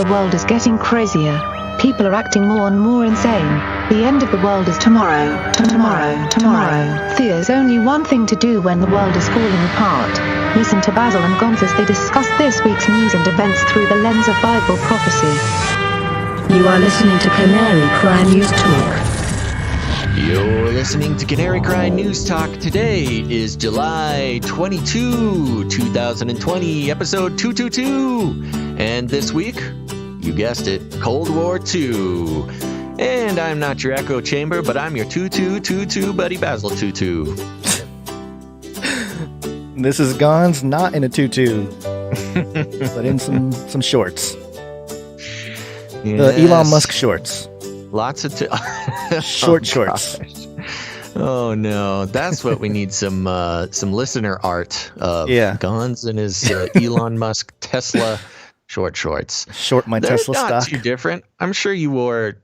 The world is getting crazier. People are acting more and more insane. The end of the world is tomorrow. Tomorrow. There's only one thing to do when the world is falling apart. Listen to Basil and Gonz as they discuss this week's news and events through the lens of Bible prophecy. You are listening to Canary Cry News Talk. You're listening to Canary Cry News Talk. Today is July 22, 2020, episode 222. And this week, you guessed it, Cold War II. And I'm not your echo chamber, but I'm your 2222 buddy Basil Tutu. This is Gonz, not in a tutu, but in some shorts. Yes. The Elon Musk shorts. Lots of shorts. Gosh. Oh no, that's what we need, some listener art of. Yeah. Gonz and his Elon Musk Tesla shorts. Short my They're Tesla not stock. Too different. I'm sure you wore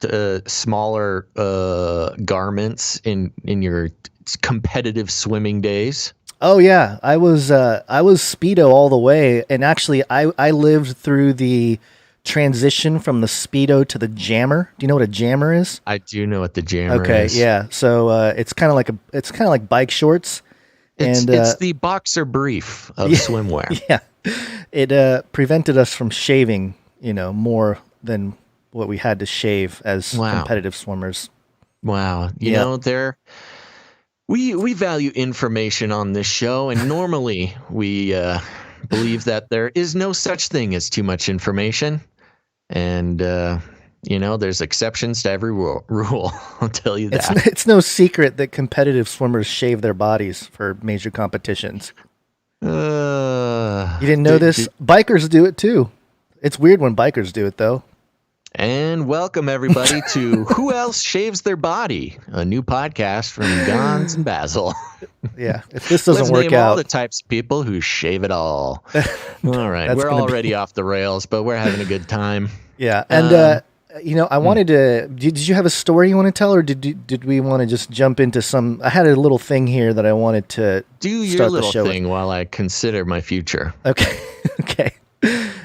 smaller garments in your competitive swimming days. Oh yeah, I was Speedo all the way, and actually I lived through the transition from the Speedo to the Jammer. Do you know what a Jammer is? I do know what the Jammer is. Okay, yeah. So it's kind of like bike shorts. It's the boxer brief of swimwear. Yeah, it prevented us from shaving, more than what we had to shave as competitive swimmers. Wow, you know we value information on this show, and normally we believe that there is no such thing as too much information. And, there's exceptions to every rule. I'll tell you that. It's no secret that competitive swimmers shave their bodies for major competitions. You didn't know this? Bikers do it too. It's weird when bikers do it, though. And welcome, everybody, to Who Else Shaves Their Body, a new podcast from Gonz and Basil. Yeah, if this doesn't work Let's name out. all the types of people who shave it all. All right, we're already off the rails, but we're having a good time. Yeah, and I wanted to. Did you have a story you want to tell, or did we want to just jump into some? I had a little thing here that I wanted to do your little thing while I consider my future. Okay.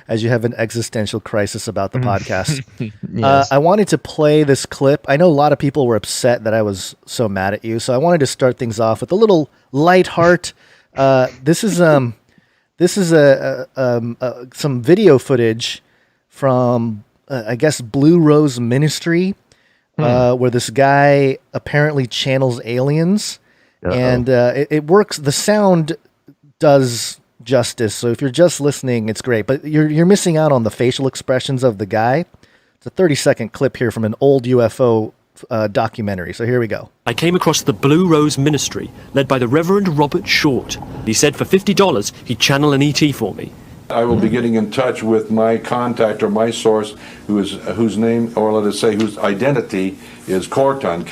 As you have an existential crisis about the podcast. Yes. I wanted to play this clip. I know a lot of people were upset that I was so mad at you, so I wanted to start things off with a little light heart. This is some video footage from I guess Blue Rose Ministry, where this guy apparently channels aliens. Uh-oh. And it works. The sound does justice, so if you're just listening, it's great, but you're missing out on the facial expressions of the guy. It's a 30-second clip here from an old UFO documentary, so here we go. I came across the Blue Rose Ministry, led by the Reverend Robert Short. He said for $50 he'd channel an ET for me. I will be getting in touch with my contact or my source, whose name, or let us say whose identity is Corton.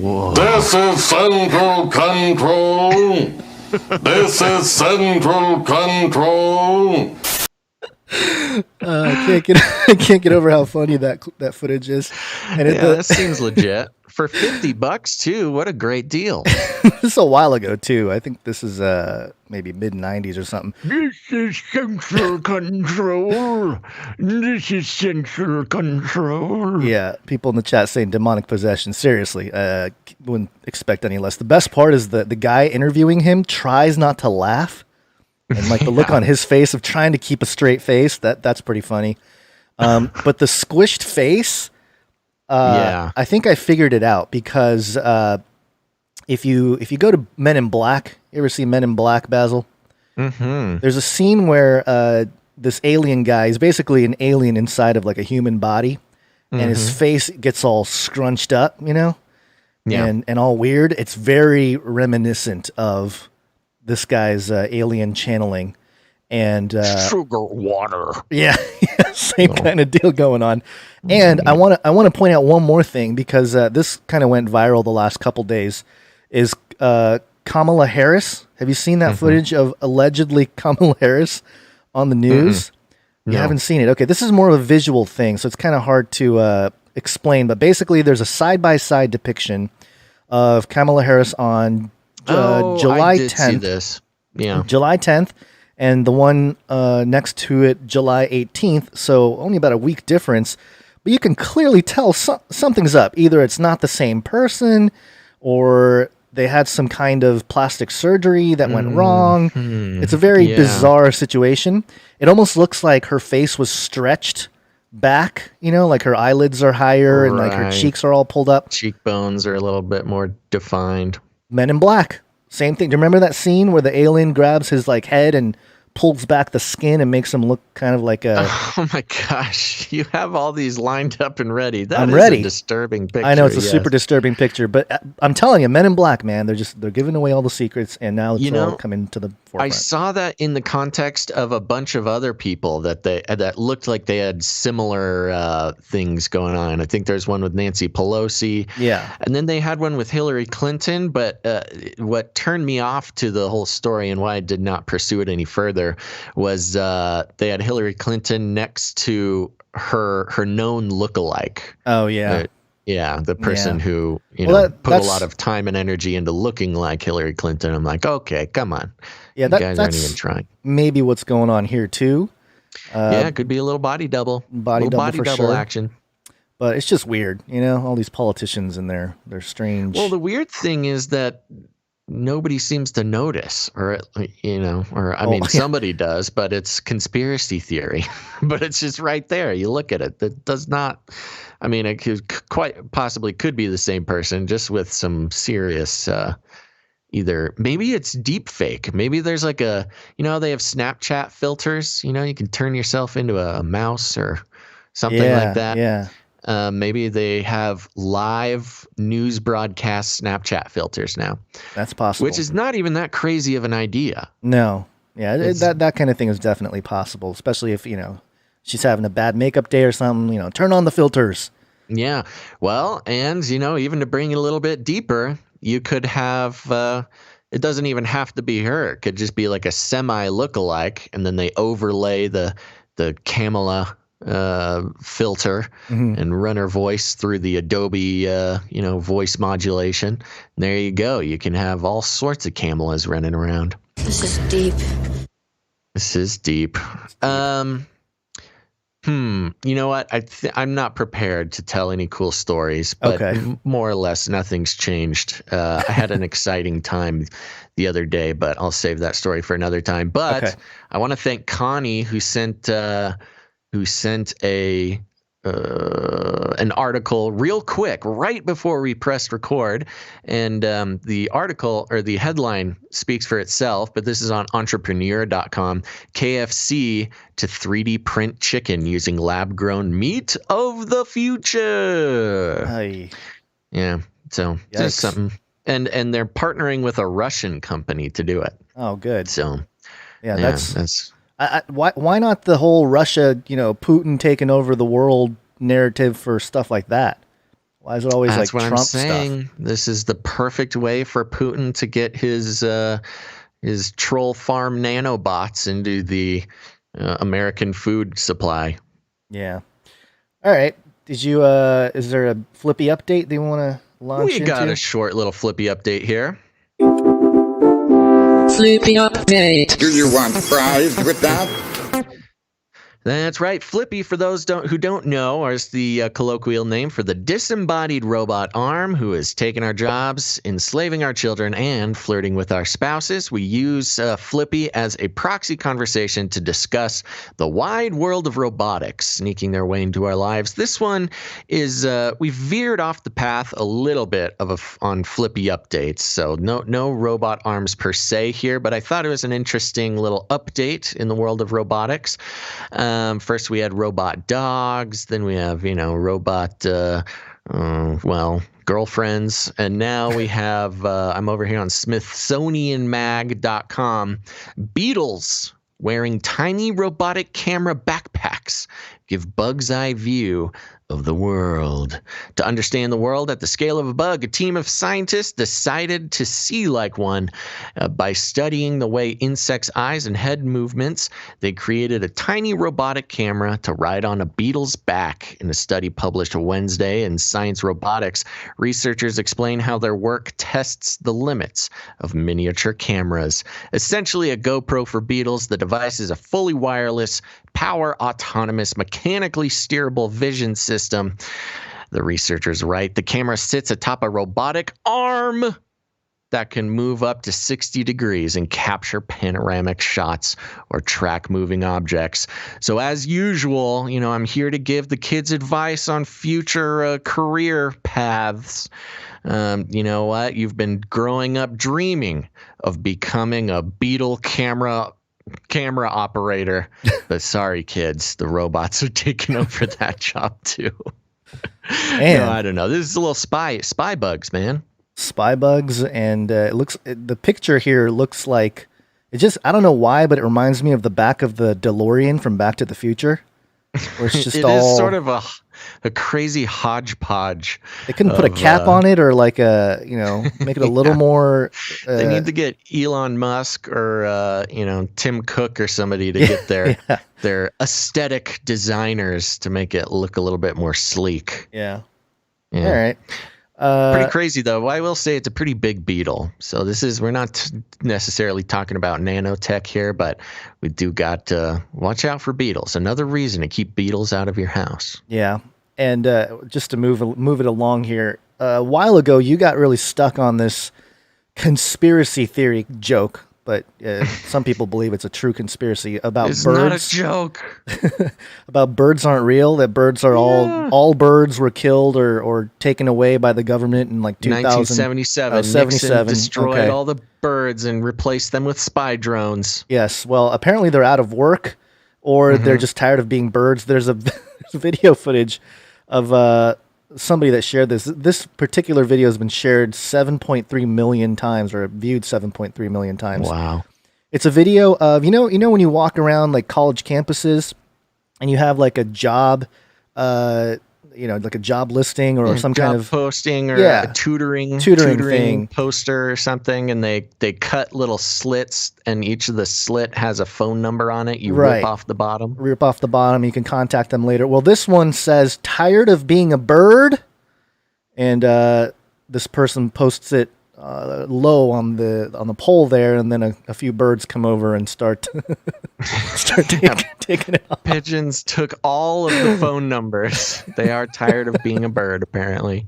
Whoa. This is Central Control. This is Central Control. I can't get over how funny that footage is. And that seems legit. For $50 too, what a great deal. This is a while ago too. I think this is maybe mid-90s or something. This is Central Control. This is Central Control. Yeah, people in the chat saying demonic possession. Seriously, wouldn't expect any less. The best part is the guy interviewing him tries not to laugh. And like the look on his face of trying to keep a straight face, that's pretty funny. But the squished face, I think I figured it out because if you go to Men in Black, you ever see Men in Black, Basil? Mm-hmm. There's a scene where this alien guy is basically an alien inside of like a human body, and his face gets all scrunched up, and all weird. It's very reminiscent of this guy's alien channeling, and sugar water. Yeah, same kind of deal going on. And I want to point out one more thing because this kind of went viral the last couple days. Is Kamala Harris? Have you seen that footage of allegedly Kamala Harris on the news? You haven't seen it. Okay, this is more of a visual thing, so it's kind of hard to explain. But basically, there's a side-by-side depiction of Kamala Harris on July I did see 10th. this. Yeah. July 10th, and the one next to it, July 18th. So only about a week difference. But you can clearly tell something's up. Either it's not the same person, or they had some kind of plastic surgery that went wrong. It's a very bizarre situation. It almost looks like her face was stretched back, like her eyelids are higher and like her Right. cheeks are all pulled up. Cheekbones are a little bit more defined. Men in Black, same thing. Do you remember that scene where the alien grabs his like head and pulls back the skin and makes him look kind of like a... Oh my gosh, you have all these lined up and ready. That I'm is ready. a disturbing picture. I know it's a yes. super disturbing picture, but I'm telling you, Men in Black, man, they're giving away all the secrets, and now it's all coming to the forefront. I saw that in the context of a bunch of other people that looked like they had similar things going on. I think there's one with Nancy Pelosi. Yeah. And then they had one with Hillary Clinton. But what turned me off to the whole story and why I did not pursue it any further was they had Hillary Clinton next to her known lookalike. Oh, yeah. The person who put a lot of time and energy into looking like Hillary Clinton. I'm like, okay, come on. Yeah, you guys aren't even trying. Maybe what's going on here too. It could be a little body double. Body double sure. action. But it's just weird, all these politicians and they're strange. Well, the weird thing is that nobody seems to notice, somebody does, but it's conspiracy theory. But it's just right there. You look at it. That does not. I mean, it quite possibly could be the same person, just with some serious. Either maybe it's deep fake. Maybe there's like they have Snapchat filters. You can turn yourself into a mouse or something like that. Yeah. Maybe they have live news broadcast Snapchat filters now. That's possible. Which is not even that crazy of an idea. No. Yeah, that kind of thing is definitely possible, especially if, she's having a bad makeup day or something, turn on the filters. Yeah. Well, and, even to bring it a little bit deeper, you could have, it doesn't even have to be her. It could just be like a semi lookalike, and then they overlay the Kamala filter and run her voice through the Adobe, voice modulation. And there you go. You can have all sorts of Kamalas running around. This is deep. This is deep. You know what? I'm not prepared to tell any cool stories, but more or less nothing's changed. I had an exciting time the other day, but I'll save that story for another time. But I want to thank Connie who sent an article real quick right before we pressed record, and the article or the headline speaks for itself, but this is on entrepreneur.com. KFC to 3D print chicken using lab-grown meat of the future. Aye. Yeah, so just something, and they're partnering with a Russian company to do it. Oh, good. So that's why not the whole Russia, Putin taking over the world narrative for stuff like that? Why is it always That's like what Trump I'm saying. stuff? This is the perfect way for Putin to get his troll farm nanobots into the American food supply. Yeah. All right. Did you? Is there a Flippy update that you want to launch We into? got a short little Flippy update here. Flippy update. Do you want fries with that? That's right. Flippy, for those who don't know, is the colloquial name for the disembodied robot arm who is taking our jobs, enslaving our children, and flirting with our spouses. We use Flippy as a proxy conversation to discuss the wide world of robotics sneaking their way into our lives. This one is we veered off the path a little bit on Flippy updates, so no robot arms per se here, but I thought it was an interesting little update in the world of robotics. First we had robot dogs, then we have, robot, girlfriends. And now we have, I'm over here on SmithsonianMag.com, beetles wearing tiny robotic camera backpacks give bug's eye view of the world. To understand the world at the scale of a bug, a team of scientists decided to see like one. By studying the way insects' eyes and head movements, they created a tiny robotic camera to ride on a beetle's back. In a study published Wednesday in Science Robotics, researchers explain how their work tests the limits of miniature cameras. Essentially a GoPro for beetles, the device is a fully wireless, power autonomous, mechanically steerable vision system. The researchers write the camera sits atop a robotic arm that can move up to 60 degrees and capture panoramic shots or track moving objects. So as usual, I'm here to give the kids advice on future career paths. You know what? You've been growing up dreaming of becoming a beetle camera operator. But sorry, kids, the robots are taking over that job too. No, I don't know. This is a little spy bugs, man. Spy bugs, and the picture here looks like I don't know why, but it reminds me of the back of the DeLorean from Back to the Future, where it's just it is sort of a crazy hodgepodge. They couldn't put a cap on it, or make it a little more. They need to get Elon Musk or Tim Cook or somebody to get their aesthetic designers to make it look a little bit more sleek. Yeah. All right. Pretty crazy though. I will say it's a pretty big beetle. So we're not necessarily talking about nanotech here, but we do got watch out for beetles. Another reason to keep beetles out of your house. Yeah. And just to move it along here, a while ago you got really stuck on this conspiracy theory joke, but some people believe it's a true conspiracy about it's birds. It's not a joke. About birds aren't real, that birds are all birds were killed or taken away by the government in like 1977. 77. Nixon destroyed all the birds and replaced them with spy drones. Yes. Well, apparently they're out of work or they're just tired of being birds. There's a video footage of somebody that shared this. This particular video has been shared 7.3 million times, or viewed 7.3 million times. Wow. It's a video of, when you walk around like college campuses and you have like a job, like a job listing or some job kind of posting or a tutoring thing. poster or something, and they cut little slits, and each of the slit has a phone number on it. You rip off the bottom. You can contact them later. Well, this one says, "Tired of being a bird?" And this person posts it low on the pole there, and then a few birds come over and start taking it off. Pigeons took all of the phone numbers. They are tired of being a bird, apparently.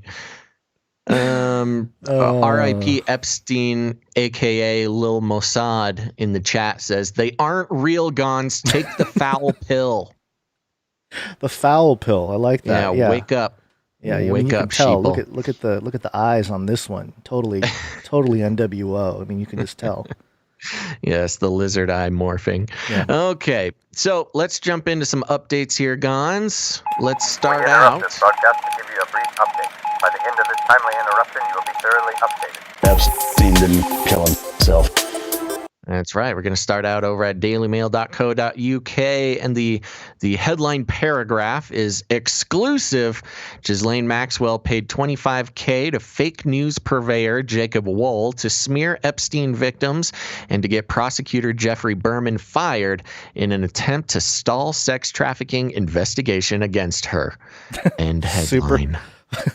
R.I.P. Epstein, aka Lil Mossad, in the chat says, "They aren't real gons. Take the foul pill." The foul pill. I like that. Yeah. Wake up. Yeah, wake up, tell. sheeple. Look at the eyes on this one. Totally NWO. I mean, you can just tell. Yes, the lizard eye morphing. Yeah. Okay, so let's jump into some updates here, Gons. Let's start out. This broadcast to give you a brief update. By the end of this timely interruption, you will be thoroughly updated. Epstein didn't kill himself. That's right. We're going to start out over at dailymail.co.uk, and the headline paragraph is exclusive. Ghislaine Maxwell paid $25K to fake news purveyor Jacob Wohl to smear Epstein victims and to get prosecutor Jeffrey Berman fired in an attempt to stall sex trafficking investigation against her. End headline.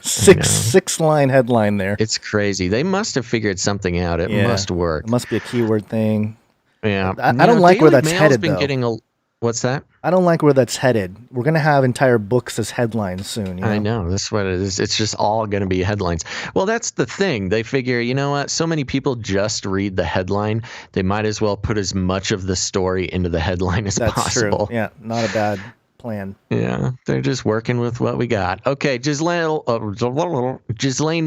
Six line headline there. It's crazy. They must have figured something out. It must work. It must be a keyword thing. Yeah. I don't like where that's headed, though. What's that? I don't like where that's headed. We're going to have entire books as headlines soon. I know. That's what it is. It's just all going to be headlines. Well, that's the thing. They figure, you know what? So many people just read the headline. They might as well put as much of the story into the headline as possible. True. Yeah, not a bad plan. Yeah, they're just working with what we got. Okay, Ghislaine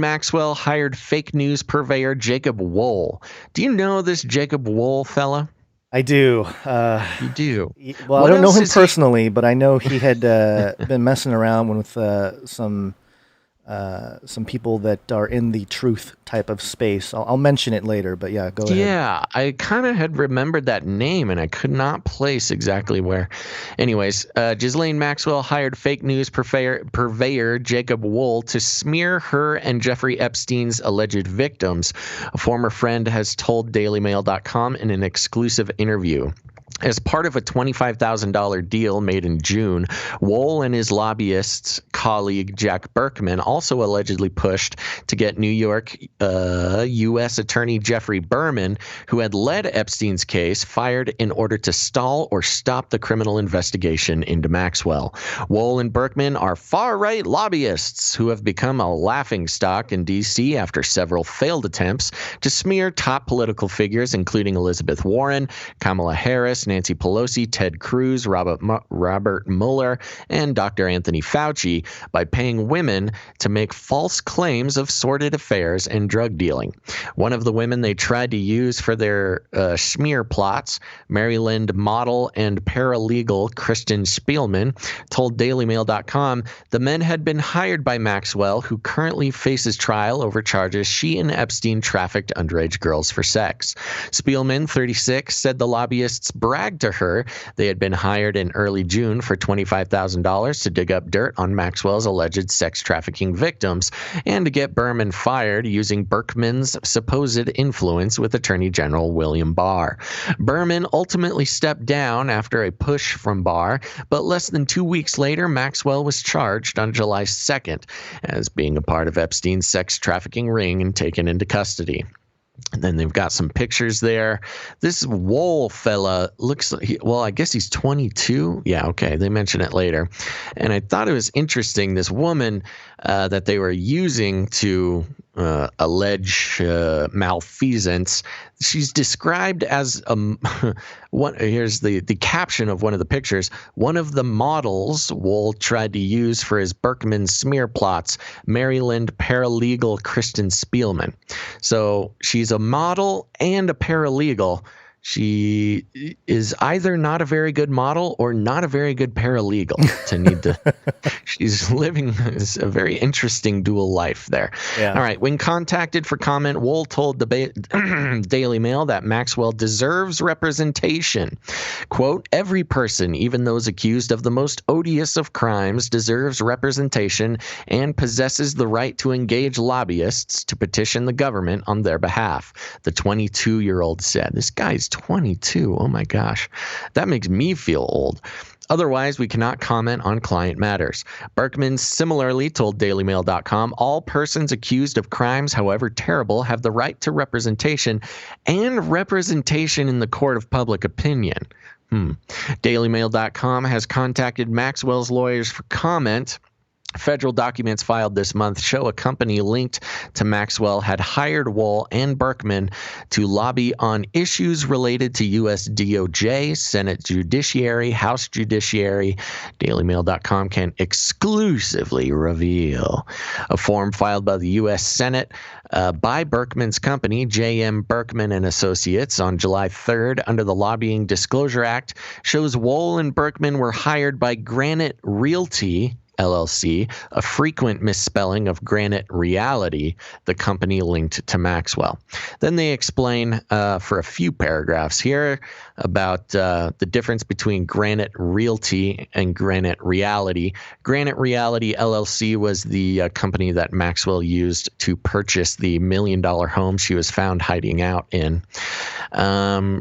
Maxwell hired fake news purveyor Jacob Wohl. Do you know this Jacob Wohl fella? I do. You do? Well, I don't know him personally, but I know he had been messing around with some some people that are in the truth type of space. I'll mention it later, but yeah, go ahead. Yeah, I kind of had remembered that name, and I could not place exactly where. Anyways, Ghislaine Maxwell hired fake news purveyor Jacob Wohl to smear her and Jeffrey Epstein's alleged victims, a former friend has told DailyMail.com in an exclusive interview. As part of a $25,000 deal made in June, Wohl and his lobbyist colleague Jack Berkman also allegedly pushed to get New York U.S. Attorney Jeffrey Berman, who had led Epstein's case, fired in order to stall or stop the criminal investigation into Maxwell. Wohl and Berkman are far-right lobbyists who have become a laughingstock in D.C. after several failed attempts to smear top political figures, including Elizabeth Warren, Kamala Harris, Nancy Pelosi, Ted Cruz, Robert Mueller, and Dr. Anthony Fauci by paying women to make false claims of sordid affairs and drug dealing. One of the women they tried to use for their smear plots, Maryland model and paralegal Kristen Spielman, told DailyMail.com the men had been hired by Maxwell, who currently faces trial over charges she and Epstein trafficked underage girls for sex. Spielman, 36, said the lobbyists bragged to her they had been hired in early June for $25,000 to dig up dirt on Maxwell's alleged sex trafficking victims and to get Berman fired using Berkman's supposed influence with Attorney General William Barr. Berman ultimately stepped down after a push from Barr, but less than 2 weeks later, Maxwell was charged on July 2nd as being a part of Epstein's sex trafficking ring and taken into custody. And then they've got some pictures there. This Wohl fella looks like, well, I guess he's 22. Yeah, okay. They mention it later. And I thought it was interesting, this woman that they were using to allege malfeasance. She's described as here's the caption of one of the pictures. One of the models Wohl tried to use for his Berkman smear plots, Maryland paralegal Kristen Spielman. So she's a model and a paralegal. She is either not a very good model or not a very good paralegal to need to. She's living a very interesting dual life there. Yeah. All right. When contacted for comment, Wohl told the Daily Mail that Maxwell deserves representation. Quote, every person, even those accused of the most odious of crimes, deserves representation and possesses the right to engage lobbyists to petition the government on their behalf, the 22-year-old said. This guy's 22. Oh my gosh. That makes me feel old. Otherwise, we cannot comment on client matters. Berkman similarly told DailyMail.com, all persons accused of crimes, however terrible, have the right to representation and representation in the court of public opinion. DailyMail.com has contacted Maxwell's lawyers for comment. Federal documents filed this month show a company linked to Maxwell had hired Wohl and Berkman to lobby on issues related to U.S. DOJ, Senate Judiciary, House Judiciary. DailyMail.com can exclusively reveal. A form filed by the U.S. Senate by Berkman's company, J.M. Berkman and Associates, on July 3rd under the Lobbying Disclosure Act shows Wohl and Berkman were hired by Granite Realty LLC, a frequent misspelling of Granite Reality, the company linked to Maxwell. Then they explain for a few paragraphs here about the difference between Granite Realty and Granite Reality. Granite Reality LLC was the company that Maxwell used to purchase the $1 million home she was found hiding out in.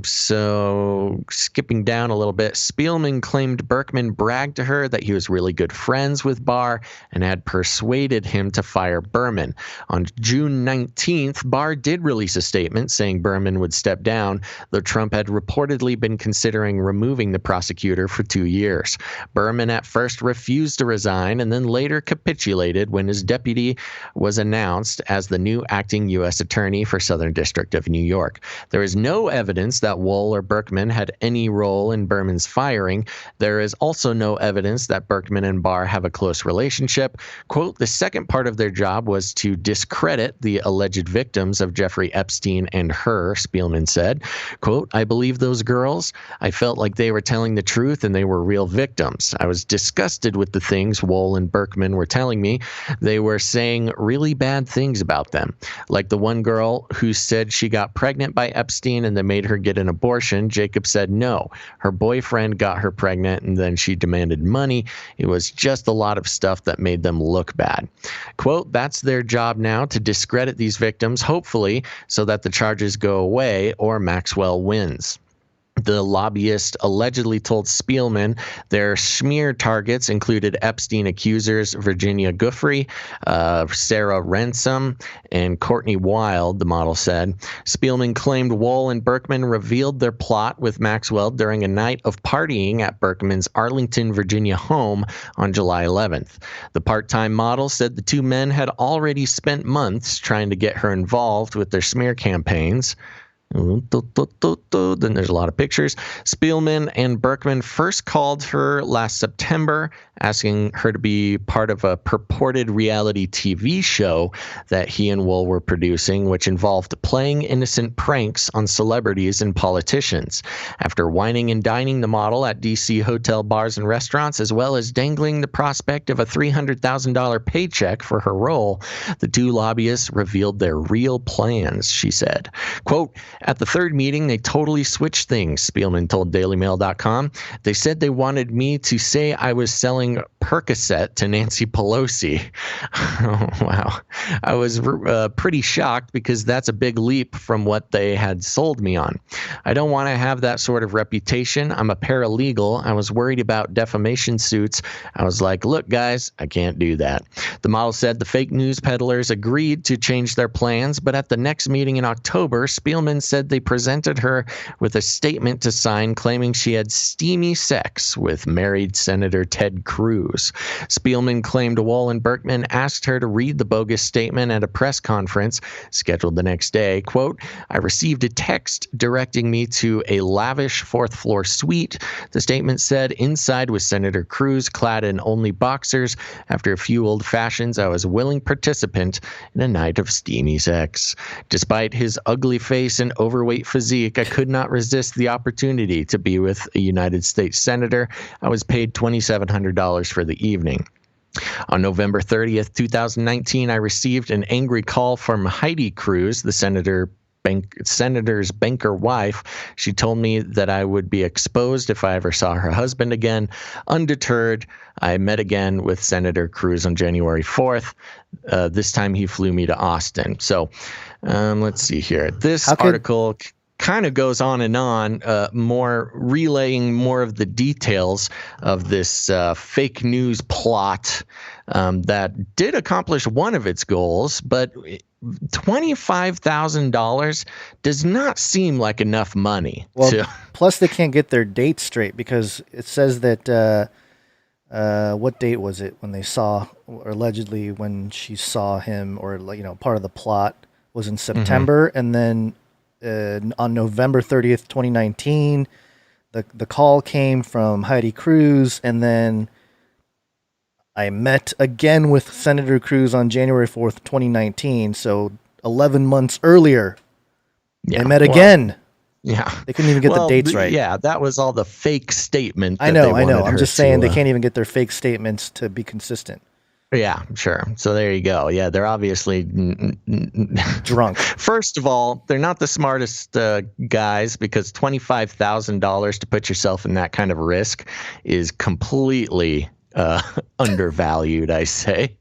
So skipping down a little bit, Spielman claimed Berkman bragged to her that he was really good friends with Barr and had persuaded him to fire Berman. On June 19th, Barr did release a statement saying Berman would step down, though Trump had reportedly been considering removing the prosecutor for 2 years. Berman at first refused to resign and then later capitulated when his deputy was announced as the new acting U.S. attorney for Southern District of New York. There is no evidence that Wohl or Berkman had any role in Berman's firing. There is also no evidence that Berkman and Barr have a a close relationship. Quote, the second part of their job was to discredit the alleged victims of Jeffrey Epstein and her, Spielman said. Quote, I believe those girls. I felt like they were telling the truth and they were real victims. I was disgusted with the things Wohl and Berkman were telling me. They were saying really bad things about them. Like the one girl who said she got pregnant by Epstein and they made her get an abortion. Jacob said no. Her boyfriend got her pregnant and then she demanded money. It was just a lot of stuff that made them look bad. Quote, that's their job now, to discredit these victims, hopefully, so that the charges go away or Maxwell wins. The lobbyist allegedly told Spielman their smear targets included Epstein accusers Virginia Giuffre, Sarah Ransom, and Courtney Wild, the model said. Spielman claimed Wohl and Berkman revealed their plot with Maxwell during a night of partying at Berkman's Arlington, Virginia home on July 11th. The part-time model said the two men had already spent months trying to get her involved with their smear campaigns. Then there's a lot of pictures. Spielman and Berkman first called her last September, asking her to be part of a purported reality TV show that he and Wohl were producing, which involved playing innocent pranks on celebrities and politicians. After wining and dining the model at D.C. hotel bars and restaurants, as well as dangling the prospect of a $300,000 paycheck for her role, the two lobbyists revealed their real plans, she said. Quote, at the third meeting, they totally switched things, Spielman told DailyMail.com. They said they wanted me to say I was selling Percocet to Nancy Pelosi. Oh, wow. I was pretty shocked because that's a big leap from what they had sold me on. I don't want to have that sort of reputation. I'm a paralegal. I was worried about defamation suits. I was like, look, guys, I can't do that. The model said the fake news peddlers agreed to change their plans, but at the next meeting in October, Spielman said they presented her with a statement to sign claiming she had steamy sex with married Senator Ted Cruz. Spielman claimed Wohl and Berkman asked her to read the bogus statement at a press conference scheduled the next day. Quote, I received a text directing me to a lavish fourth-floor suite. The statement said, inside was Senator Cruz clad in only boxers. After a few old fashions, I was a willing participant in a night of steamy sex. Despite his ugly face and overweight physique, I could not resist the opportunity to be with a United States senator. I was paid $2,700 for the evening. On November 30th, 2019, I received an angry call from Heidi Cruz, the senator's banker wife. She told me that I would be exposed if I ever saw her husband again. Undeterred, I met again with Senator Cruz on January 4th. This time he flew me to Austin. So let's see here. This article kind of goes on and on, more relaying more of the details of this fake news plot that did accomplish one of its goals, but $25,000 does not seem like enough money. Well, plus they can't get their date straight because it says that what date was it when they saw, or allegedly when she saw him, or part of the plot was in September, and then on November 30th, 2019, the call came from Heidi Cruz, and then I met again with Senator Cruz on January 4th, 2019. So 11 months earlier, they met again. Yeah. They couldn't even get the dates right. Yeah, that was all the fake statement. I know. I'm just saying they can't even get their fake statements to be consistent. Yeah, sure. So there you go. Yeah, they're obviously drunk. First of all, they're not the smartest guys, because $25,000 to put yourself in that kind of risk is completely undervalued, I say.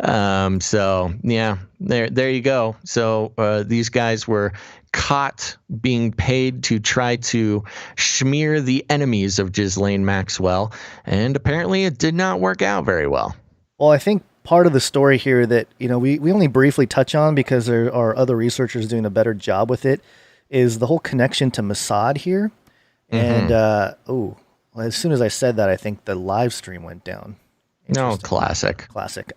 So yeah, there you go. So these guys were caught being paid to try to smear the enemies of Ghislaine Maxwell, and apparently it did not work out very well. Well, I think part of the story here that, we only briefly touch on because there are other researchers doing a better job with it, is the whole connection to Mossad here. And, as soon as I said that, I think the live stream went down. No, classic.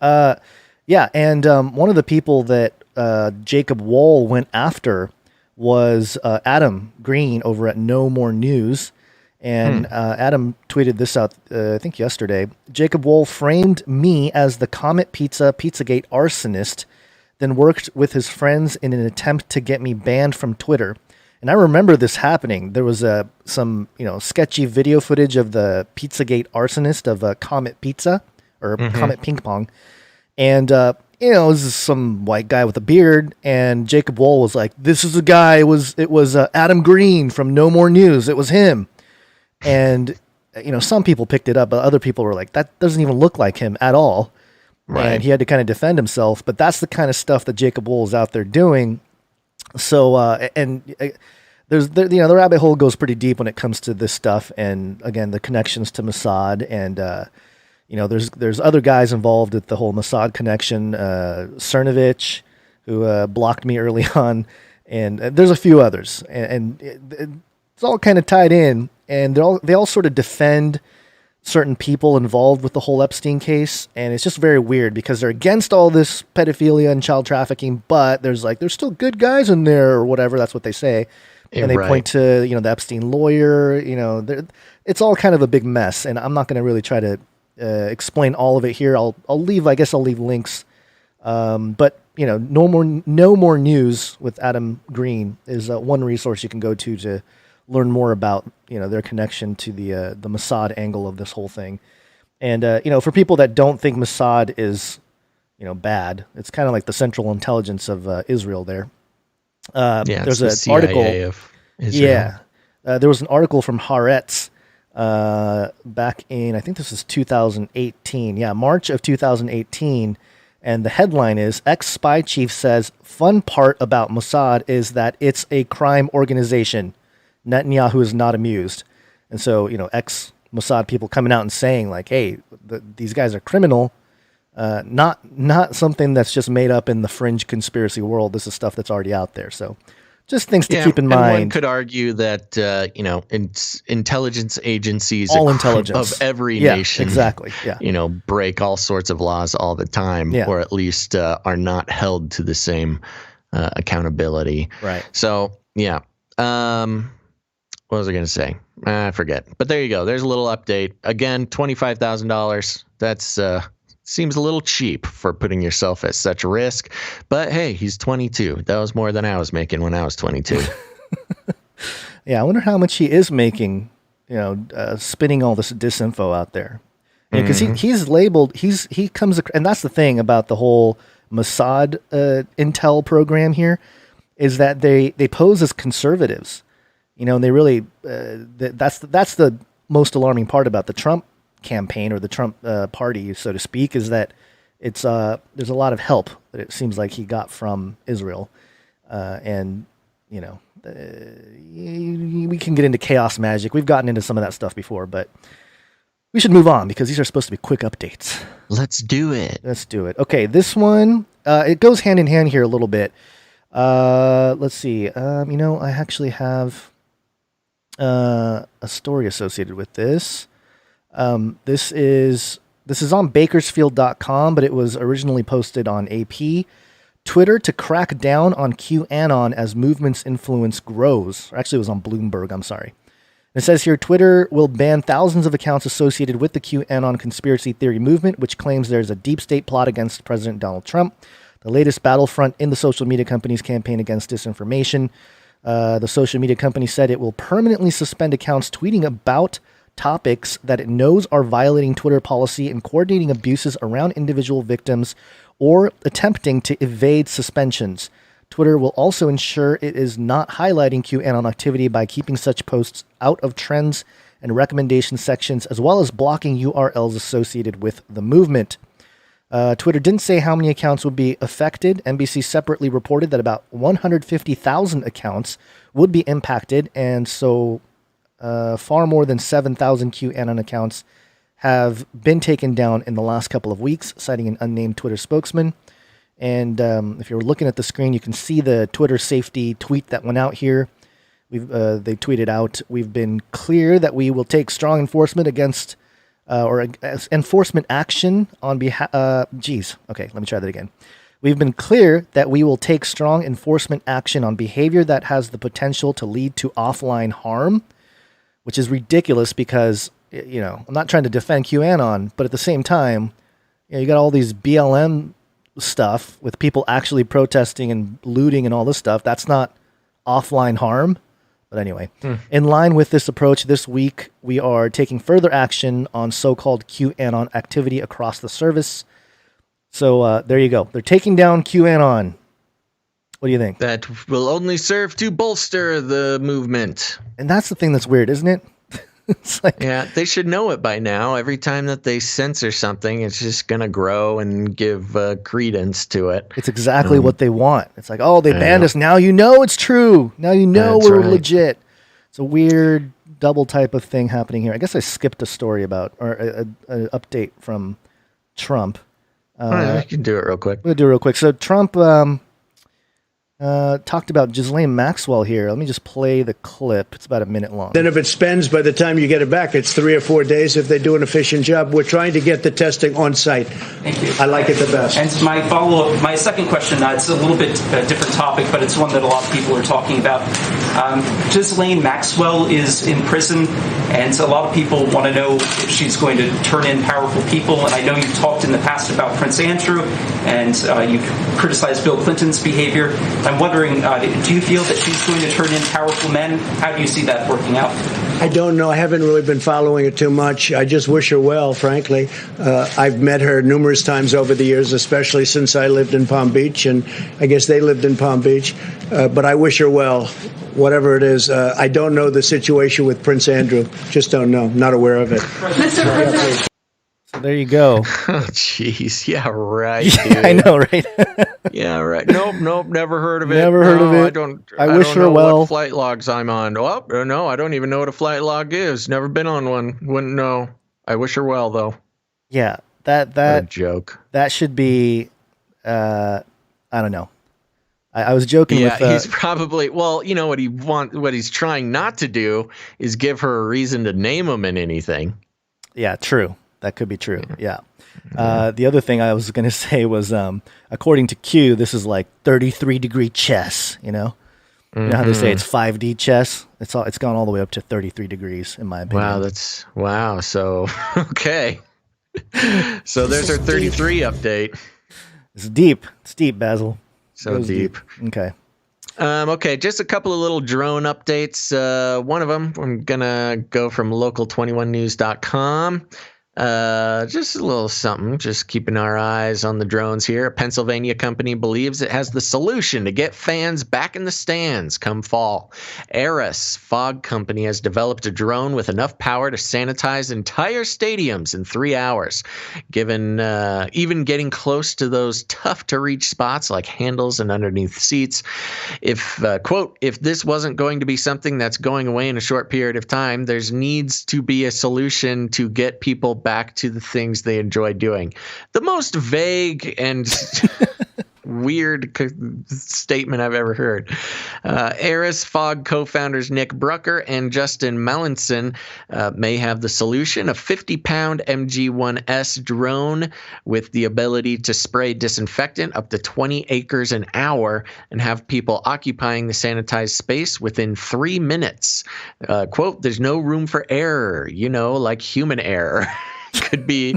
Yeah, and one of the people that Jacob Wohl went after was Adam Green over at No More News. And Adam tweeted this out, I think yesterday. Jacob Wohl framed me as the Comet Pizza Pizzagate arsonist, then worked with his friends in an attempt to get me banned from Twitter. And I remember this happening. There was some sketchy video footage of the Pizzagate arsonist of Comet Pizza or Comet Ping Pong. And, it was some white guy with a beard. And Jacob Wohl was like, this is the guy. It was Adam Green from No More News. It was him. And, some people picked it up, but other people were like, that doesn't even look like him at all. Right. And he had to kind of defend himself. But that's the kind of stuff that Jacob Wohl is out there doing. So, there's the rabbit hole goes pretty deep when it comes to this stuff. And again, the connections to Mossad and, there's other guys involved with the whole Mossad connection, Cernovich, who blocked me early on. And there's a few others. And it's all kind of tied in. And they all sort of defend certain people involved with the whole Epstein case. And it's just very weird because they're against all this pedophilia and child trafficking, but there's still good guys in there or whatever. That's what they say. And they point to, the Epstein lawyer, it's all kind of a big mess. And I'm not going to really try to explain all of it here. I'll leave links. But no more news with Adam Green is one resource you can go to learn more about, their connection to the Mossad angle of this whole thing. And, for people that don't think Mossad is, bad, it's kind of like the Central Intelligence of Israel there. There's an article of Israel. Yeah. There was an article from Haaretz back in, I think this is 2018. Yeah, March of 2018. And the headline is, ex-spy chief says, fun part about Mossad is that it's a crime organization. Netanyahu is not amused. And so, ex-Mossad people coming out and saying hey, these guys are criminal. Not something that's just made up in the fringe conspiracy world. This is stuff that's already out there. So just things to keep in mind. One could argue that, intelligence agencies all intelligence of every nation, exactly. Yeah. Break all sorts of laws all the time, or at least are not held to the same accountability. Right. So, yeah. What was I going to say? I forget. But there you go. There's a little update. Again, $25,000. That's seems a little cheap for putting yourself at such risk. But hey, he's 22. That was more than I was making when I was 22. Yeah, I wonder how much he is making, spinning all this disinfo out there. Because he's labeled, he comes, and that's the thing about the whole Mossad intel program here, is that they pose as conservatives. And they really, that's the most alarming part about the Trump campaign or the Trump party, so to speak, is that it's there's a lot of help that it seems like he got from Israel. And, we can get into chaos magic. We've gotten into some of that stuff before, but we should move on because these are supposed to be quick updates. Let's do it. Okay, this one, it goes hand in hand here a little bit. Let's see. I actually have a story associated with this. This is on Bakersfield.com, but it was originally posted on AP. Twitter to crack down on QAnon as movement's influence grows. Actually, it was on Bloomberg. I'm sorry. It says here, Twitter will ban thousands of accounts associated with the QAnon conspiracy theory movement, which claims there's a deep state plot against President Donald Trump. The latest battlefront in the social media company's campaign against disinformation. The social media company said it will permanently suspend accounts tweeting about topics that it knows are violating Twitter policy and coordinating abuses around individual victims or attempting to evade suspensions. Twitter will also ensure it is not highlighting QAnon activity by keeping such posts out of trends and recommendation sections, as well as blocking URLs associated with the movement. Twitter didn't say how many accounts would be affected. NBC separately reported that about 150,000 accounts would be impacted, and so far more than 7,000 QAnon accounts have been taken down in the last couple of weeks, citing an unnamed Twitter spokesman. And if you're looking at the screen, you can see the Twitter safety tweet that went out here. They tweeted out, "We've been clear that we will take strong enforcement against enforcement action on behalf." Okay, let me try that again. "We've been clear that we will take strong enforcement action on behavior that has the potential to lead to offline harm. which is ridiculous because, I'm not trying to defend QAnon, but at the same time, you got all these BLM stuff with people actually protesting and looting and all this stuff. That's not offline harm. But anyway, in line with this approach, this week we are taking further action on so-called QAnon activity across the service. So there you go. They're taking down QAnon. What do you think? That will only serve to bolster the movement. And that's the thing that's weird, isn't it? It's like, yeah, they should know it by now. Every time that they censor something, it's just going to grow and give credence to it. It's exactly what they want. It's like, oh, they banned us. Now you know it's true. Now you know we're legit. It's a weird double type of thing happening here. I guess I skipped a story about, or an update from Trump. I can do it real quick. We'll do it real quick. So Trump talked about Ghislaine Maxwell here. Let me just play the clip. It's about a minute long. Then if it spends by the time you get it back, it's 3 or 4 days if they do an efficient job. We're trying to get the testing on site. Thank you. I like it the best. And my follow-up, my second question, it's a little bit different topic, but it's one that a lot of people are talking about. Ghislaine Maxwell is in prison, and a lot of people want to know if she's going to turn in powerful people. And I know you've talked in the past about Prince Andrew, and you've criticized Bill Clinton's behavior. I'm wondering, do you feel that she's going to turn in powerful men? How do you see that working out? I don't know. I haven't really been following it too much. I just wish her well, frankly. I've met her numerous times over the years, especially since I lived in Palm Beach, and I guess they lived in Palm Beach. But I wish her well, whatever it is. I don't know the situation with Prince Andrew. Just don't know. Not aware of it. Mr. President. So there you go. Oh, jeez. Yeah, right. Yeah, I know, right? Yeah, right. Nope. Never heard of it. Never heard of it. I wish her know well. What flight logs I'm on. Oh, no, I don't even know what a flight log is. Never been on one. Wouldn't know. I wish her well, though. Yeah, that what a joke. That should be. I don't know. I was joking with. Yeah, he's probably. Well, you know what what he's trying not to do is give her a reason to name him in anything. Yeah, true. That could be true. Yeah. The other thing I was going to say was, according to Q, this is like 33-degree chess. You know how they say it's 5D chess. It's gone all the way up to 33 degrees, in my opinion. Wow. So okay. So there's our 33 update. It's deep. It's deep, Basil. So deep. Okay. Okay, just a couple of little drone updates. One of them, I'm gonna go from local21news.com. Just a little something, just keeping our eyes on the drones here. A Pennsylvania company believes it has the solution to get fans back in the stands come fall. Aris Fog Company has developed a drone with enough power to sanitize entire stadiums in 3 hours, given even getting close to those tough-to-reach spots like handles and underneath seats. If, quote, if this wasn't going to be something that's going away in a short period of time, there's needs to be a solution to get people back to the things they enjoy doing. The most vague and weird statement I've ever heard. Aris Fog co-founders Nick Brucker and Justin Mallinson may have the solution: a 50-pound MG-1S drone with the ability to spray disinfectant up to 20 acres an hour and have people occupying the sanitized space within 3 minutes. Quote, there's no room for error, like human error. Could be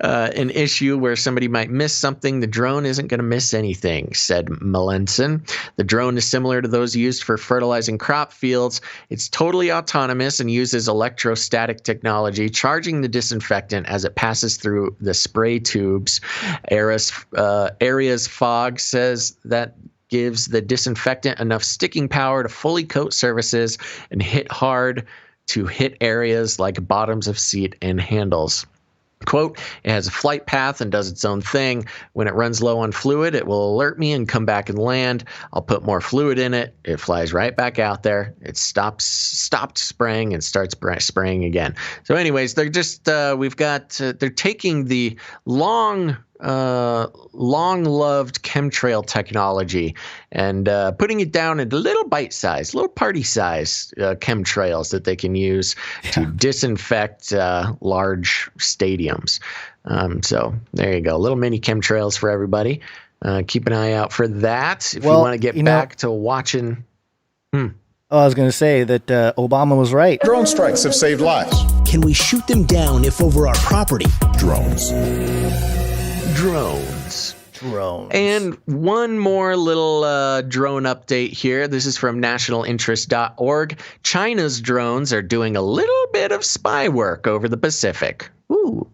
an issue where somebody might miss something. The drone isn't going to miss anything, said Melanson. The drone is similar to those used for fertilizing crop fields. It's totally autonomous and uses electrostatic technology, charging the disinfectant as it passes through the spray tubes. Areas Fog says that gives the disinfectant enough sticking power to fully coat surfaces and hit hard to hit areas like bottoms of seat and handles. Quote, it has a flight path and does its own thing. When it runs low on fluid, it will alert me and come back and land. I'll put more fluid in it. It flies right back out there. It stopped spraying and starts spraying again. So anyways, they're just, they're taking the long-loved chemtrail technology and putting it down into little party-size chemtrails that they can use to disinfect large stadiums. So there you go. Little mini chemtrails for everybody. Keep an eye out for that if you want to get back to watching. Oh, I was going to say that Obama was right. Drone strikes have saved lives. Can we shoot them down if over our property? Drones. Drones. Drones. And one more little drone update here. This is from nationalinterest.org. China's drones are doing a little bit of spy work over the Pacific. Ooh.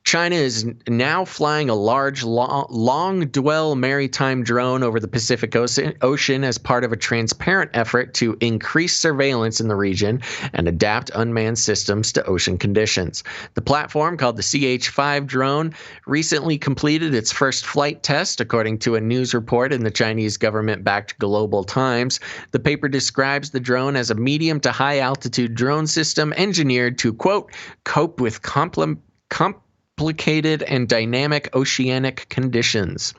China is now flying a large, long-dwell maritime drone over the Pacific Ocean as part of a transparent effort to increase surveillance in the region and adapt unmanned systems to ocean conditions. The platform, called the CH-5 drone, recently completed its first flight test, according to a news report in the Chinese government-backed Global Times. The paper describes the drone as a medium to high-altitude drone system engineered to, quote, cope with complicated and dynamic oceanic conditions.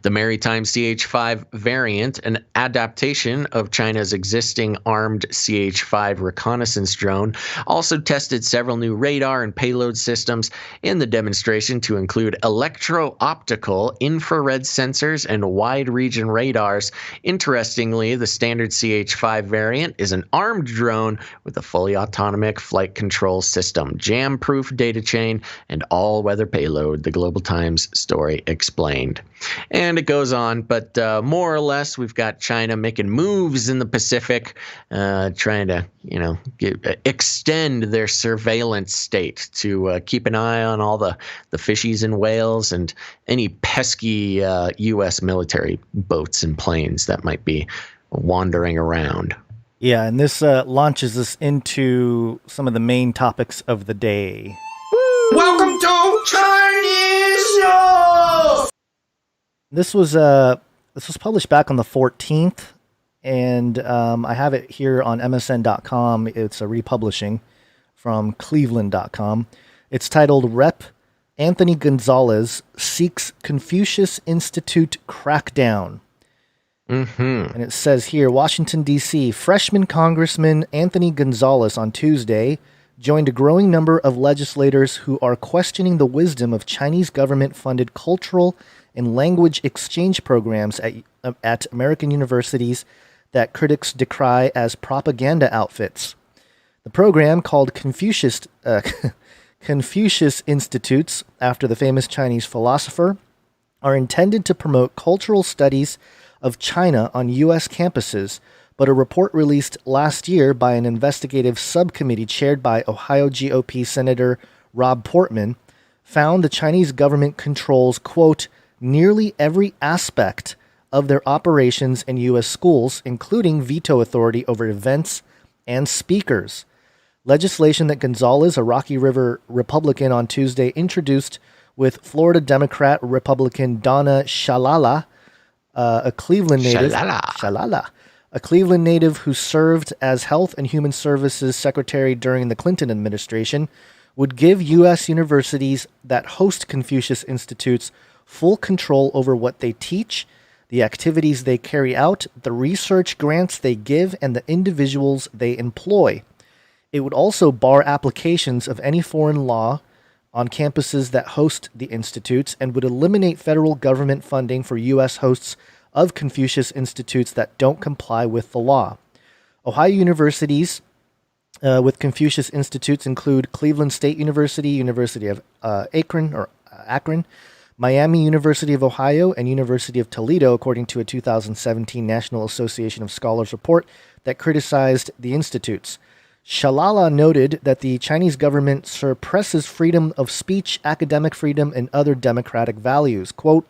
The maritime CH-5 variant, an adaptation of China's existing armed CH-5 reconnaissance drone, also tested several new radar and payload systems in the demonstration to include electro-optical infrared sensors and wide-region radars. Interestingly, the standard CH-5 variant is an armed drone with a fully autonomous flight control system, jam-proof data chain, and all-weather payload, the Global Times story explained. And it goes on, but more or less, we've got China making moves in the Pacific, trying to, extend their surveillance state to keep an eye on all the fishies and whales and any pesky U.S. military boats and planes that might be wandering around. Yeah, and this launches us into some of the main topics of the day. Welcome to Chinese News! This was published back on the 14th, and I have it here on MSN.com. It's a republishing from Cleveland.com. It's titled Rep. Anthony Gonzalez Seeks Confucius Institute Crackdown. Mm-hmm. And it says here, Washington, D.C., freshman Congressman Anthony Gonzalez on Tuesday joined a growing number of legislators who are questioning the wisdom of Chinese government-funded cultural and language exchange programs at American universities that critics decry as propaganda outfits. The program, called Confucius Institutes, after the famous Chinese philosopher, are intended to promote cultural studies of China on U.S. campuses, but a report released last year by an investigative subcommittee chaired by Ohio GOP Senator Rob Portman found the Chinese government controls, quote, nearly every aspect of their operations in U.S. schools, including veto authority over events and speakers. Legislation that Gonzalez, a Rocky River Republican, on Tuesday introduced with Florida Democrat Republican Donna Shalala, a Cleveland native. Shalala. A Cleveland native who served as Health and Human Services Secretary during the Clinton administration, would give U.S. universities that host Confucius Institutes full control over what they teach, the activities they carry out, the research grants they give, and the individuals they employ. It would also bar applications of any foreign law on campuses that host the institutes and would eliminate federal government funding for U.S. hosts of Confucius Institutes that don't comply with the law. Ohio universities with Confucius Institutes include Cleveland State University, University of Akron, Miami University of Ohio, and University of Toledo, according to a 2017 National Association of Scholars report that criticized the institutes. Shalala noted that the Chinese government suppresses freedom of speech, academic freedom, and other democratic values. Quote,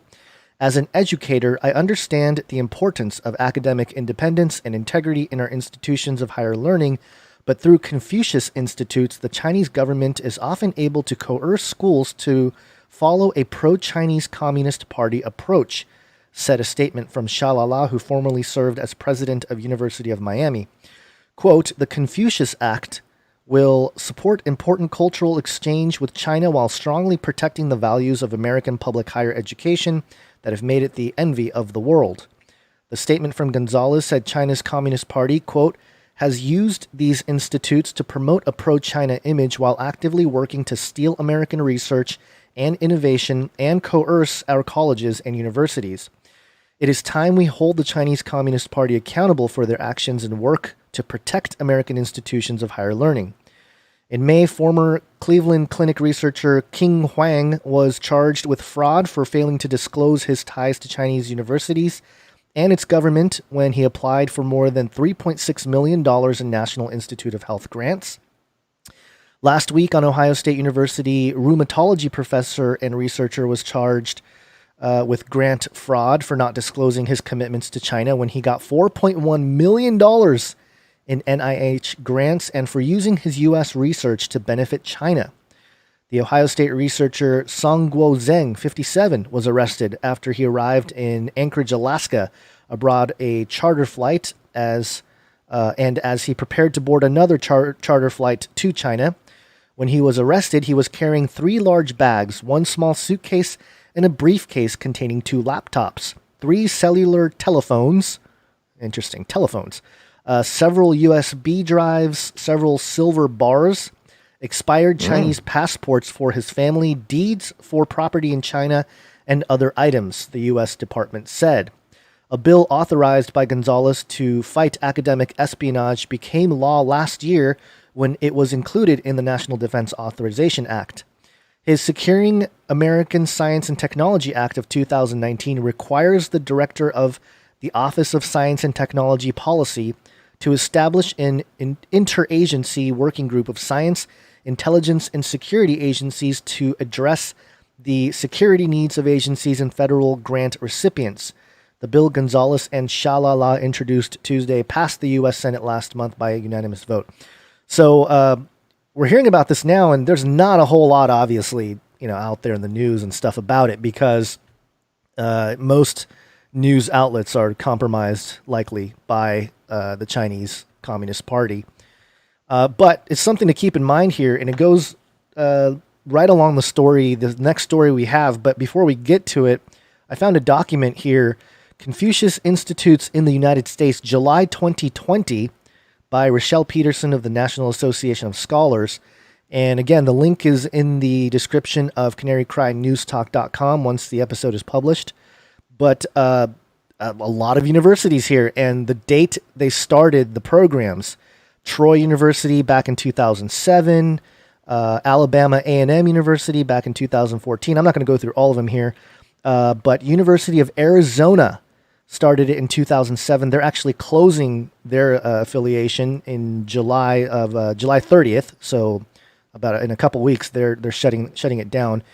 as an educator, I understand the importance of academic independence and integrity in our institutions of higher learning, but through Confucius Institutes, the Chinese government is often able to coerce schools to follow a pro-Chinese Communist Party approach, said a statement from Shalala, who formerly served as president of University of Miami. Quote, the Confucius Act will support important cultural exchange with China while strongly protecting the values of American public higher education that have made it the envy of the world. The statement from Gonzalez said China's Communist Party, quote, has used these institutes to promote a pro-China image while actively working to steal American research and innovation and coerce our colleges and universities. It is time we hold the Chinese Communist Party accountable for their actions and work to protect American institutions of higher learning. In May, former Cleveland Clinic researcher King Huang was charged with fraud for failing to disclose his ties to Chinese universities and its government when he applied for more than $3.6 million in National Institute of Health grants. Last week, on Ohio State University, rheumatology professor and researcher was charged with grant fraud for not disclosing his commitments to China when he got $4.1 million in NIH grants and for using his U.S. research to benefit China. The Ohio State researcher Songguo Zheng, 57, was arrested after he arrived in Anchorage, Alaska, aboard a charter flight as he prepared to board another charter flight to China. When he was arrested, he was carrying 3 large bags, 1 small suitcase, and a briefcase containing 2 laptops, 3 cellular telephones, several USB drives, several silver bars, expired Chinese passports for his family, deeds for property in China, and other items, the U.S. Department said. A bill authorized by Gonzalez to fight academic espionage became law last year when it was included in the National Defense Authorization Act. His Securing American Science and Technology Act of 2019 requires the director of the Office of Science and Technology Policy to establish an interagency working group of science, intelligence, and security agencies to address the security needs of agencies and federal grant recipients. The bill Gonzalez and Shalala introduced Tuesday passed the U.S. Senate last month by a unanimous vote. So we're hearing about this now, and there's not a whole lot, obviously, out there in the news and stuff about it because most news outlets are compromised, likely, by the Chinese Communist Party. But it's something to keep in mind here, and it goes right along the next story we have. But before we get to it, I found a document here, Confucius Institutes in the United States, July 2020, by Rochelle Peterson of the National Association of Scholars. And again, the link is in the description of canarycrynewstalk.com once the episode is published. But a lot of universities here, and the date they started the programs: Troy University back in 2007, Alabama A&M University back in 2014. I'm not going to go through all of them here, but University of Arizona started it in 2007. They're actually closing their affiliation in July 30th. So in a couple weeks, they're shutting it down.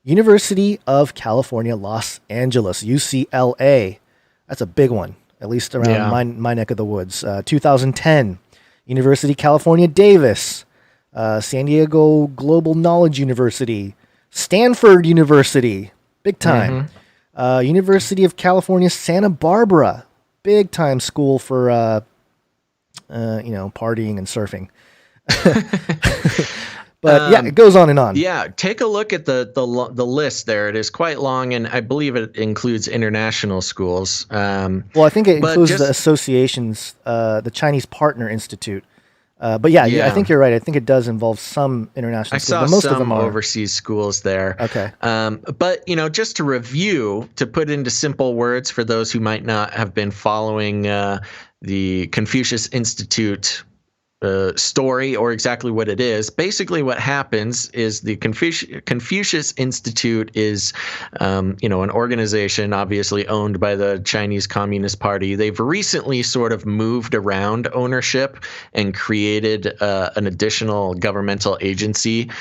University of California, Los Angeles, UCLA. That's a big one, at least around my neck of the woods. 2010, University of California, Davis, San Diego Global Knowledge University, Stanford University, big time. University of California, Santa Barbara, big time school for partying and surfing. But yeah, it goes on and on. Yeah, take a look at the list there. It is quite long, and I believe it includes international schools. Well, I think it includes the associations, the Chinese Partner Institute. But yeah, I think you're right. I think it does involve some international schools. I saw but most some of them are overseas schools there. Okay. But, just to review, to put into simple words for those who might not have been following the Confucius Institute story or exactly what it is. Basically what happens is the Confucius Institute is, an organization obviously owned by the Chinese Communist Party. They've recently sort of moved around ownership and created an additional governmental agency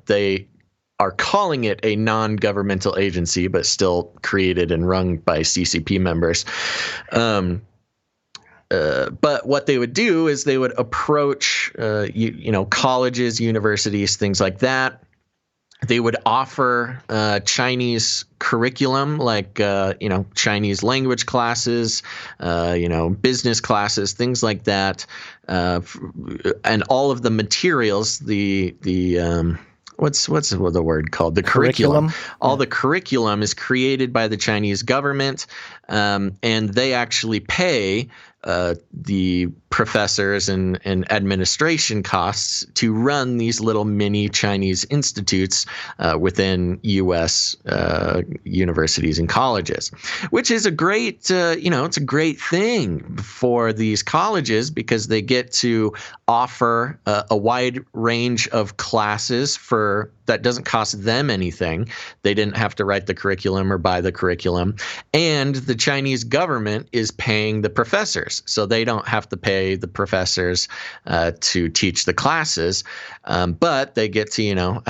they are calling it a non-governmental agency, but still created and run by CCP members. But what they would do is they would approach, colleges, universities, things like that. They would offer Chinese curriculum, like Chinese language classes, business classes, things like that, and all of the materials. What's the word called? The curriculum. All the curriculum is created by the Chinese government, and they actually pay the professors and administration costs to run these little mini Chinese institutes within U.S. Universities and colleges, which is a great, it's a great thing for these colleges because they get to offer a wide range of classes that doesn't cost them anything. They didn't have to write the curriculum or buy the curriculum. And the Chinese government is paying the professors, so they don't have to pay the professors to teach the classes, but they get to,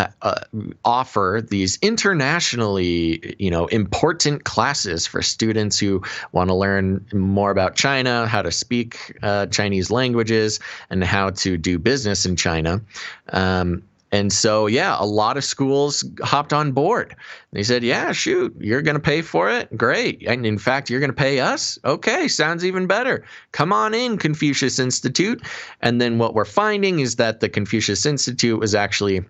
offer these internationally, important classes for students who want to learn more about China, how to speak Chinese languages, and how to do business in China. And so, a lot of schools hopped on board. They said, yeah, shoot, you're going to pay for it? Great. And in fact, you're going to pay us? Okay, sounds even better. Come on in, Confucius Institute. And then what we're finding is that the Confucius Institute was actually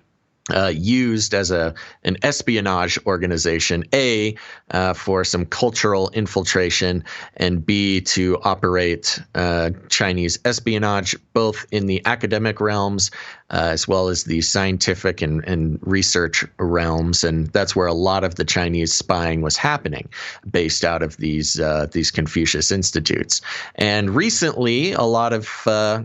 used as an espionage organization, A, for some cultural infiltration, and B, to operate Chinese espionage, both in the academic realms as well as the scientific and research realms. And that's where a lot of the Chinese spying was happening, based out of these Confucius Institutes. And recently, a lot of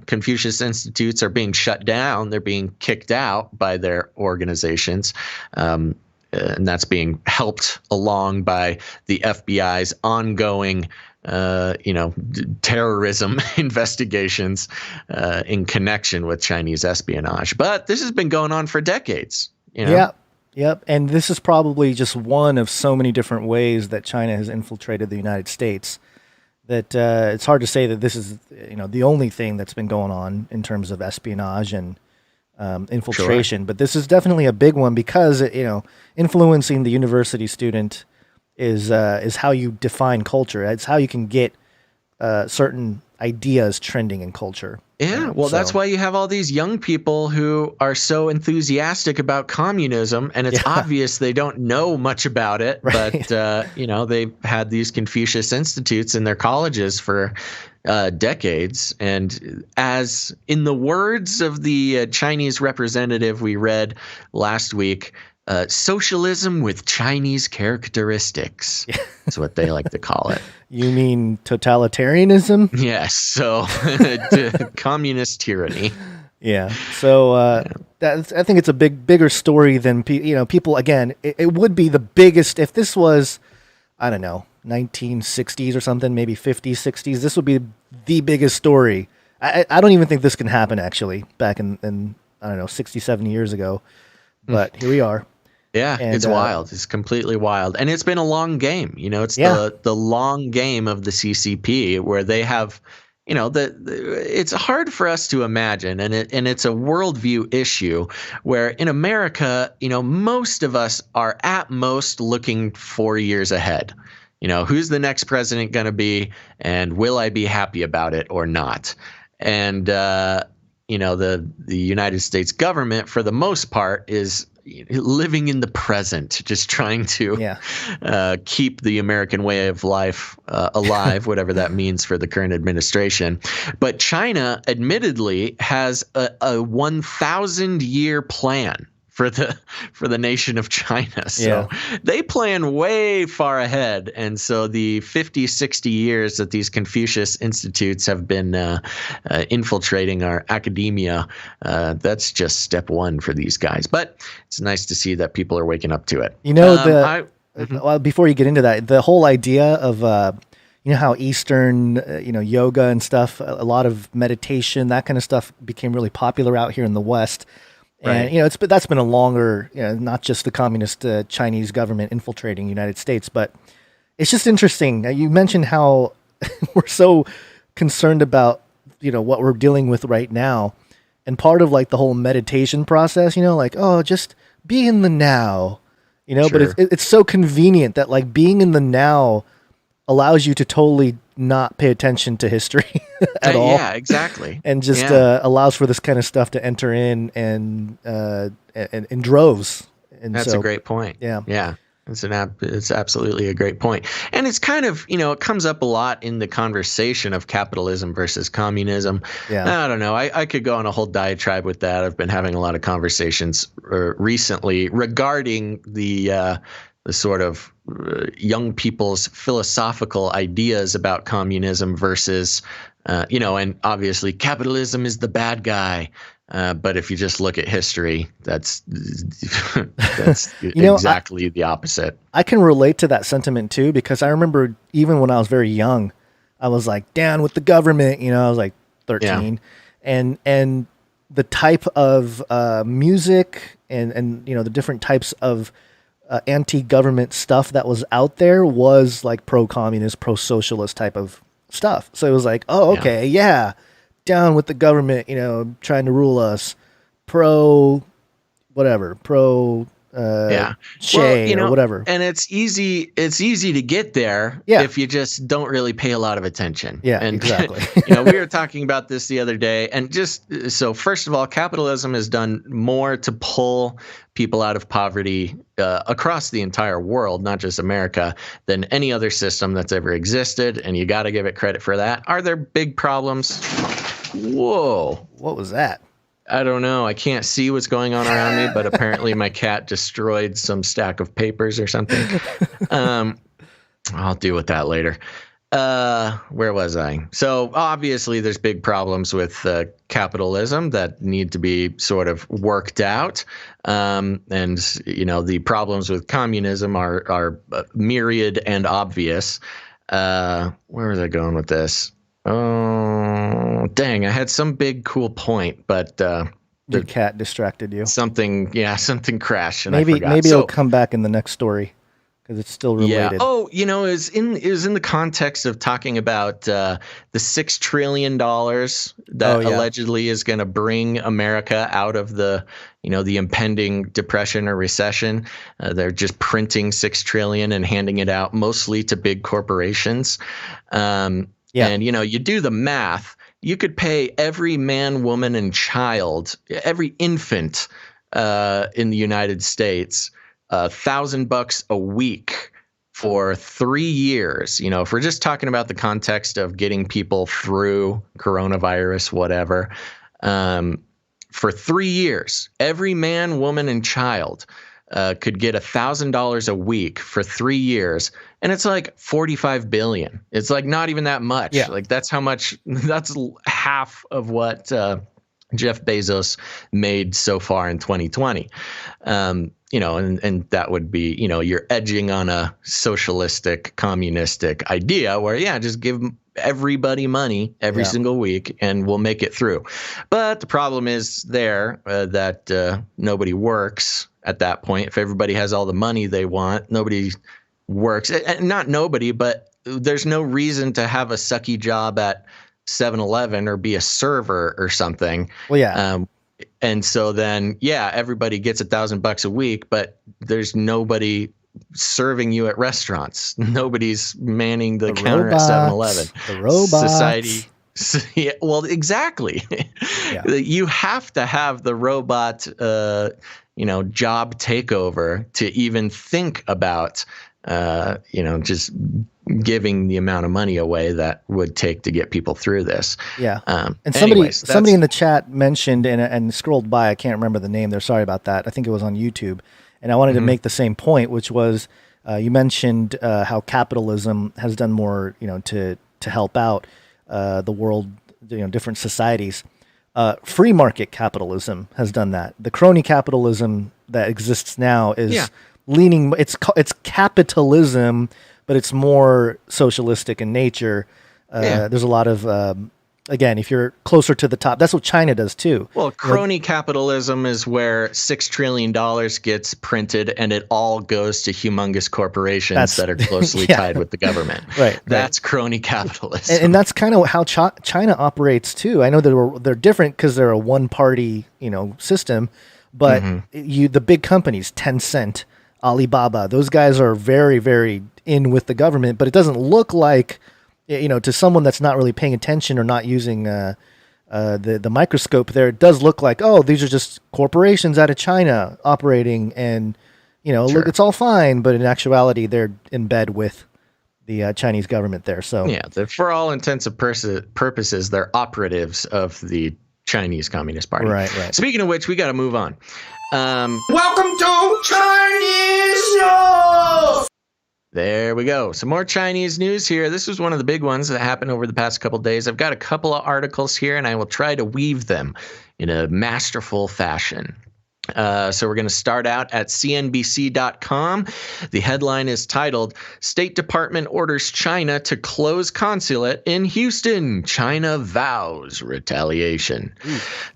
Confucius Institutes are being shut down. They're being kicked out by their organizations. And that's being helped along by the FBI's ongoing terrorism investigations in connection with Chinese espionage. But this has been going on for decades. Yep. And this is probably just one of so many different ways that China has infiltrated the United States that it's hard to say that this is, the only thing that's been going on in terms of espionage and infiltration. Sure. But this is definitely a big one because, influencing the university student is how you define culture. It's how you can get certain ideas trending in culture. Yeah, well, that's why you have all these young people who are so enthusiastic about communism, and it's obvious they don't know much about it, right. But, they've had these Confucius Institutes in their colleges for decades. And as in the words of the Chinese representative we read last week, socialism with Chinese characteristics is what they like to call it. You mean totalitarianism? Yes. So communist tyranny. Yeah. So I think it's a bigger story than people. Again, it would be the biggest if this was, I don't know, 1960s or something, maybe 50s, 60s. This would be the biggest story. I don't even think this can happen actually back in I don't know, 60, 70 years ago. But here we are. Yeah, and, it's wild. It's completely wild. And it's been a long game. It's the long game of the CCP where they have, it's hard for us to imagine. And it's a worldview issue where in America, most of us are at most looking 4 years ahead. Who's the next president going to be and will I be happy about it or not? And, the United States government, for the most part, is living in the present, just trying to keep the American way of life alive, whatever that means for the current administration. But China, admittedly, has a 1,000-year plan for the nation of China. So they plan way far ahead. And so the 50, 60 years that these Confucius Institutes have been infiltrating our academia, that's just step one for these guys. But it's nice to see that people are waking up to it. Well, before you get into that, the whole idea of how Eastern, yoga and stuff, a lot of meditation, that kind of stuff became really popular out here in the West. And, right. That's been a longer, not just the communist Chinese government infiltrating the United States, but it's just interesting. You mentioned how we're so concerned about, what we're dealing with right now. And part of like the whole meditation process, just be in the now, Sure. But it's so convenient that like being in the now allows you to totally not pay attention to history at all. Yeah, exactly. And just allows for this kind of stuff to enter in and in droves. And that's a great point. Yeah. It's absolutely a great point. And it's kind of, it comes up a lot in the conversation of capitalism versus communism. Yeah. I don't know. I could go on a whole diatribe with that. I've been having a lot of conversations recently regarding the sort of young people's philosophical ideas about communism versus, and obviously capitalism is the bad guy. But if you just look at history, that's exactly the opposite. I can relate to that sentiment too, because I remember even when I was very young, I was like down with the government. I was like 13, and the type of music and the different types of anti-government stuff that was out there was like pro-communist, pro-socialist type of stuff. So it was like, oh, okay, yeah. Down with the government, trying to rule us, pro Shay or whatever. And it's easy to get there if you just don't really pay a lot of attention. Yeah, and, exactly. We were talking about this the other day, and so first of all, capitalism has done more to pull people out of poverty across the entire world, not just America, than any other system that's ever existed, and you got to give it credit for that. Are there big problems? Whoa. What was that? I don't know. I can't see what's going on around me, but apparently my cat destroyed some stack of papers or something. I'll deal with that later. Where was I? So obviously there's big problems with capitalism that need to be sort of worked out. And, the problems with communism are myriad and obvious. Where was I going with this? Oh, dang. I had some big, cool point, but your cat distracted you. Something crashed, and maybe I forgot. Maybe it'll come back in the next story because it's still related. Yeah. Oh, is in the context of talking about the $6 trillion that allegedly is going to bring America out of the impending depression or recession. They're just printing $6 trillion and handing it out mostly to big corporations. And, you do the math, you could pay every man, woman, and child, every infant in the United States, $1,000 a week for 3 years. If we're just talking about the context of getting people through coronavirus, whatever, for 3 years, every man, woman, and child could get $1,000 a week for 3 years, and it's like $45 billion. It's like not even that much. Yeah. Like that's how much. That's half of what Jeff Bezos made so far in 2020. And that would be, you're edging on a socialistic, communistic idea where, just give everybody money every single week and we'll make it through. But the problem is that nobody works at that point. If everybody has all the money they want, nobody works. Not nobody, but there's no reason to have a sucky job at 7-Eleven or be a server or something. Well, yeah. And so then, everybody gets $1,000 a week, but there's nobody serving you at restaurants. Nobody's manning the counter robots, at 7-Eleven. The robots. Society. Yeah, well, exactly. You have to have the robot, job takeover to even think about, just giving the amount of money away that would take to get people through this. Yeah. And anyways, somebody in the chat mentioned and scrolled by, I can't remember the name there. Sorry about that. I think it was on YouTube. And I wanted to make the same point, which was you mentioned how capitalism has done more, to help out the world, different societies. Free market capitalism has done that. The crony capitalism that exists now is leaning. It's capitalism, but it's more socialistic in nature. There's a lot of again, if you're closer to the top, that's what China does too. Well, crony capitalism is where $6 trillion gets printed and it all goes to humongous corporations that are closely tied with the government. Right. That's crony capitalism. And that's kind of how China operates too. I know they're different because they're a one-party, system, but the big companies, Tencent, Alibaba, those guys are very, very in with the government, but it doesn't look like, to someone that's not really paying attention or not using the microscope there, it does look like, oh, these are just corporations out of China operating and, look, it's all fine, but in actuality, they're in bed with the Chinese government there. So yeah, for all intents and purposes, they're operatives of the Chinese Communist Party. Right. Speaking of which, we got to move on. Welcome to Chinese News! There we go. Some more Chinese news here. This was one of the big ones that happened over the past couple of days. I've got a couple of articles here, and I will try to weave them in a masterful fashion. So we're going to start out at CNBC.com. The headline is titled, State Department Orders China to Close Consulate in Houston. China Vows Retaliation.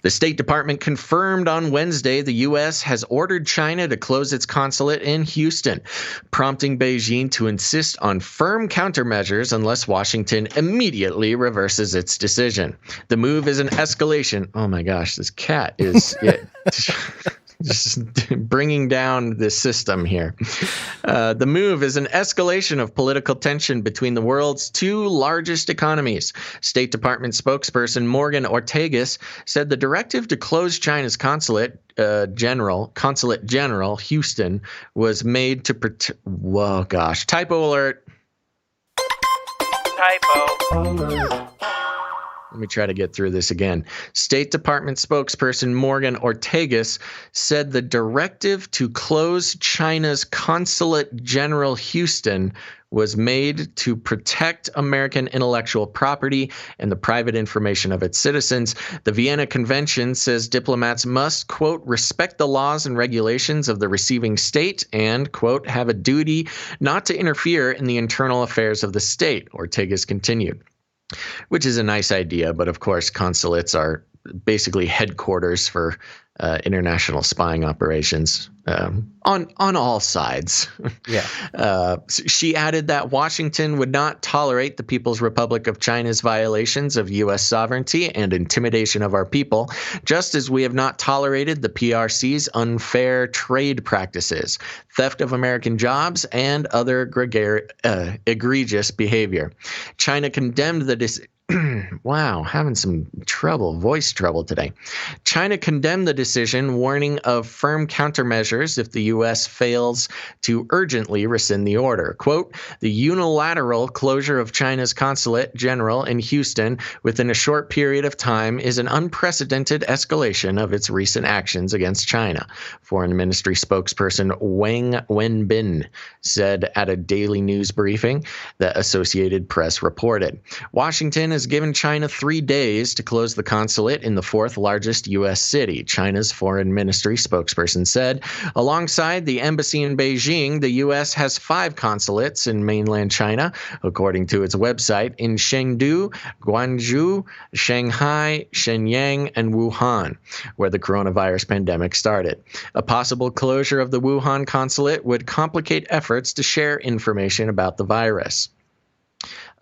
The State Department confirmed on Wednesday the U.S. has ordered China to close its consulate in Houston, prompting Beijing to insist on firm countermeasures unless Washington immediately reverses its decision. The move is an escalation. Oh my gosh, this cat is... just bringing down the system here. The move is an escalation of political tension between the world's two largest economies. State Department spokesperson Morgan Ortagus said the directive to close China's Consulate General Houston was made to protect. Whoa, gosh! Typo alert. Typo. Let me try to get through this again. State Department spokesperson Morgan Ortagus said the directive to close China's Consulate General Houston was made to protect American intellectual property and the private information of its citizens. The Vienna Convention says diplomats must, quote, respect the laws and regulations of the receiving state and, quote, have a duty not to interfere in the internal affairs of the state, Ortagus continued. Which is a nice idea, but of course, consulates are basically headquarters for international spying operations on all sides. Yeah. She added that Washington would not tolerate the People's Republic of China's violations of U.S. sovereignty and intimidation of our people, just as we have not tolerated the PRC's unfair trade practices, theft of American jobs, and other egregious behavior. China condemned the wow, having some voice trouble today. China condemned the decision, warning of firm countermeasures if the U.S. fails to urgently rescind the order. Quote, the unilateral closure of China's Consulate General in Houston within a short period of time is an unprecedented escalation of its recent actions against China, Foreign Ministry spokesperson Wang Wenbin said at a daily news briefing that Associated Press reported. Washington has given China 3 days to close the consulate in the fourth largest U.S. city, China's foreign ministry spokesperson said. Alongside the embassy in Beijing, the U.S. has 5 consulates in mainland China, according to its website, in Chengdu, Guangzhou, Shanghai, Shenyang, and Wuhan, where the coronavirus pandemic started. A possible closure of the Wuhan consulate would complicate efforts to share information about the virus.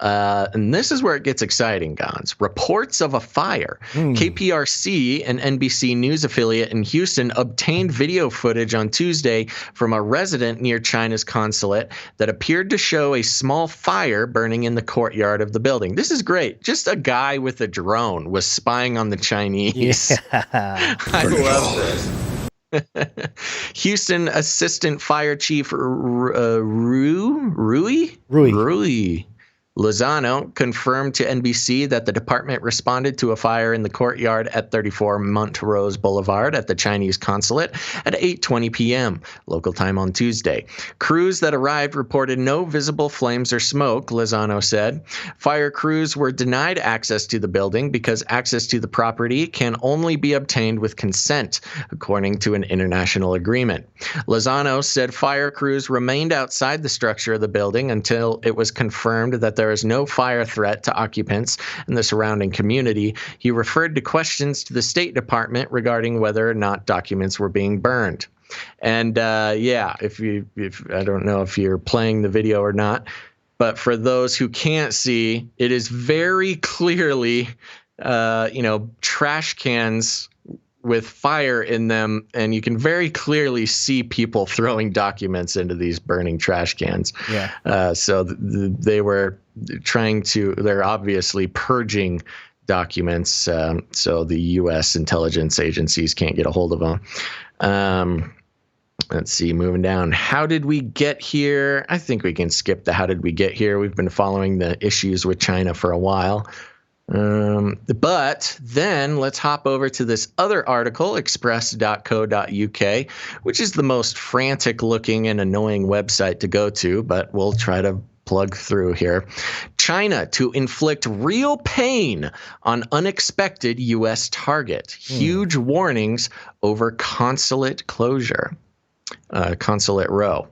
And this is where it gets exciting, Gons. Reports of a fire. KPRC, an NBC News affiliate in Houston, obtained video footage on Tuesday from a resident near China's consulate that appeared to show a small fire burning in the courtyard of the building. This is great. Just a guy with a drone was spying on the Chinese. Yeah. I love this. Houston Assistant Fire Chief Rui Lozano confirmed to NBC that the department responded to a fire in the courtyard at 34 Montrose Boulevard at the Chinese consulate at 8:20 p.m. local time on Tuesday. Crews that arrived reported no visible flames or smoke, Lozano said. Fire crews were denied access to the building because access to the property can only be obtained with consent, according to an international agreement. Lozano said fire crews remained outside the structure of the building until it was confirmed that there is no fire threat to occupants in the surrounding community. He referred to questions to the State Department regarding whether or not documents were being burned. And if I don't know if you're playing the video or not, but for those who can't see, it is very clearly, trash cans with fire in them, and you can very clearly see people throwing documents into these burning trash cans. Yeah. So they were they're obviously purging documents, so the U.S. intelligence agencies can't get a hold of them. Let's see, moving down. How did we get here? I think we can skip the how did we get here. We've been following the issues with China for a while. But then let's hop over to this other article, express.co.uk, which is the most frantic looking and annoying website to go to, but we'll try to plug through here. China to inflict real pain on unexpected U.S. target. Huge warnings over consulate closure. Consulate row.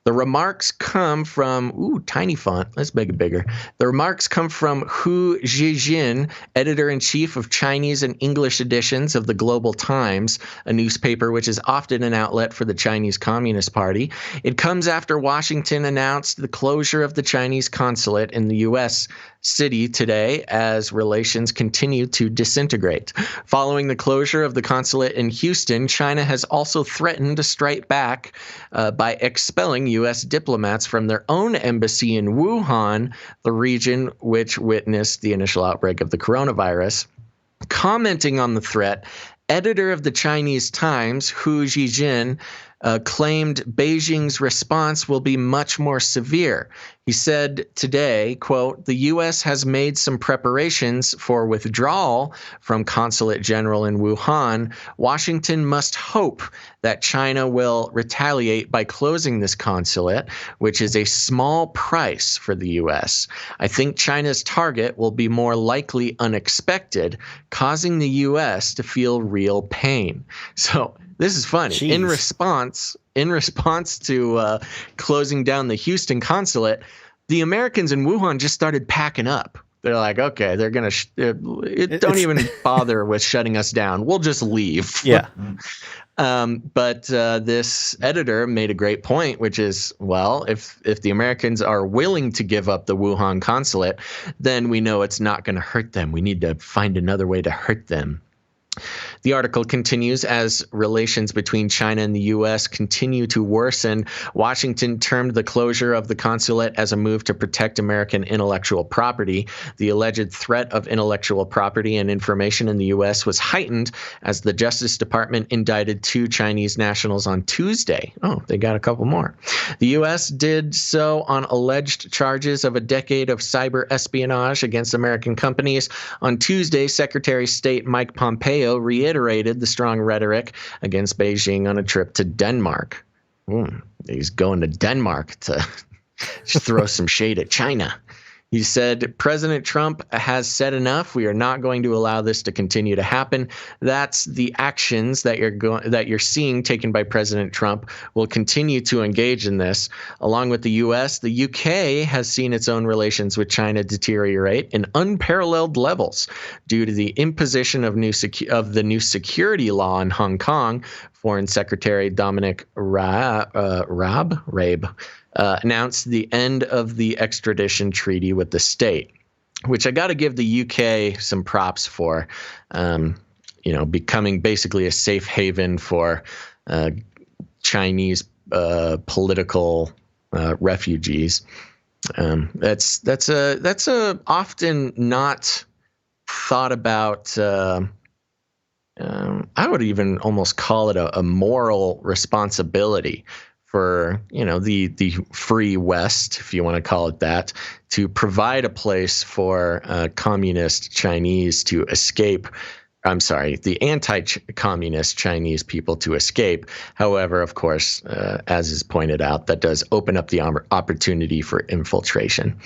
The remarks come from, tiny font, let's make it bigger. The remarks come from Hu Zhijin, editor-in-chief of Chinese and English editions of the Global Times, a newspaper which is often an outlet for the Chinese Communist Party. It comes after Washington announced the closure of the Chinese consulate in the U.S. city today as relations continue to disintegrate. Following the closure of the consulate in Houston, China has also threatened to strike back by expelling U.S. diplomats from their own embassy in Wuhan, the region which witnessed the initial outbreak of the coronavirus. Commenting on the threat, editor of the Chinese Times, Hu Zhijin, claimed Beijing's response will be much more severe. He said today, quote, the U.S. has made some preparations for withdrawal from Consulate General in Wuhan. Washington must hope that China will retaliate by closing this consulate, which is a small price for the U.S. I think China's target will be more likely unexpected, causing the U.S. to feel real pain. So this is funny. Jeez. In response to closing down the Houston consulate, the Americans in Wuhan just started packing up. They're like, okay, they're gonna don't even bother with shutting us down. We'll just leave. Yeah. But this editor made a great point, which is, well, if the Americans are willing to give up the Wuhan consulate, then we know it's not going to hurt them. We need to find another way to hurt them. The article continues, as relations between China and the U.S. continue to worsen, Washington termed the closure of the consulate as a move to protect American intellectual property. The alleged threat of intellectual property and information in the U.S. was heightened as the Justice Department indicted 2 Chinese nationals on Tuesday. Oh, they got a couple more. The U.S. did so on alleged charges of a decade of cyber espionage against American companies. On Tuesday, Secretary of State Mike Pompeo reiterated the strong rhetoric against Beijing on a trip to Denmark. He's going to Denmark to throw some shade at China. He said, President Trump has said enough. We are not going to allow this to continue to happen. That's the actions that you're seeing taken by President Trump. Will continue to engage in this. Along with the U.S., the U.K. has seen its own relations with China deteriorate in unparalleled levels due to the imposition of the new security law in Hong Kong. Foreign Secretary Dominic Raab announced the end of the extradition treaty with the state, which I got to give the UK some props for, becoming basically a safe haven for Chinese political refugees. That's a often not thought about. I would even almost call it a moral responsibility for the free West, if you want to call it that, to provide a place for communist Chinese to escape. I'm sorry, the anti-communist Chinese people to escape. However, of course, as is pointed out, that does open up the opportunity for infiltration.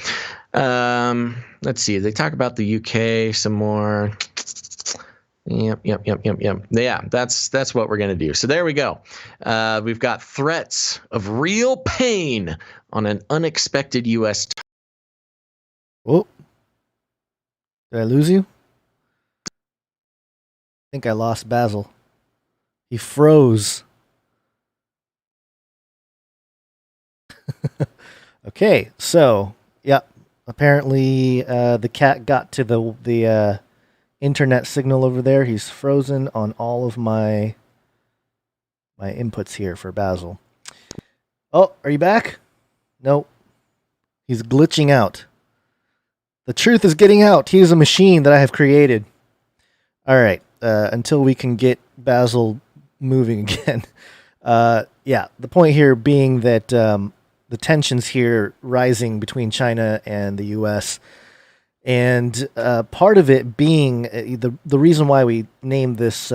Let's see. They talk about the UK some more. Yep. Yeah, that's what we're going to do. So there we go. We've got threats of real pain on an unexpected U.S. Oh, did I lose you? I think I lost Basil. He froze. Okay, so, yeah, apparently the cat got to the internet signal over there. He's frozen on all of my inputs here for Basil. Oh, are you back? Nope. He's glitching out. The truth is getting out. He is a machine that I have created. All right. Until we can get Basil moving again. Yeah, the point here being that the tensions here rising between China and the U.S. and part of it being the reason why we named this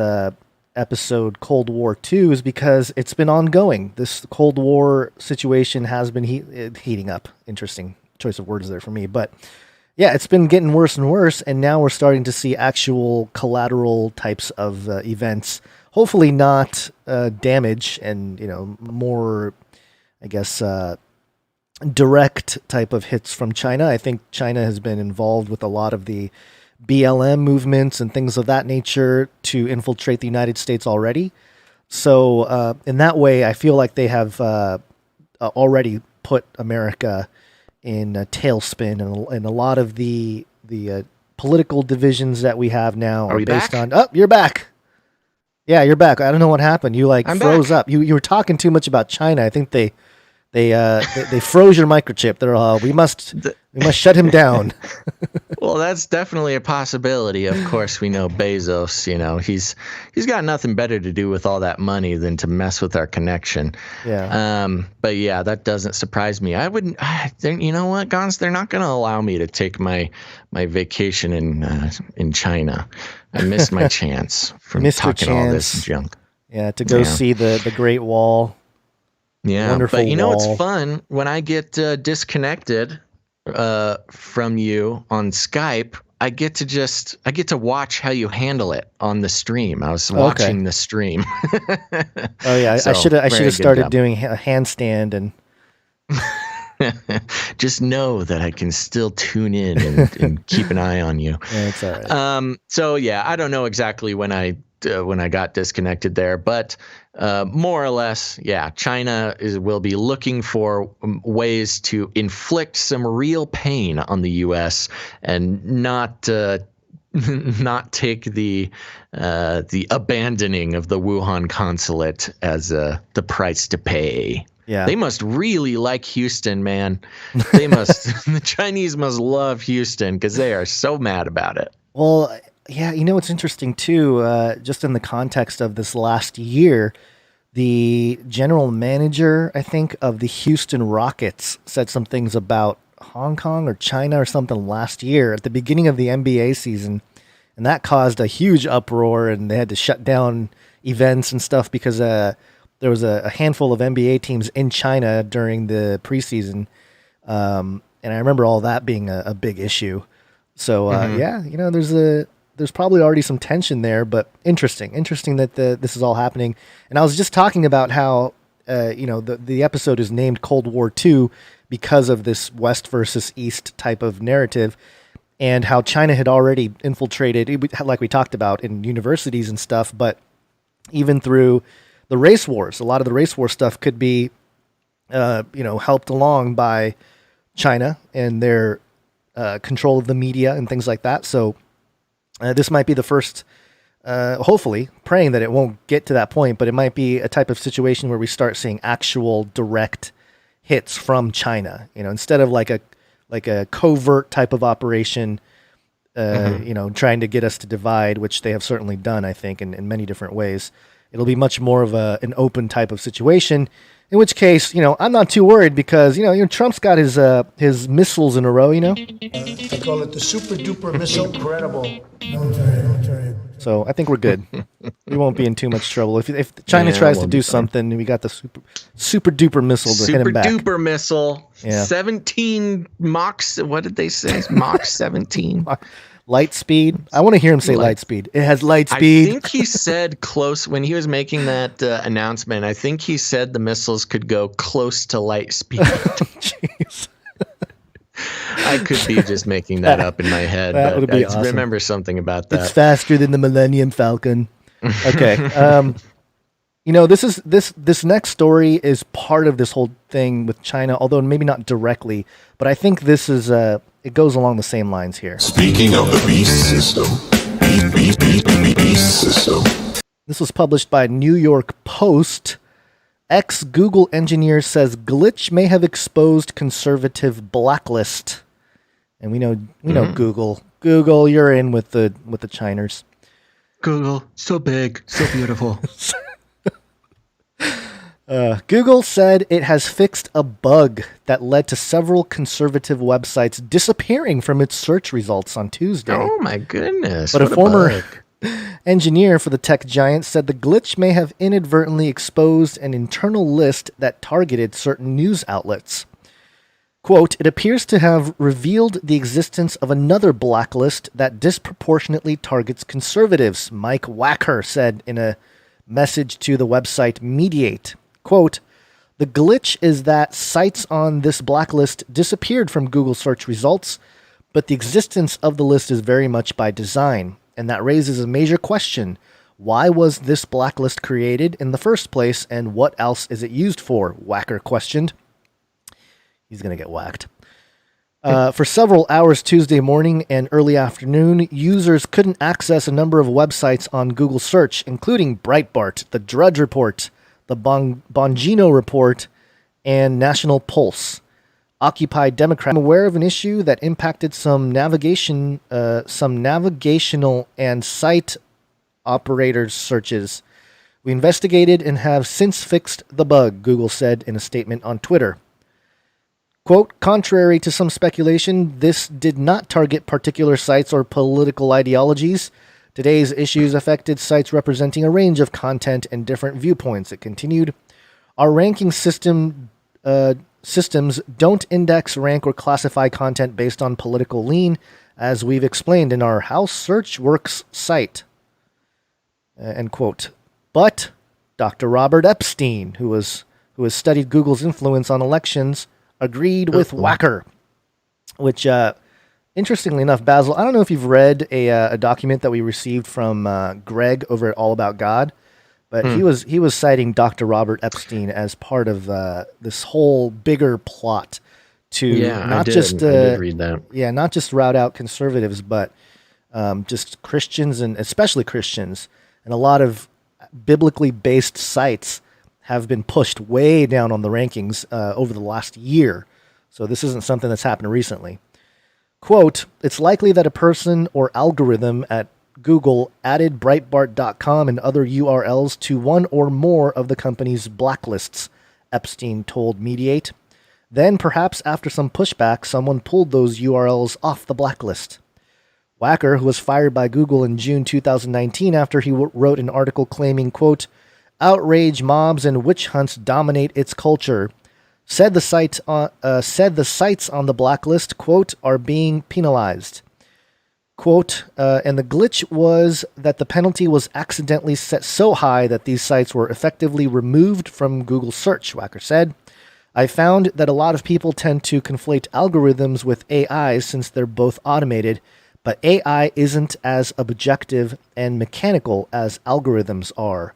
episode Cold War 2 is because it's been ongoing. This Cold War situation has been heating up. Interesting choice of words there for me. But yeah, it's been getting worse and worse, and now we're starting to see actual collateral types of events. Hopefully not damage and, more, I guess, direct type of hits from China. I think China has been involved with a lot of the BLM movements and things of that nature to infiltrate the United States already. So in that way, I feel like they have already put America in a tailspin, and a lot of the political divisions that we have now are based on. Oh, you're back. Yeah, you're back. I don't know what happened. You I'm froze back. up. You were talking too much about China. I think they froze your microchip. They're we must shut him down. Well, that's definitely a possibility. Of course, we know Bezos. He's got nothing better to do with all that money than to mess with our connection. Yeah. But yeah, that doesn't surprise me. I wouldn't. You know what, Gons? They're not going to allow me to take my vacation in China. I missed my chance from talking all this junk. Yeah, to go see the Great Wall. Yeah, wonderful but wall. it's fun when I get disconnected from you on Skype. I get to watch how you handle it on the stream. I was watching the stream. Oh yeah, So, I should have very good started job. doing a handstand and. Just know that I can still tune in and keep an eye on you. Yeah, it's all right. So yeah, I don't know exactly when I got disconnected there, but more or less, yeah, China will be looking for ways to inflict some real pain on the U.S. and not take the abandoning of the Wuhan consulate as the price to pay. Yeah. They must really like Houston, man. The Chinese must love Houston because they are so mad about it. Well, yeah, it's interesting too, just in the context of this last year, the general manager, I think, of the Houston Rockets said some things about Hong Kong or China or something last year at the beginning of the NBA season. And that caused a huge uproar, and they had to shut down events and stuff because there was a handful of NBA teams in China during the preseason. And I remember all that being a big issue. So, yeah, there's probably already some tension there, but interesting that this is all happening. And I was just talking about how, the episode is named Cold War 2 because of this West versus East type of narrative, and how China had already infiltrated, like we talked about, in universities and stuff, but even through the race wars, a lot of the race war stuff could be, helped along by China and their control of the media and things like that. So this might be the first, hopefully, praying that it won't get to that point, but it might be a type of situation where we start seeing actual direct hits from China, instead of like a covert type of operation, trying to get us to divide, which they have certainly done, I think, in many different ways. It'll be much more of an open type of situation, in which case, I'm not too worried because, Trump's got his missiles in a row, I call it the super duper missile. Incredible. So I think we're good. We won't be in too much trouble. If China tries to do something, we got the super duper missile to hit him back. Super duper missile. Yeah. 17 Mach. What did they say? Mach 17. Light speed. I want to hear him say light speed. It has light speed. I think he said close when he was making that announcement. I think he said the missiles could go close to light speed. Jeez. I could be just making that up in my head, That would but be I awesome. remember something about that. It's faster than the Millennium Falcon. Okay. This next story is part of this whole thing with China, although maybe not directly, but I think this is it goes along the same lines here. Speaking of the beast system, beast system. This was published by New York Post. Ex-Google engineer says glitch may have exposed conservative blacklist. And we know Google. Google, you're in with the Chiners. Google, so big, so beautiful. Google said it has fixed a bug that led to several conservative websites disappearing from its search results on Tuesday. Oh my goodness. But a former engineer for the tech giant said the glitch may have inadvertently exposed an internal list that targeted certain news outlets. Quote, it appears to have revealed the existence of another blacklist that disproportionately targets conservatives, Mike Wacker said in a message to the website Mediate. Quote, the glitch is that sites on this blacklist disappeared from Google search results, but the existence of the list is very much by design, and that raises a major question. Why was this blacklist created in the first place, and what else is it used for? Wacker questioned. He's going to get whacked. For several hours Tuesday morning and early afternoon, users couldn't access a number of websites on Google search, including Breitbart, the Drudge Report, the Bongino Report, and National Pulse. Occupy Democrat, aware of an issue that impacted some navigational and site operators' searches. We investigated and have since fixed the bug, Google said in a statement on Twitter. Quote, contrary to some speculation, this did not target particular sites or political ideologies. Today's issues affected sites representing a range of content and different viewpoints. It continued, our ranking systems don't index, rank, or classify content based on political lean, as we've explained in our How Search Works site. End quote. But Dr. Robert Epstein, who has studied Google's influence on elections, agreed with Wacker, which, interestingly enough, Basil, I don't know if you've read a document that we received from Greg over at All About God, but he was citing Dr. Robert Epstein as part of this whole bigger plot to not just I did read that. not just rout out conservatives, but just Christians, and especially Christians, and a lot of biblically based sites have been pushed way down on the rankings over the last year. So this isn't something that's happened recently. Quote, it's likely that a person or algorithm at Google added Breitbart.com and other URLs to one or more of the company's blacklists, Epstein told Mediate. Then, perhaps after some pushback, someone pulled those URLs off the blacklist. Wacker, who was fired by Google in June 2019 after he wrote an article claiming, quote, outrage mobs and witch hunts dominate its culture, said the sites on the blacklist, quote, are being penalized. Quote, and the glitch was that the penalty was accidentally set so high that these sites were effectively removed from Google search, Wacker said. I found that a lot of people tend to conflate algorithms with AI since they're both automated, but AI isn't as objective and mechanical as algorithms are.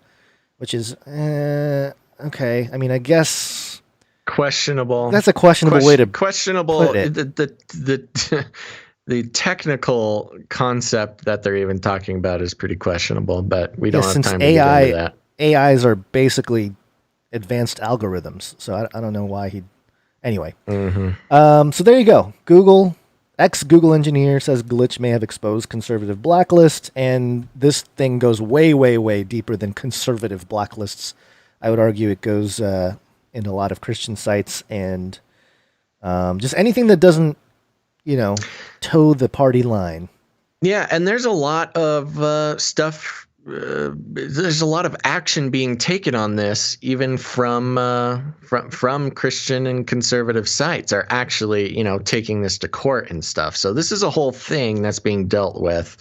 Which is, okay. I mean, I guess questionable. That's a questionable way to questionable. put it. The technical concept that they're even talking about is pretty questionable, but we don't have since time to get into that. AIs are basically advanced algorithms, so I don't know why he'd... Anyway. So there you go. Ex-Google engineer says glitch may have exposed conservative blacklist, and this thing goes way, way, way deeper than conservative blacklists. I would argue it goes in a lot of Christian sites and just anything that doesn't, toe the party line. Yeah, and there's a lot of stuff. There's a lot of action being taken on this, even from Christian and conservative sites are actually, taking this to court and stuff. So this is a whole thing that's being dealt with.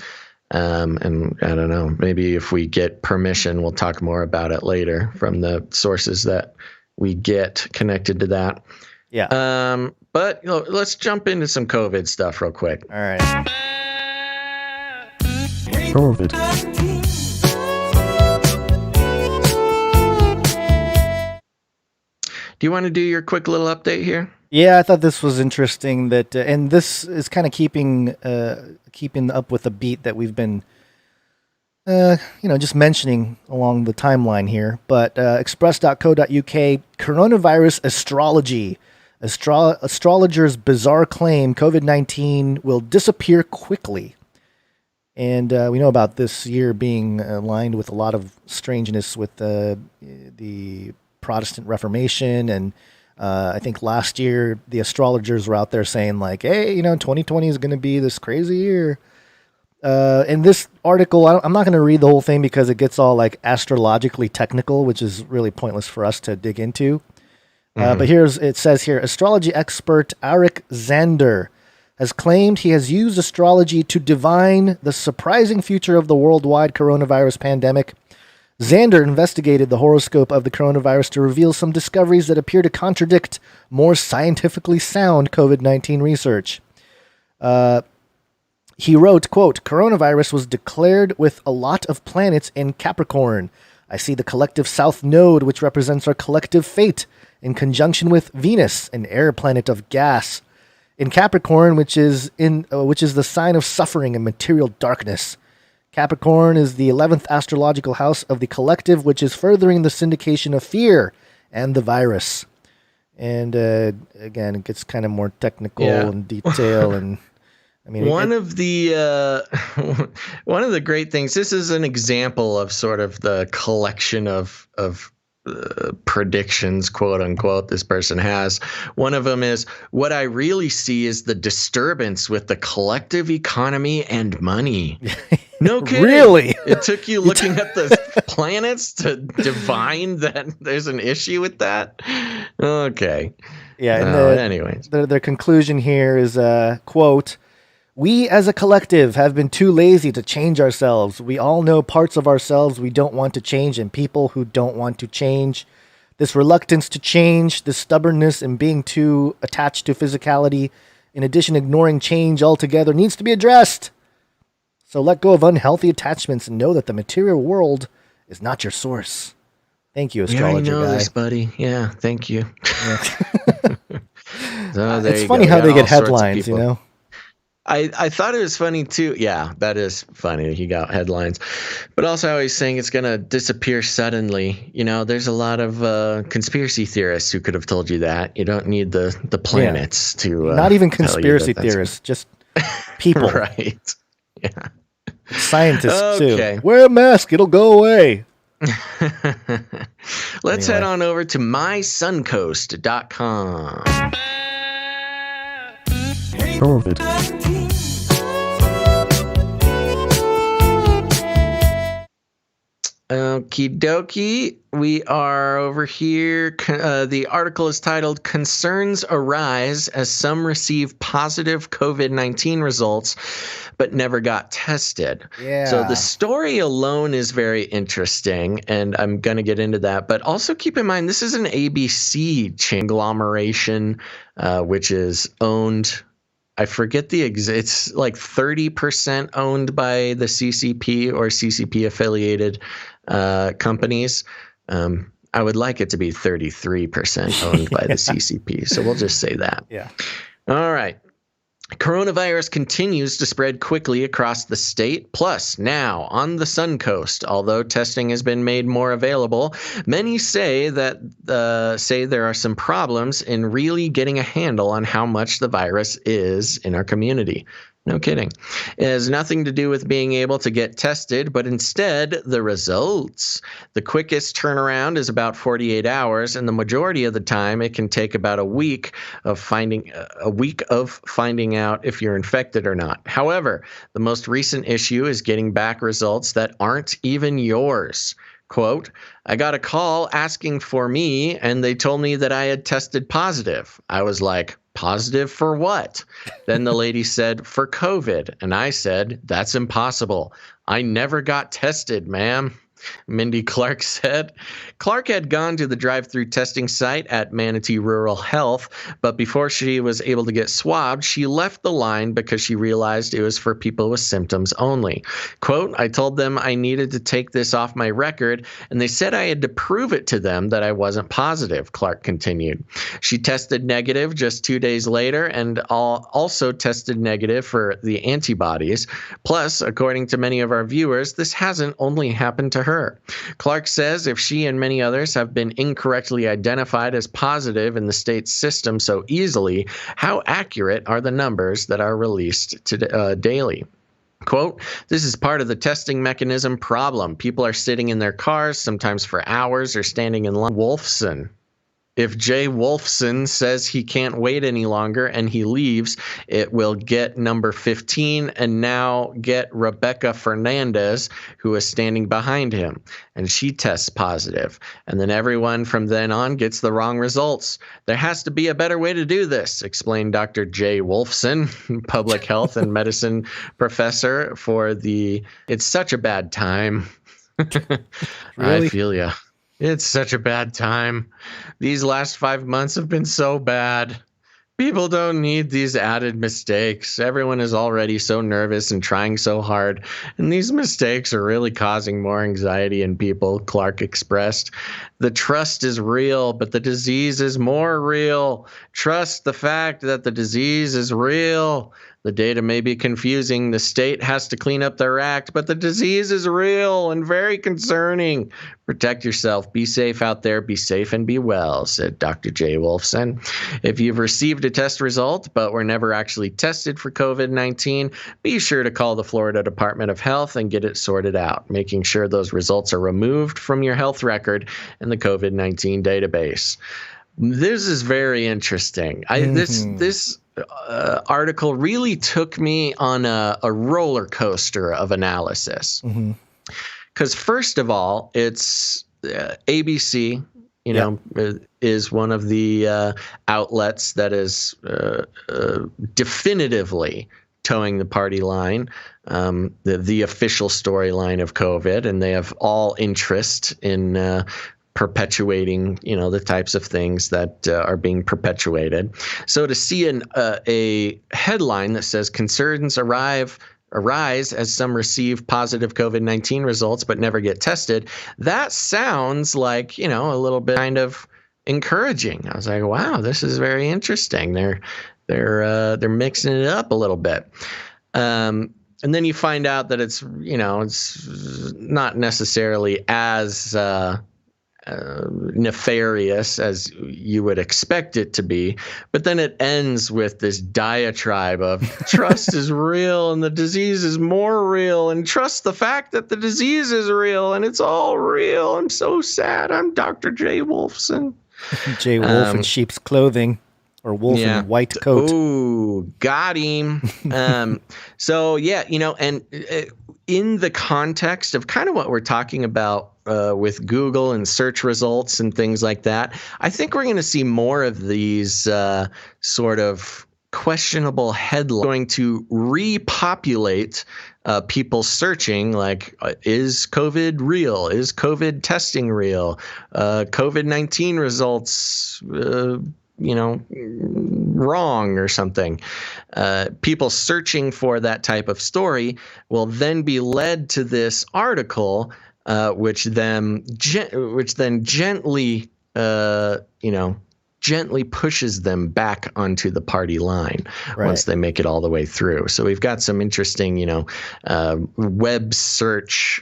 And I don't know, maybe if we get permission, we'll talk more about it later from the sources that we get connected to that. Yeah. But let's jump into some COVID stuff real quick. All right. COVID. Do you want to do your quick little update here? Yeah, I thought this was interesting that, and this is kind of keeping up with the beat that we've been, just mentioning along the timeline here. But express.co.uk, coronavirus astrology. Astrologers' bizarre claim COVID-19 will disappear quickly. And we know about this year being aligned with a lot of strangeness with the Protestant Reformation. And I think last year the astrologers were out there saying like, hey, 2020 is going to be this crazy year. In this article, I'm not going to read the whole thing because it gets all like astrologically technical, which is really pointless for us to dig into. But it says here, astrology expert Eric Zander has claimed he has used astrology to divine the surprising future of the worldwide coronavirus pandemic. Zander investigated the horoscope of the coronavirus to reveal some discoveries that appear to contradict more scientifically sound COVID-19 research. He wrote, quote, coronavirus was declared with a lot of planets in Capricorn. I see the collective south node, which represents our collective fate, in conjunction with Venus, an air planet of gas, in Capricorn, which is the sign of suffering and material darkness. Capricorn is the 11th astrological house of the collective, which is furthering the syndication of fear and the virus. And again, it gets kind of more technical and detail. And I mean, one of the great things. This is an example of sort of the collection of predictions, quote unquote, this person has. One of them is, what I really see is the disturbance with the collective economy and money. No kidding. Really? It took you looking at the planets to divine that there's an issue with that? Okay. Yeah. And anyways. Their conclusion here is, quote, we as a collective have been too lazy to change ourselves. We all know parts of ourselves we don't want to change and people who don't want to change. This reluctance to change, this stubbornness and being too attached to physicality, in addition ignoring change altogether, needs to be addressed. So let go of unhealthy attachments and know that the material world is not your source. Thank you, astrologer guy. This, buddy. Yeah, thank you. Yeah. It's funny how they get headlines, you know? I thought it was funny too. Yeah, that is funny. He got headlines, but also how he's saying it's going to disappear suddenly. There's a lot of conspiracy theorists who could have told you that. You don't need the planets to. Not even conspiracy theorists, just people. Right. Yeah. Scientists too. Wear a mask; it'll go away. Let's head on over to mysuncoast.com. COVID. Okie dokie. We are over here. The article is titled Concerns Arise as Some Receive Positive COVID-19 Results but Never Got Tested. Yeah. So the story alone is very interesting, and I'm going to get into that. But also keep in mind, this is an ABC conglomeration, which is owned, I forget it's like 30% owned by the CCP or CCP affiliated companies. I would like it to be 33% owned by the CCP. So we'll just say that. Yeah. All right. Coronavirus continues to spread quickly across the state. Plus, now on the Sun Coast, although testing has been made more available, many say that there are some problems in really getting a handle on how much the virus is in our community. No kidding. It has nothing to do with being able to get tested, but instead the results. The quickest turnaround is about 48 hours, and the majority of the time it can take about a week of finding out if you're infected or not. However, the most recent issue is getting back results that aren't even yours. Quote, I got a call asking for me, and they told me that I had tested positive. I was like, positive for what? Then the lady said, for COVID. And I said, that's impossible. I never got tested, ma'am. Mindy Clark said. Clark had gone to the drive-through testing site at Manatee Rural Health, but before she was able to get swabbed, she left the line because she realized it was for people with symptoms only. Quote, I told them I needed to take this off my record, and they said I had to prove it to them that I wasn't positive, Clark continued. She tested negative just 2 days later and also tested negative for the antibodies. Plus, according to many of our viewers, this hasn't only happened to her. Clark says if she and many others have been incorrectly identified as positive in the state's system so easily, how accurate are the numbers that are released daily? Quote, "This is part of the testing mechanism problem. People are sitting in their cars, sometimes for hours, or standing in line." Wolfson. If Jay Wolfson says he can't wait any longer and he leaves, it will get number 15 and now get Rebecca Fernandez, who is standing behind him, and she tests positive. And then everyone from then on gets the wrong results. There has to be a better way to do this, explained Dr. Jay Wolfson, public health and medicine professor for the It's Such a Bad Time. Really? I feel ya. It's such a bad time. These last 5 months have been so bad. People don't need these added mistakes. Everyone is already so nervous and trying so hard, and these mistakes are really causing more anxiety in people, Clark expressed. The trust is real, but the disease is more real. Trust the fact that the disease is real. The data may be confusing. The state has to clean up their act, but the disease is real and very concerning. Protect yourself. Be safe out there. Be safe and be well, said Dr. Jay Wolfson. If you've received a test result but were never actually tested for COVID-19, be sure to call the Florida Department of Health and get it sorted out, making sure those results are removed from your health record in the COVID-19 database. This is very interesting. This article really took me on a roller coaster of analysis. Because first of all, it's ABC, is one of the outlets that is definitively towing the party line, the official storyline of COVID, and they have all interest in perpetuating, the types of things that are being perpetuated. So to see a headline that says concerns arise as some receive positive COVID-19 results but never get tested, that sounds like, a little bit kind of encouraging. I was like, wow, this is very interesting. They're mixing it up a little bit. And then you find out that it's not necessarily as nefarious as you would expect it to be, but then it ends with this diatribe of trust is real and the disease is more real, and trust the fact that the disease is real and it's all real. I'm so sad. I'm Dr. Jay Wolfson. Jay Wolf in sheep's clothing, or wolf in white coat. Ooh, got him. So yeah, and in the context of kind of what we're talking about with Google and search results and things like that, I think we're going to see more of these sort of questionable headlines going to repopulate people searching like, is COVID real? Is COVID testing real? COVID-19 results, wrong or something. People searching for that type of story will then be led to this article, which then gently, gently pushes them back onto the party line once they make it all the way through. So we've got some interesting, web search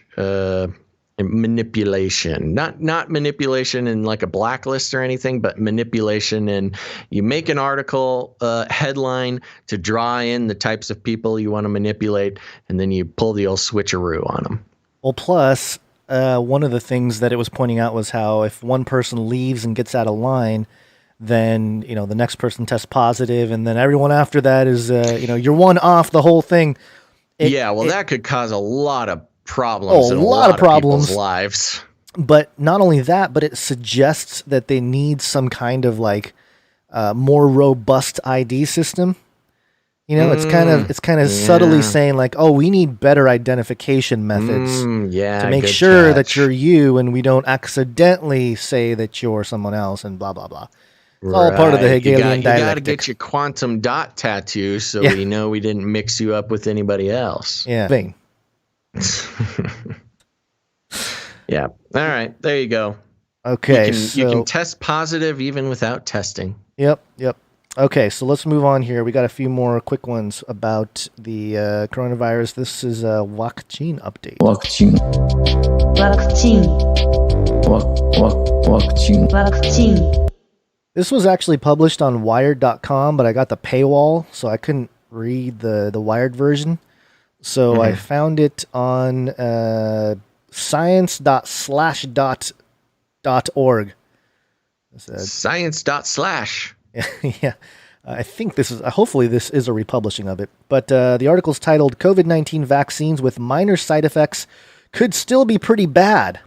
manipulation, not manipulation in like a blacklist or anything, but manipulation in you make an article headline to draw in the types of people you want to manipulate, and then you pull the old switcheroo on them. Well, plus one of the things that it was pointing out was how if one person leaves and gets out of line, then the next person tests positive, and then everyone after that is you're one off the whole thing. That could cause a lot of problems in a lot of problems, people's lives. But not only that, but it suggests that they need some kind of more robust ID system. It's kind of subtly saying like, oh, we need better identification methods to make sure that you're you, and we don't accidentally say that you're someone else, and blah blah blah. It's all part of the Hegelian dialectic. You got to get your quantum dot tattoo so we know we didn't mix you up with anybody else. Yeah. Yeah. All right. There you go. Okay. You can test positive even without testing. Yep. Okay. So let's move on here. We got a few more quick ones about the coronavirus. This is a vaccine update. Vaccine. This was actually published on Wired.com, but I got the paywall, so I couldn't read the Wired version. So I found it on science.slash.org. Science.slash. Yeah. I think this is, hopefully this is a republishing of it. But the article is titled COVID-19 Vaccines with Minor Side Effects Could Still Be Pretty Bad.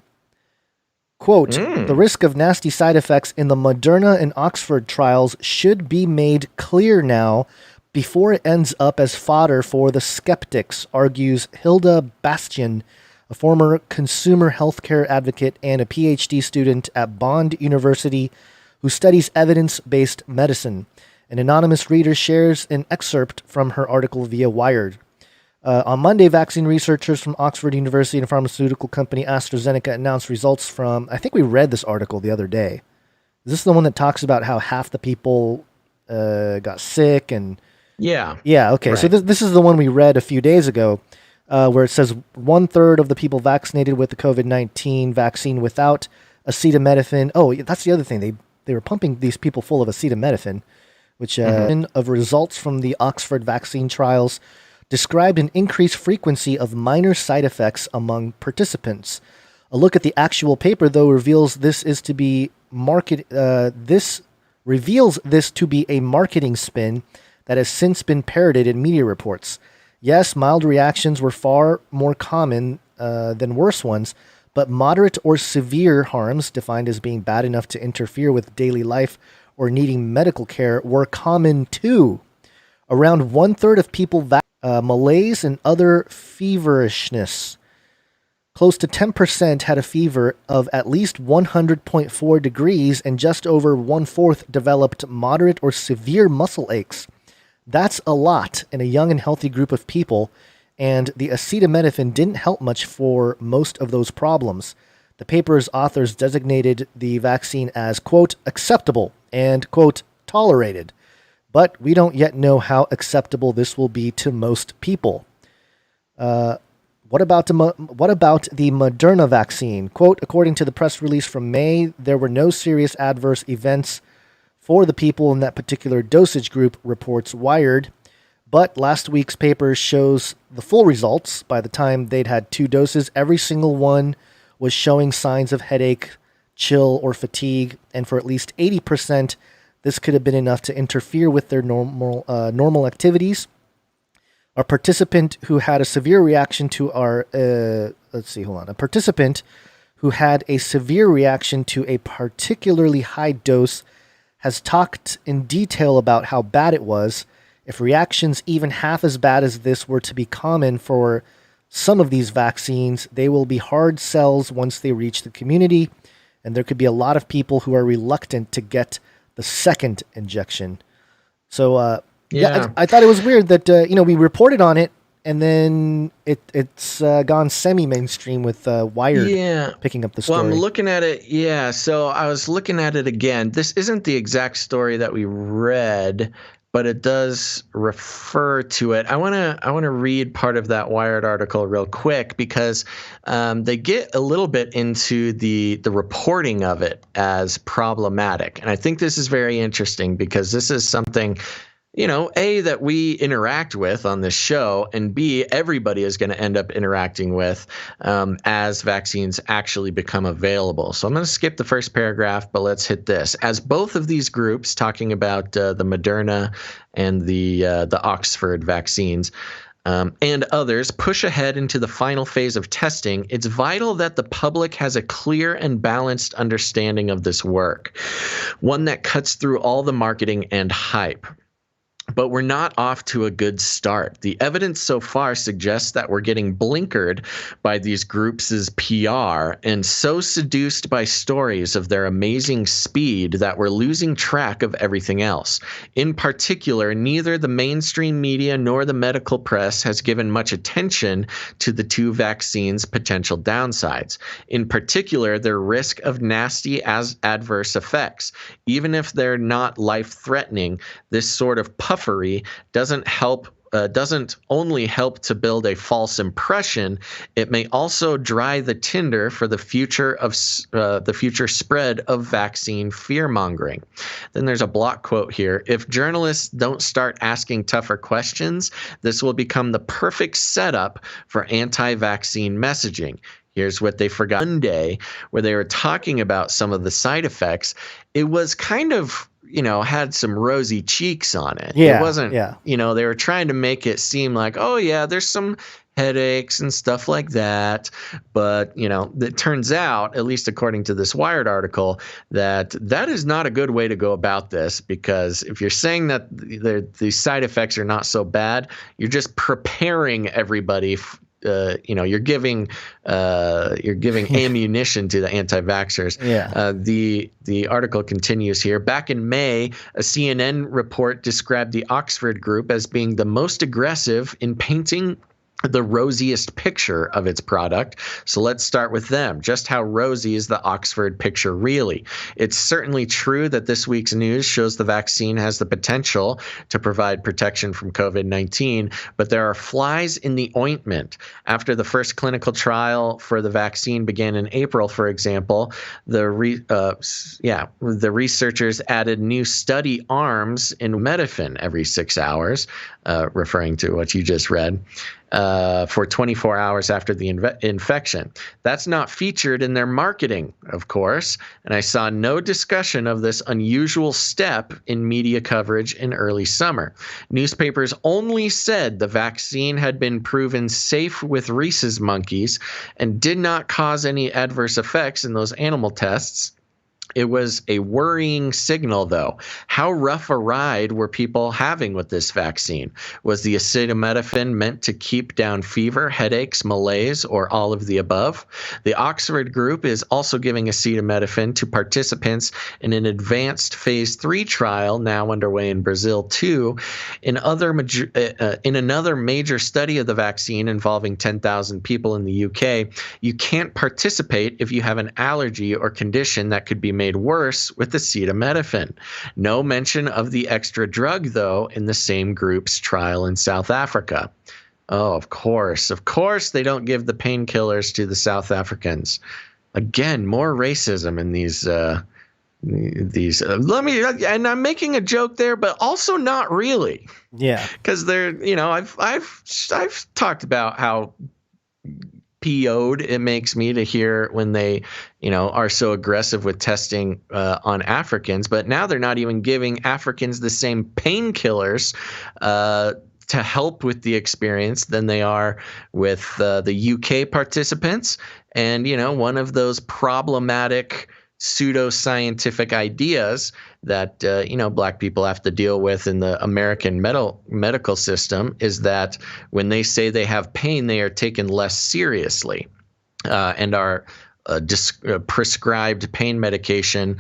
Quote, the risk of nasty side effects in the Moderna and Oxford trials should be made clear now before it ends up as fodder for the skeptics, argues Hilda Bastian, a former consumer healthcare advocate and a PhD student at Bond University who studies evidence-based medicine. An anonymous reader shares an excerpt from her article via Wired. On Monday, vaccine researchers from Oxford University and pharmaceutical company AstraZeneca announced results from, I think we read this article the other day. Is this the one that talks about how half the people got sick? And Yeah. Yeah, okay. Right. So this is the one we read a few days ago, where it says 1/3 of the people vaccinated with the COVID-19 vaccine without acetaminophen. Oh, that's the other thing. They were pumping these people full of acetaminophen, which of results from the Oxford vaccine trials described an increased frequency of minor side effects among participants. A look at the actual paper, though, reveals this to be a marketing spin that has since been parroted in media reports. Yes, mild reactions were far more common than worse ones, but moderate or severe harms, defined as being bad enough to interfere with daily life or needing medical care, were common too. Around 1/3 of people malaise and other feverishness. Close to 10% had a fever of at least 100.4 degrees, and just over 1/4 developed moderate or severe muscle aches. That's a lot in a young and healthy group of people, and the acetaminophen didn't help much for most of those problems. The paper's authors designated the vaccine as, quote, acceptable and, quote, tolerated. But we don't yet know how acceptable this will be to most people. What about the Moderna vaccine? Quote, according to the press release from May, there were no serious adverse events for the people in that particular dosage group, reports Wired. But last week's paper shows the full results. By the time they'd had 2 doses, every single one was showing signs of headache, chill, or fatigue. And for at least 80%, this could have been enough to interfere with their normal activities. A participant who had a severe reaction to a participant who had a severe reaction to a particularly high dose has talked in detail about how bad it was. If reactions even half as bad as this were to be common for some of these vaccines, they will be hard sells once they reach the community, and there could be a lot of people who are reluctant to get the second injection. So, I thought it was weird that, we reported on it, and then it's gone semi-mainstream with Wired picking up the story. Well, I'm looking at it. Yeah, so I was looking at it again. This isn't the exact story that we read, but it does refer to it. I want to read part of that Wired article real quick because they get a little bit into the reporting of it as problematic. And I think this is very interesting because this is something, A, that we interact with on this show, and B, everybody is going to end up interacting with as vaccines actually become available. So I'm going to skip the first paragraph, but let's hit this. As both of these groups, talking about the Moderna and the Oxford vaccines, and others push ahead into the final phase of testing, it's vital that the public has a clear and balanced understanding of this work, one that cuts through all the marketing and hype. But we're not off to a good start. The evidence so far suggests that we're getting blinkered by these groups' PR and so seduced by stories of their amazing speed that we're losing track of everything else. In particular, neither the mainstream media nor the medical press has given much attention to the 2 vaccines' potential downsides. In particular, their risk of nasty adverse effects. Even if they're not life-threatening, this sort of puffery doesn't help doesn't only help to build a false impression, it may also dry the tinder for the future spread of vaccine fear-mongering. Then there's a block quote here. If journalists don't start asking tougher questions, this will become the perfect setup for anti-vaccine messaging. Here's what they forgot Monday, where they were talking about some of the side effects. It was kind of, had some rosy cheeks on it. Yeah, it wasn't, yeah. They were trying to make it seem like, oh yeah, there's some headaches and stuff like that. But, it turns out, at least according to this Wired article, that is not a good way to go about this, because if you're saying that the side effects are not so bad, you're just preparing everybody you're giving ammunition to the anti-vaxxers. Yeah. The article continues here. Back in May, a CNN report described the Oxford group as being the most aggressive in painting the rosiest picture of its product. So let's start with them. Just how rosy is the Oxford picture really? It's certainly true that this week's news shows the vaccine has the potential to provide protection from COVID-19, but there are flies in the ointment. After the first clinical trial for the vaccine began in April, for example, the researchers added new study arms in Metafin every 6 hours, referring to what you just read. For 24 hours after the infection. That's not featured in their marketing, of course, and I saw no discussion of this unusual step in media coverage in early summer. Newspapers only said the vaccine had been proven safe with rhesus monkeys and did not cause any adverse effects in those animal tests. It was a worrying signal, though. How rough a ride were people having with this vaccine? Was the acetaminophen meant to keep down fever, headaches, malaise, or all of the above? The Oxford group is also giving acetaminophen to participants in an advanced phase 3 trial now underway in Brazil, too. In another major study of the vaccine involving 10,000 people in the UK, you can't participate if you have an allergy or condition that could be made worse with acetaminophen. No mention of the extra drug, though, in the same group's trial in South Africa. Oh, of course they don't give the painkillers to the South Africans. Again, more racism in these. And I'm making a joke there, but also not really. Yeah, because they're, I've talked about how PO'd it makes me to hear when they, are so aggressive with testing on Africans. But now they're not even giving Africans the same painkillers to help with the experience than they are with the UK participants. And, one of those problematic pseudoscientific ideas that black people have to deal with in the American medical system is that when they say they have pain, they are taken less seriously and are prescribed pain medication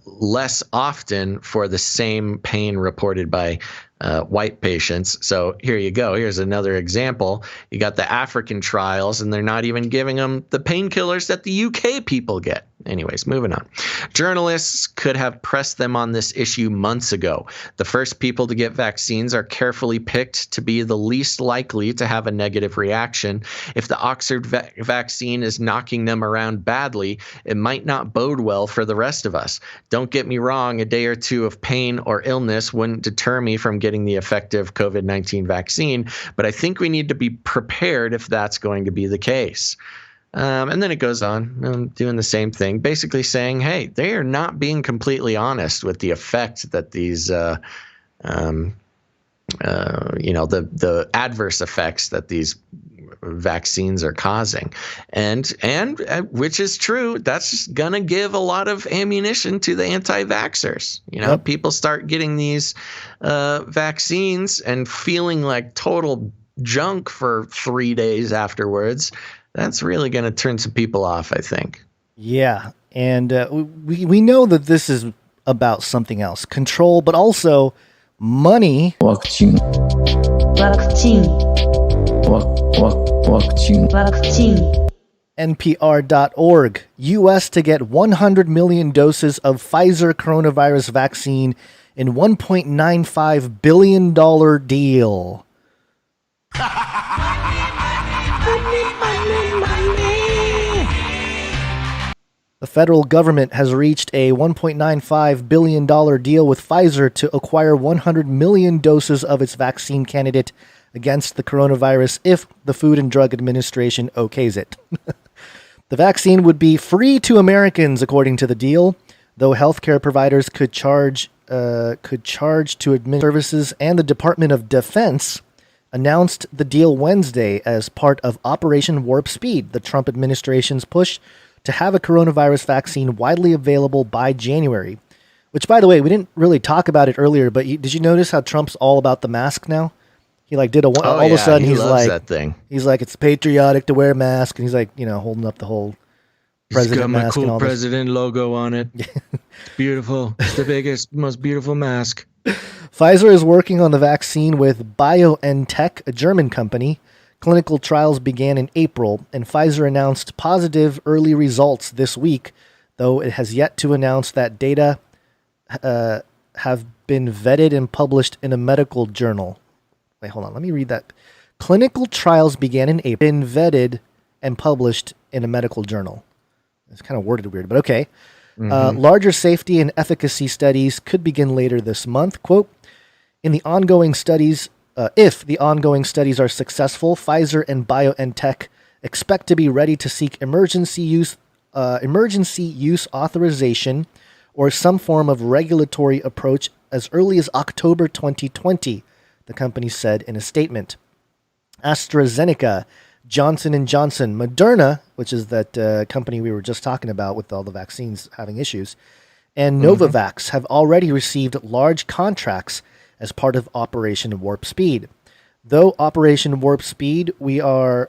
less often for the same pain reported by white patients. So here you go. Here's another example. You got the African trials, and they're not even giving them the painkillers that the UK people get. Anyways, moving on. Journalists could have pressed them on this issue months ago. The first people to get vaccines are carefully picked to be the least likely to have a negative reaction. If the Oxford vaccine is knocking them around badly, it might not bode well for the rest of us. Don't get me wrong, a day or two of pain or illness wouldn't deter me from getting the effective COVID-19 vaccine, but I think we need to be prepared if that's going to be the case. And then it goes on doing the same thing, basically saying, hey, they are not being completely honest with the effect that these, the adverse effects that these vaccines are causing. And which is true, that's just going to give a lot of ammunition to the anti-vaxxers. Yep. People start getting these vaccines and feeling like total junk for 3 days afterwards. That's really going to turn some people off, I think. Yeah, and we know that this is about something else. Control, but also money. Vaccine. NPR.org. U.S. to get 100 million doses of Pfizer coronavirus vaccine in $1.95 billion deal. The federal government has reached a $1.95 billion deal with Pfizer to acquire 100 million doses of its vaccine candidate against the coronavirus if the Food and Drug Administration okays it. The vaccine would be free to Americans, according to the deal, though healthcare providers could charge to administer services, and the Department of Defense announced the deal Wednesday as part of Operation Warp Speed, the Trump administration's push to have a coronavirus vaccine widely available by January. Which, by the way, we didn't really talk about it earlier, but did you notice how Trump's all about the mask now? He did all of a sudden he's loves like that thing. He's like, it's patriotic to wear a mask, and he's like, holding up the whole president mask. It's got my and all cool president logo on it. It's beautiful. It's the biggest, most beautiful mask. Pfizer is working on the vaccine with BioNTech, a German company. Clinical trials began in April, and Pfizer announced positive early results this week, though it has yet to announce that data have been vetted and published in a medical journal. Wait, hold on. Let me read that. Clinical trials began in April, been vetted and published in a medical journal. It's kind of worded weird, but okay. Larger safety and efficacy studies could begin later this month. Quote, if the ongoing studies are successful, Pfizer and BioNTech expect to be ready to seek emergency use authorization or some form of regulatory approach as early as October 2020, the company said in a statement. AstraZeneca, Johnson & Johnson, Moderna, which is that company we were just talking about with all the vaccines having issues, and Novavax have already received large contracts as part of Operation Warp Speed. Though Operation Warp Speed, through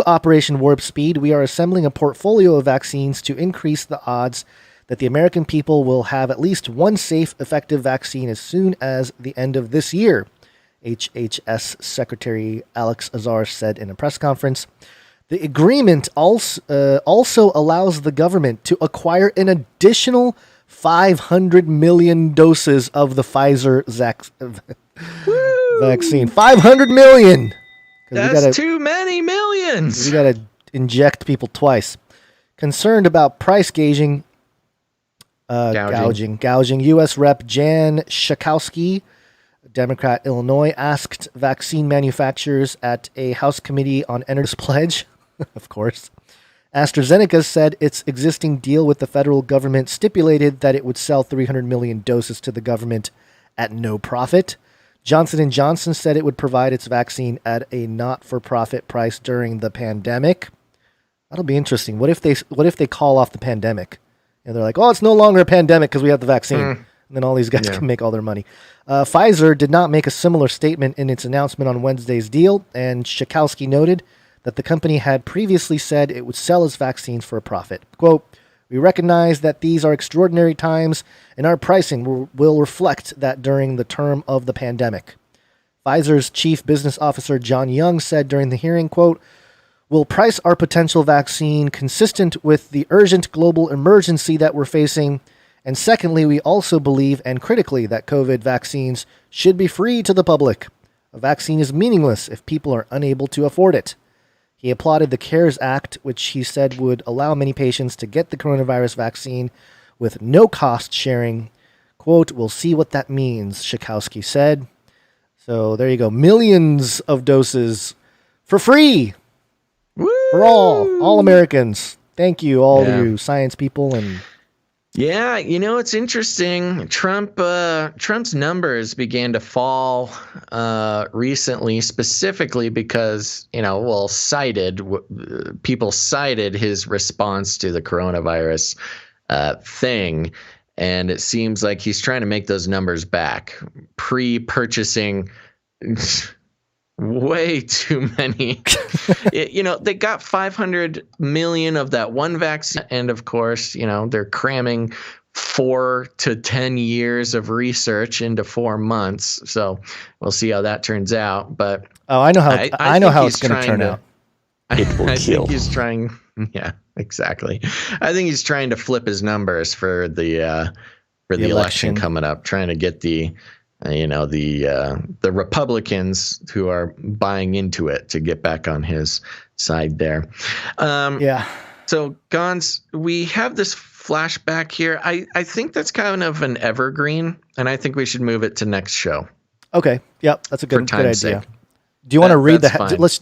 Operation Warp Speed, we are assembling a portfolio of vaccines to increase the odds that the American people will have at least one safe, effective vaccine as soon as the end of this year, HHS Secretary Alex Azar said in a press conference. The agreement also allows the government to acquire an additional 500 million doses of the Pfizer vaccine. 500 million! That's too many millions! We got to inject people twice. Concerned about price gouging, U.S. Rep. Jan Schakowsky, Democrat, Illinois, asked vaccine manufacturers at a House Committee on Energy pledge, of course. AstraZeneca said its existing deal with the federal government stipulated that it would sell 300 million doses to the government at no profit. Johnson & Johnson said it would provide its vaccine at a not-for-profit price during the pandemic. That'll be interesting. What if they call off the pandemic? And they're like, oh, it's no longer a pandemic because we have the vaccine. And then all these guys can make all their money. Pfizer did not make a similar statement in its announcement on Wednesday's deal, and Schakowsky noted that the company had previously said it would sell its vaccines for a profit. Quote, we recognize that these are extraordinary times, and our pricing will reflect that during the term of the pandemic. Pfizer's chief business officer, John Young, said during the hearing, quote, we'll price our potential vaccine consistent with the urgent global emergency that we're facing. And secondly, we also believe, and critically, that COVID vaccines should be free to the public. A vaccine is meaningless if people are unable to afford it. He applauded the CARES Act, which he said would allow many patients to get the coronavirus vaccine with no cost sharing. Quote, we'll see what that means, Schakowsky said. So there you go. Millions of doses for free. Woo! For all Americans. Thank you, all you science people. And yeah, it's interesting. Trump's numbers began to fall recently, specifically because people cited his response to the coronavirus thing, and it seems like he's trying to make those numbers back, pre-purchasing way too many. They got 500 million of that one vaccine, and of course, they're cramming 4 to 10 years of research into 4 months. So we'll see how that turns out. But I know how it's going to turn out. It will kill. Think he's trying. Yeah, exactly. I think he's trying to flip his numbers for the election coming up, trying to get the the Republicans who are buying into it to get back on his side there. Yeah. So, Gons, we have this flashback here. I think that's kind of an evergreen, and I think we should move it to next show. Okay. Yep. That's a good idea. Sake. Do you want to read do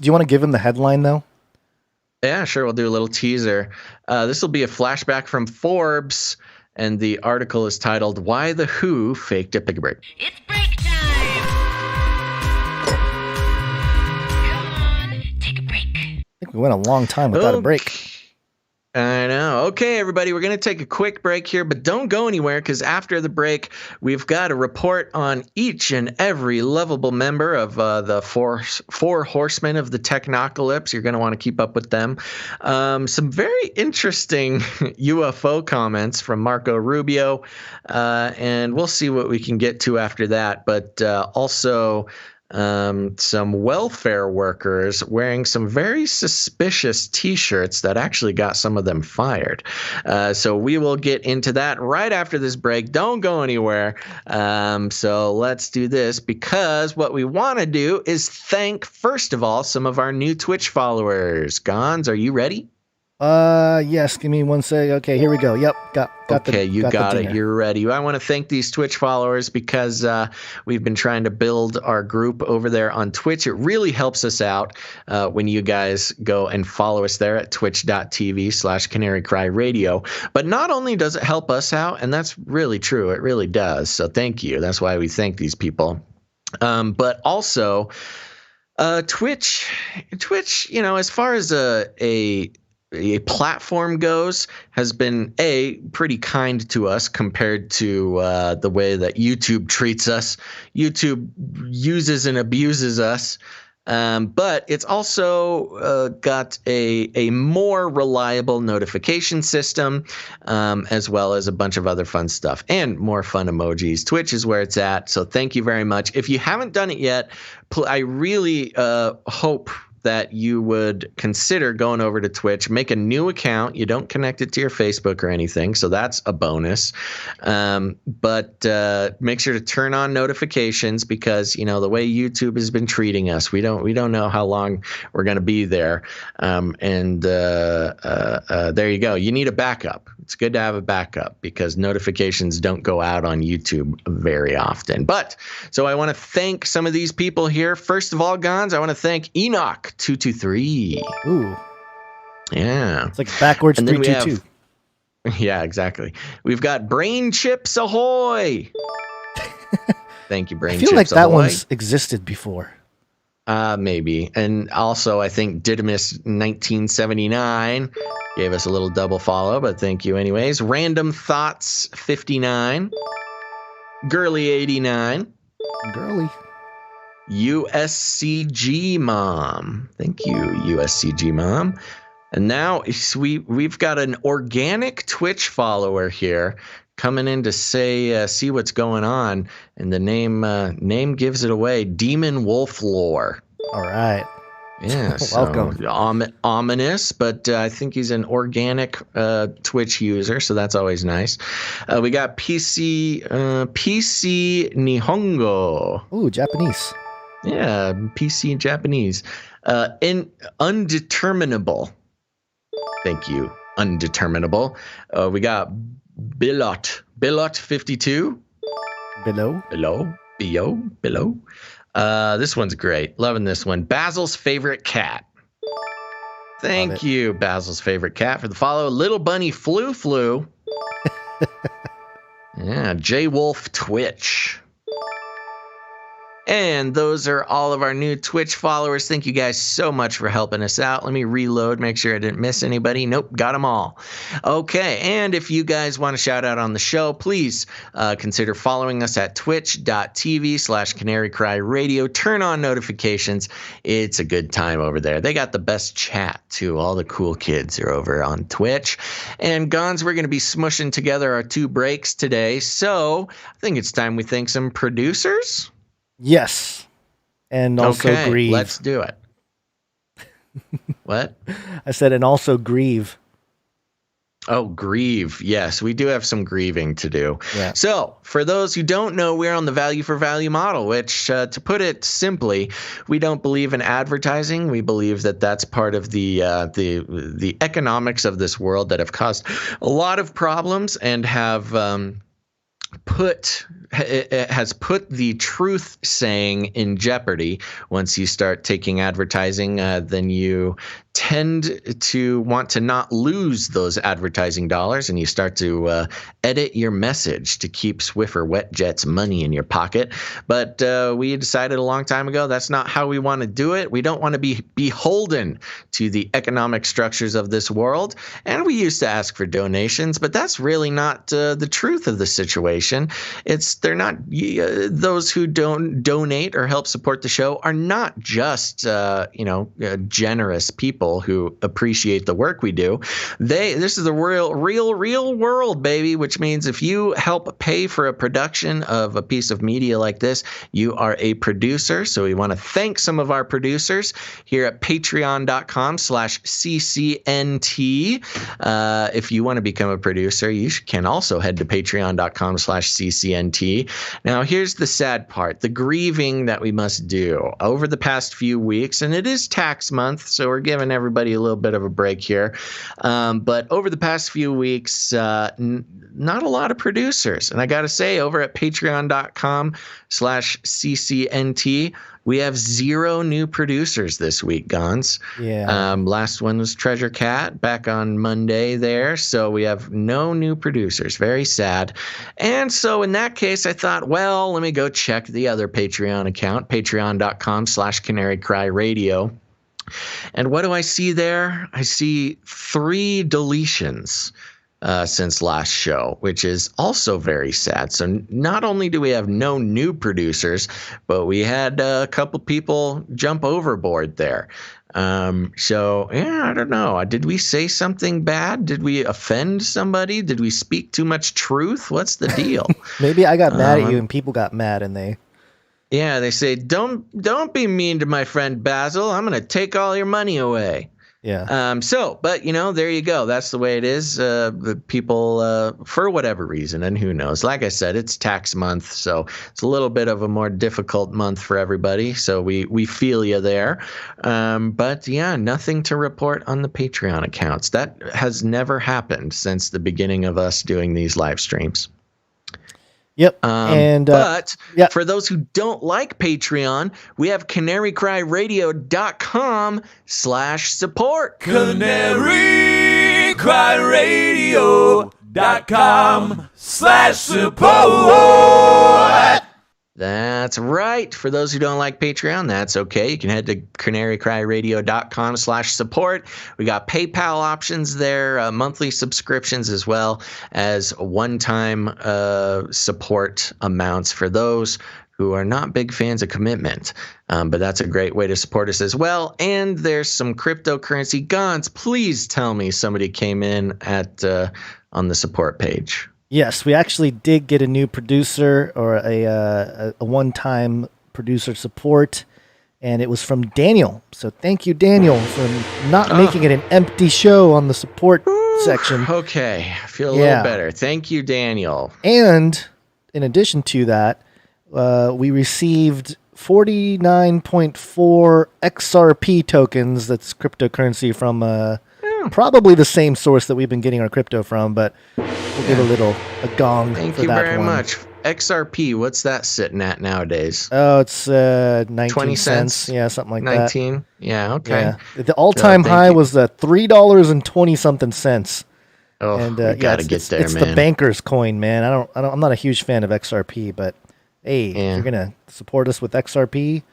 you want to give him the headline though? Yeah, sure. We'll do a little teaser. This will be a flashback from Forbes, and the article is titled "Why the Who Faked a Pig Break." It's break time. Come on, take a break. I think we went a long time without a break. I know. Okay, everybody, we're going to take a quick break here, but don't go anywhere, because after the break, we've got a report on each and every lovable member of the four horsemen of the Technocalypse. You're going to want to keep up with them. Some very interesting UFO comments from Marco Rubio, and we'll see what we can get to after that, but also some welfare workers wearing some very suspicious T-shirts that actually got some of them fired. So we will get into that right after this break. Don't go anywhere. So let's do this, because what we want to do is thank, first of all, some of our new Twitch followers. Gons, are you ready? Yes. Give me one sec. Okay, here we go. Yep. Got you got it. You're ready. I want to thank these Twitch followers because we've been trying to build our group over there on Twitch. It really helps us out when you guys go and follow us there at twitch.tv/Canary Cry Radio. But not only does it help us out, and that's really true, it really does. So thank you. That's why we thank these people. But also, Twitch, as far as a platform goes, has been pretty kind to us compared to the way that YouTube treats us. YouTube uses and abuses us, but it's also got a more reliable notification system, as well as a bunch of other fun stuff and more fun emojis. Twitch is where it's at, so thank you very much. If you haven't done it yet, I really hope that you would consider going over to Twitch, make a new account. You don't connect it to your Facebook or anything, so that's a bonus. But make sure to turn on notifications, because the way YouTube has been treating us, we don't know how long we're going to be there. There you go. You need a backup. It's good to have a backup, because notifications don't go out on YouTube very often. But so I want to thank some of these people here. First of all, Gons, I want to thank Enoch223. Ooh. Yeah. It's like backwards 322. Yeah, exactly. We've got Brain Chips Ahoy. Thank you, Brain Chips Ahoy. I feel like that one's existed before. Maybe. And also, I think Didymus1979 gave us a little double follow, but thank you anyways. Random Thoughts 59. Girly 89. Girly. USCG Mom. Thank you, USCG Mom. And now we've got an organic Twitch follower here coming in to say, see what's going on. And the name gives it away. Demon Wolf Lore. All right. Yeah. Welcome. Ominous, but I think he's an organic Twitch user, so that's always nice. We got PC Nihongo. Ooh, Japanese. Yeah, PC Japanese. Undeterminable. Thank you, Undeterminable. We got Bilot 52. Below. This one's great. Loving this one. Basil's favorite cat. Thank you, Basil's favorite cat, for the follow. Little Bunny Flu. Yeah, J Wolf Twitch. And those are all of our new Twitch followers. Thank you guys so much for helping us out. Let me reload, make sure I didn't miss anybody. Nope, got them all. Okay, and if you guys want to shout out on the show, please consider following us at twitch.tv/Canary Cry Radio. Turn on notifications. It's a good time over there. They got the best chat, too. All the cool kids are over on Twitch. And Gons, we're going to be smushing together our 2 breaks today. So I think it's time we thank some producers. Yes. And also grieve. Let's do it. What? I said, and also grieve. Oh, grieve. Yes, we do have some grieving to do. Yeah. So, for those who don't know, we're on the value for value model, which, to put it simply, we don't believe in advertising. We believe that that's part of the economics of this world that have caused a lot of problems and have has put the truth saying in jeopardy. Once you start taking advertising, then you tend to want to not lose those advertising dollars, and you start to edit your message to keep Swiffer WetJet's money in your pocket. But we decided a long time ago that's not how we want to do it. We don't want to be beholden to the economic structures of this world, and we used to ask for donations, but that's really not the truth of the situation. They're not those who don't donate or help support the show are not just generous people who appreciate the work we do. This is the real world, baby, which means if you help pay for a production of a piece of media like this, you are a producer. So we want to thank some of our producers here at patreon.com/CCNT. If you want to become a producer, you can also head to patreon.com/CCNT. Now, here's the sad part, the grieving that we must do over the past few weeks, and it is tax month, so we're giving everybody a little bit of a break here. But over the past few weeks, not a lot of producers. And I got to say, over at patreon.com/CCNT, we have 0 new producers this week, Gons. Yeah. Last one was Treasure Cat back on Monday there. So we have no new producers. Very sad. And so in that case, I thought, well, let me go check the other Patreon account, patreon.com/CanaryCryRadio. And what do I see there? I see 3 deletions since last show, which is also very sad. So not only do we have no new producers, but we had a couple people jump overboard there. So, yeah, I don't know. Did we say something bad? Did we offend somebody? Did we speak too much truth? What's the deal? Maybe I got mad at you and people got mad and they... Yeah, they say, don't be mean to my friend Basil. I'm going to take all your money away. Yeah. But there you go. That's the way it is. The people, for whatever reason, and who knows. Like I said, it's tax month, so it's a little bit of a more difficult month for everybody. So we feel you there. But yeah, nothing to report on the Patreon accounts. That has never happened since the beginning of us doing these live streams. Yep. But for those who don't like Patreon, we have canarycryradio.com/support. canarycryradio.com/support. That's right. For those who don't like Patreon, that's okay. You can head to canarycryradio.com/support. We got PayPal options there, monthly subscriptions, as well as one-time support amounts for those who are not big fans of commitment. But that's a great way to support us as well. And there's some cryptocurrency. Gons, please tell me somebody came in on the support page. Yes, we actually did get a new producer, or a one-time producer support, and it was from Daniel. So thank you, Daniel, for not making it an empty show on the support section. Okay, I feel a little better. Thank you, Daniel. And in addition to that, we received 49.4 XRP tokens. That's cryptocurrency from probably the same source that we've been getting our crypto from, but we'll give a gong Thank for you that very one. much. XRP, what's that sitting at nowadays? Oh, it's 19 20 cents. Yeah, something like 19? that. Yeah, okay. Yeah. The all-time high was $3.20 something cents. Oh, and we gotta get there, it's man. the banker's coin, man. I'm not a huge fan of XRP, but hey, if you're gonna support us with XRP,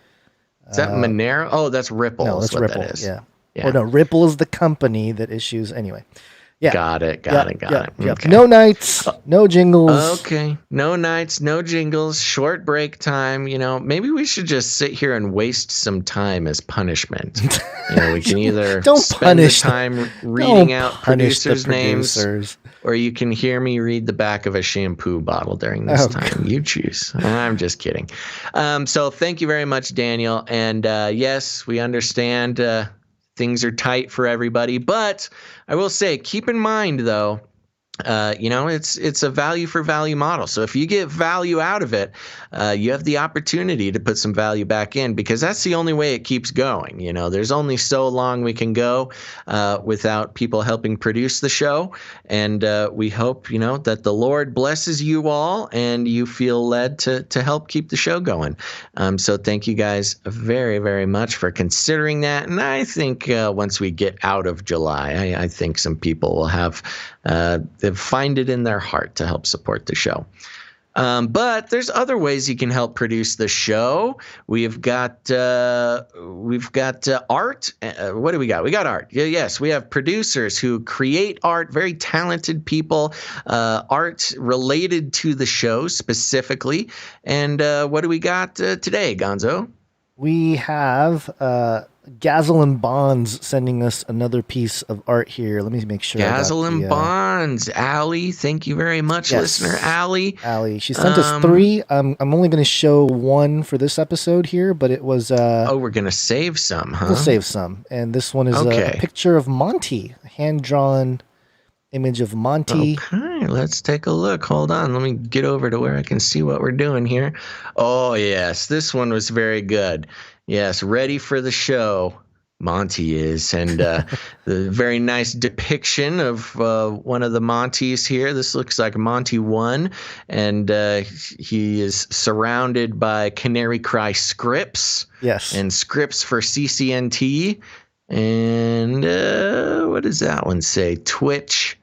is that Monero? Oh, that's Ripple. No, that's Ripple. That is. Yeah. Or no, Ripple is the company that issues. Anyway. Yeah. Got it. Okay. No nights, no jingles. Okay. No nights, no jingles, short break time. Maybe we should just sit here and waste some time as punishment. We can either spend the time reading out producers' names, or you can hear me read the back of a shampoo bottle during this time. You choose. I'm just kidding. So thank you very much, Daniel. And yes, we understand things are tight for everybody. But I will say, keep in mind, though, it's a value for value model. So if you get value out of it, you have the opportunity to put some value back in, because that's the only way it keeps going. There's only so long we can go without people helping produce the show. And we hope, that the Lord blesses you all and you feel led to help keep the show going. So thank you guys very, very much for considering that. And I think once we get out of July, I think some people will have find it in their heart to help support the show. But there's other ways you can help produce the show. We've got art. What do we got? We got art. Yes, we have producers who create art, very talented people, art related to the show specifically. And what do we got today, Gonzo? We have Gazel and Bonds sending us another piece of art here. Let me make sure. Gazel and Bonds. Allie, thank you very much, listener. Allie. She sent us 3. I'm only going to show 1 for this episode here, but it was... we're going to save some, huh? We'll save some. And this one is a picture of Monty, a hand-drawn image of Monty. Okay, let's take a look. Hold on. Let me get over to where I can see what we're doing here. Oh, yes. This one was very good. Yes, ready for the show. Monty is. And the very nice depiction of one of the Monties here. This looks like Monty 1. And he is surrounded by Canary Cry scripts. Yes. And scripts for CCNT. And what does that one say? Twitch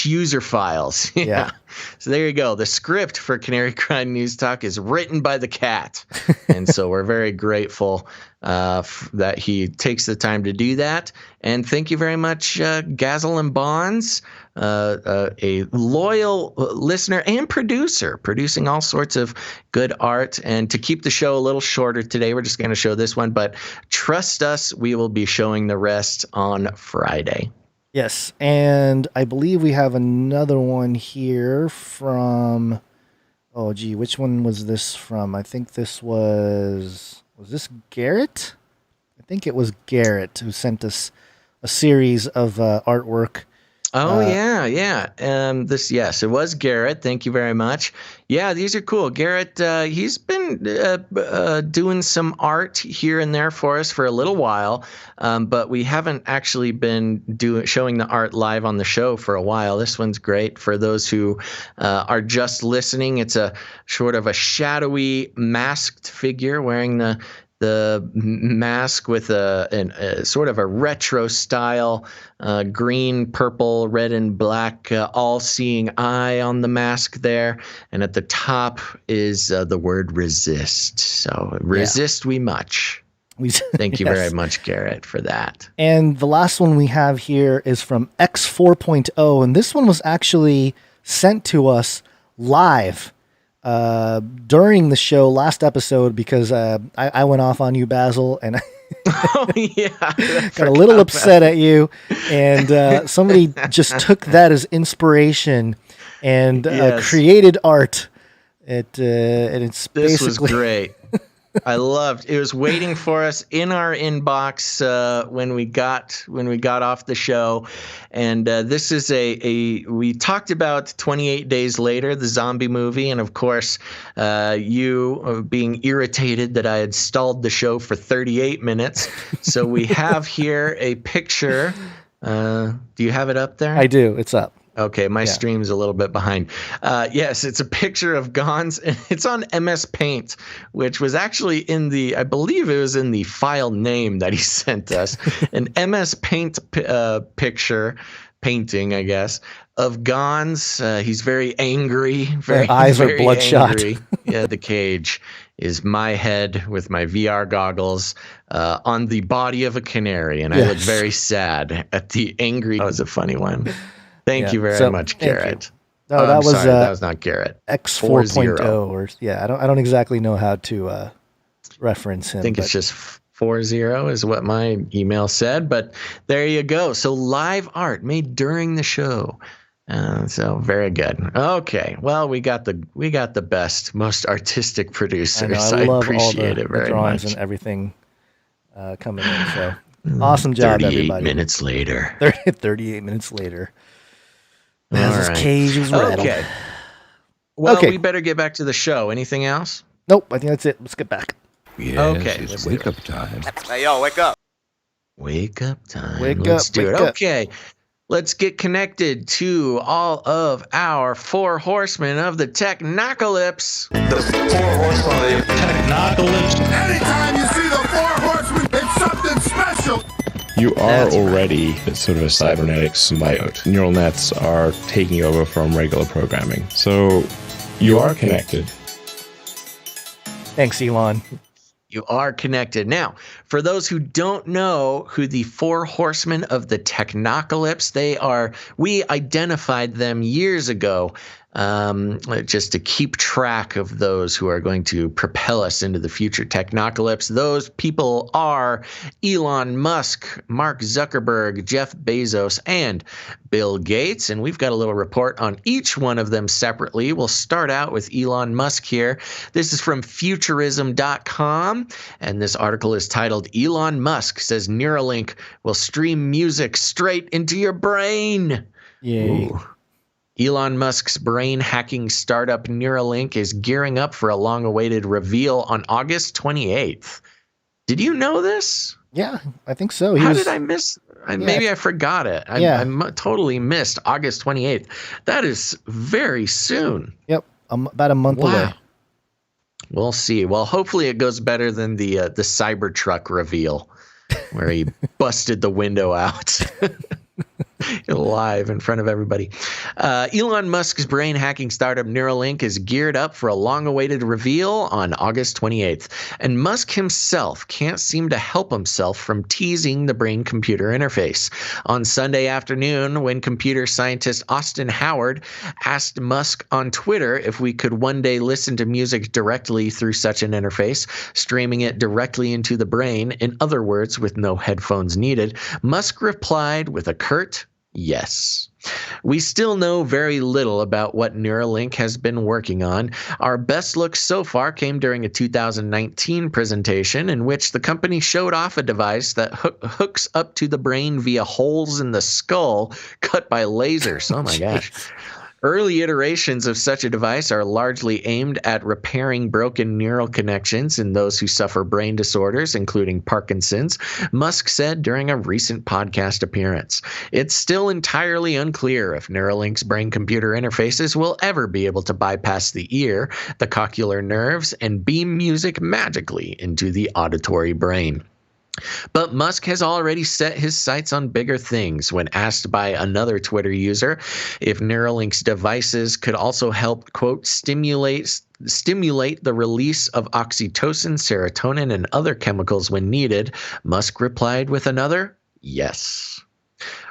user files. Yeah. So there you go. The script for Canary Cry News Talk is written by the cat. And so we're very grateful that he takes the time to do that. And thank you very much, Gazel and Bonds, a loyal listener and producer, producing all sorts of good art. And to keep the show a little shorter today, we're just going to show this one. But trust us, we will be showing the rest on Friday. Yes, and I believe we have another one here from, which one was this from? I think this was this Garrett? I think it was Garrett who sent us a series of artwork. Oh, yeah. Yes, it was Garrett. Thank you very much. Yeah, these are cool. Garrett, he's been doing some art here and there for us for a little while, but we haven't actually been showing the art live on the show for a while. This one's great for those who are just listening. It's a sort of a shadowy masked figure wearing the mask with a sort of a retro style green, purple, red, and black all-seeing eye on the mask there. And at the top is the word resist. So resist we much. Thank you very much, Garrett, for that. And the last one we have here is from X 4.0. And this one was actually sent to us live during the show last episode, because I went off on you, Basil, and I got a little upset at you, and somebody just took that as inspiration and created art. And it's this was great. I loved it. Was waiting for us in our inbox when we got off the show, and this is we talked about 28 Days Later, the zombie movie, and of course you being irritated that I had stalled the show for 38 minutes. So we have here a picture. Do you have it up there? I do. It's up. Okay, my stream's a little bit behind. Yes, it's a picture of Gons. It's on MS Paint, which was actually I believe it was in the file name that he sent us. An MS Paint painting, I guess, of Gons. He's very angry. Their eyes are bloodshot. Yeah, the cage is my head with my VR goggles on the body of a canary, and I look very sad at the angry. That was a funny one. Thank you very much, Garrett. No, that was not Garrett. X 4.0, or I don't exactly know how to reference him. I think it's just 40 is what my email said, but there you go. So live art made during the show. So very good. Okay, well we got the best, most artistic producers. I love appreciate all it very drawings much. and everything coming in. So Awesome job, 38 everybody. minutes later. 38 minutes later. As his cage was rattled. Okay. Well, we better get back to the show. Anything else? Nope, I think that's it. Let's get back. Yes, Okay, it's wake up time. Hey, yo, wake up. Wake up time. Let's do it. Okay. Let's get connected to all of our 4 horsemen of the Technocalypse. The 4 horsemen of the Technocalypse. Anytime you see the 4 horsemen, it's something special. You are already sort of a cybernetic symbiote. Neural nets are taking over from regular programming. So you are connected. Thanks, Elon. You are connected. Now, for those who don't know who the 4 horsemen of the Technocalypse, we identified them years ago just to keep track of those who are going to propel us into the future Technocalypse. Those people are Elon Musk, Mark Zuckerberg, Jeff Bezos, and Bill Gates. And we've got a little report on each one of them separately. We'll start out with Elon Musk here. This is from Futurism.com, and this article is titled Elon Musk says Neuralink will stream music straight into your brain. Yay. Ooh. Elon Musk's brain hacking startup Neuralink is gearing up for a long-awaited reveal on August 28th. Did you know this? Yeah, I think so. How did I miss? Maybe I forgot it. I totally missed August 28th. That is very soon. Yep, about a month away. We'll see. Well, hopefully it goes better than the Cybertruck reveal, where he busted the window out. Live in front of everybody. Elon Musk's brain hacking startup Neuralink is geared up for a long-awaited reveal on August 28th. And Musk himself can't seem to help himself from teasing the brain-computer interface. On Sunday afternoon, when computer scientist Austin Howard asked Musk on Twitter if we could one day listen to music directly through such an interface, streaming it directly into the brain, in other words, with no headphones needed, Musk replied with a curt yes. We still know very little about what Neuralink has been working on. Our best look so far came during a 2019 presentation in which the company showed off a device that hooks up to the brain via holes in the skull cut by lasers. Oh my gosh. Early iterations of such a device are largely aimed at repairing broken neural connections in those who suffer brain disorders, including Parkinson's, Musk said during a recent podcast appearance. It's still entirely unclear if Neuralink's brain-computer interfaces will ever be able to bypass the ear, the cochlear nerves, and beam music magically into the auditory brain. But Musk has already set his sights on bigger things when asked by another Twitter user if Neuralink's devices could also help, quote, stimulate the release of oxytocin, serotonin, and other chemicals when needed. Musk replied with another yes.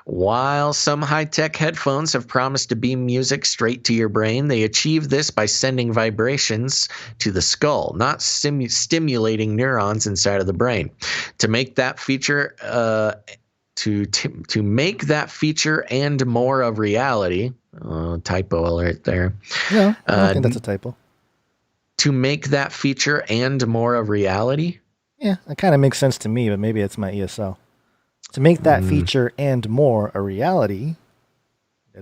While some high-tech headphones have promised to beam music straight to your brain, they achieve this by sending vibrations to the skull, not stimulating neurons inside of the brain. To make that feature, to make that feature and more a reality. Typo alert there. Yeah, I don't think that's a typo. To make that feature and more a reality. Yeah, that kind of makes sense to me, but maybe it's my ESL. To make that feature and more a reality.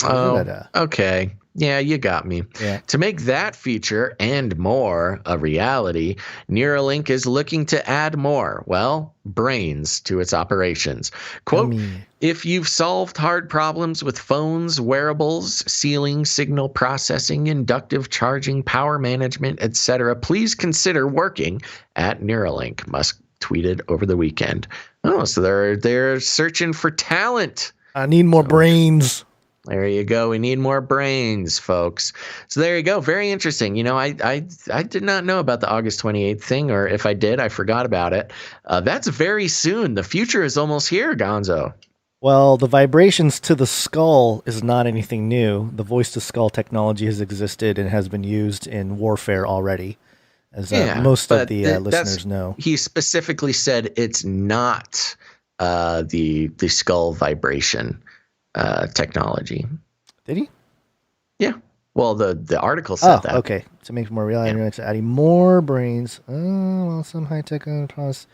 Okay. Yeah, you got me. Yeah. To make that feature and more a reality, Neuralink is looking to add more, brains to its operations. Quote, if you've solved hard problems with phones, wearables, sealing, signal processing, inductive charging, power management, etc., please consider working at Neuralink, Musk tweeted over the weekend. Oh, so they're searching for talent. I need more brains. There you go. We need more brains, folks. So there you go. Very interesting. You know, I did not know about the August 28th thing, or if I did, I forgot about it. That's very soon. The future is almost here, Gonzo. Well, the vibrations to the skull is not anything new. The voice-to-skull technology has existed and has been used in warfare already, as most of the listeners know. He specifically said it's not the skull vibration technology. Did he? Yeah. Well, the article said that. Okay. To make more reality, adding more brains. Some high-tech process.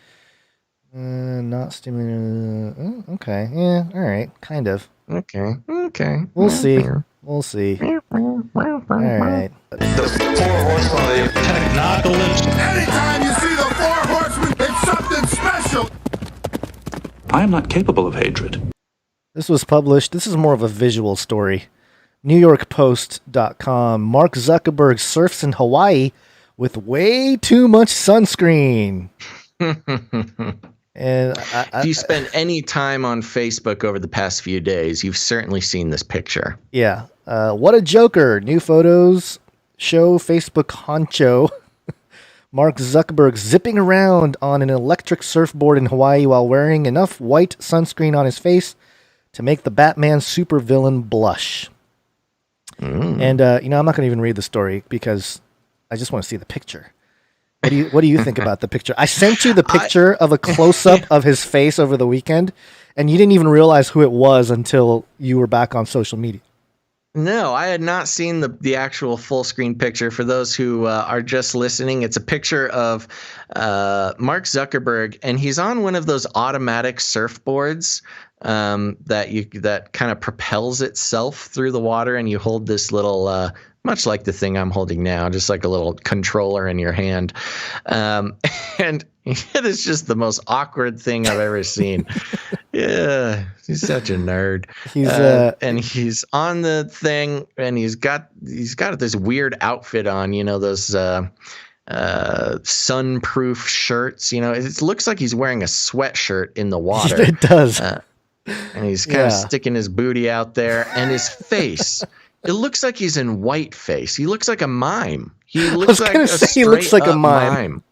Not stimulating. Okay. Yeah. All right. Kind of. Okay. We'll see. We'll see. All right. The four horsemen of the technocalypse. Anytime you see the four horsemen, it's something special. I am not capable of hatred. This was published. This is more of a visual story. NewYorkPost.com. Mark Zuckerberg surfs in Hawaii with way too much sunscreen. And if you spend any time on Facebook over the past few days, you've certainly seen this picture. Yeah. What a joker. New photos show Facebook honcho Mark Zuckerberg zipping around on an electric surfboard in Hawaii while wearing enough white sunscreen on his face to make the Batman supervillain blush. And, I'm not going to even read the story because I just want to see the picture. What do you think about the picture? I sent you the picture of a close-up of his face over the weekend, and you didn't even realize who it was until you were back on social media. No, I had not seen the actual full screen picture. For those who are just listening, it's a picture of Mark Zuckerberg, and he's on one of those automatic surfboards that kind of propels itself through the water, and you hold this little much like the thing I'm holding now, just like a little controller in your hand. And it is just the most awkward thing I've ever seen. Yeah, he's such a nerd. And he's on the thing, and he's got this weird outfit on, those sunproof shirts. It looks like he's wearing a sweatshirt in the water. It does. And he's kind of sticking his booty out there, and his face. It looks like he's in whiteface. He looks like a mime. He looks like a mime.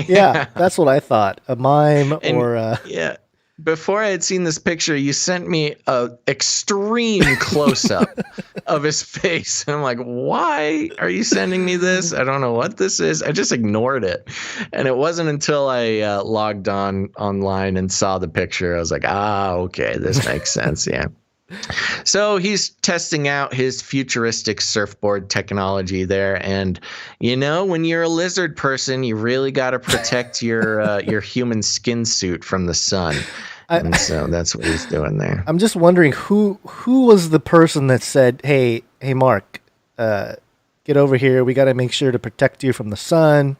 Yeah, that's what I thought. A mime or yeah. Before I had seen this picture, you sent me a extreme close-up of his face. And I'm like, why are you sending me this? I don't know what this is. I just ignored it. And it wasn't until I logged online and saw the picture, I was like, okay, this makes sense. Yeah. So he's testing out his futuristic surfboard technology there. And, when you're a lizard person, you really got to protect your human skin suit from the sun. And so that's what he's doing there. I'm just wondering who was the person that said, hey, Mark, get over here. We got to make sure to protect you from the sun.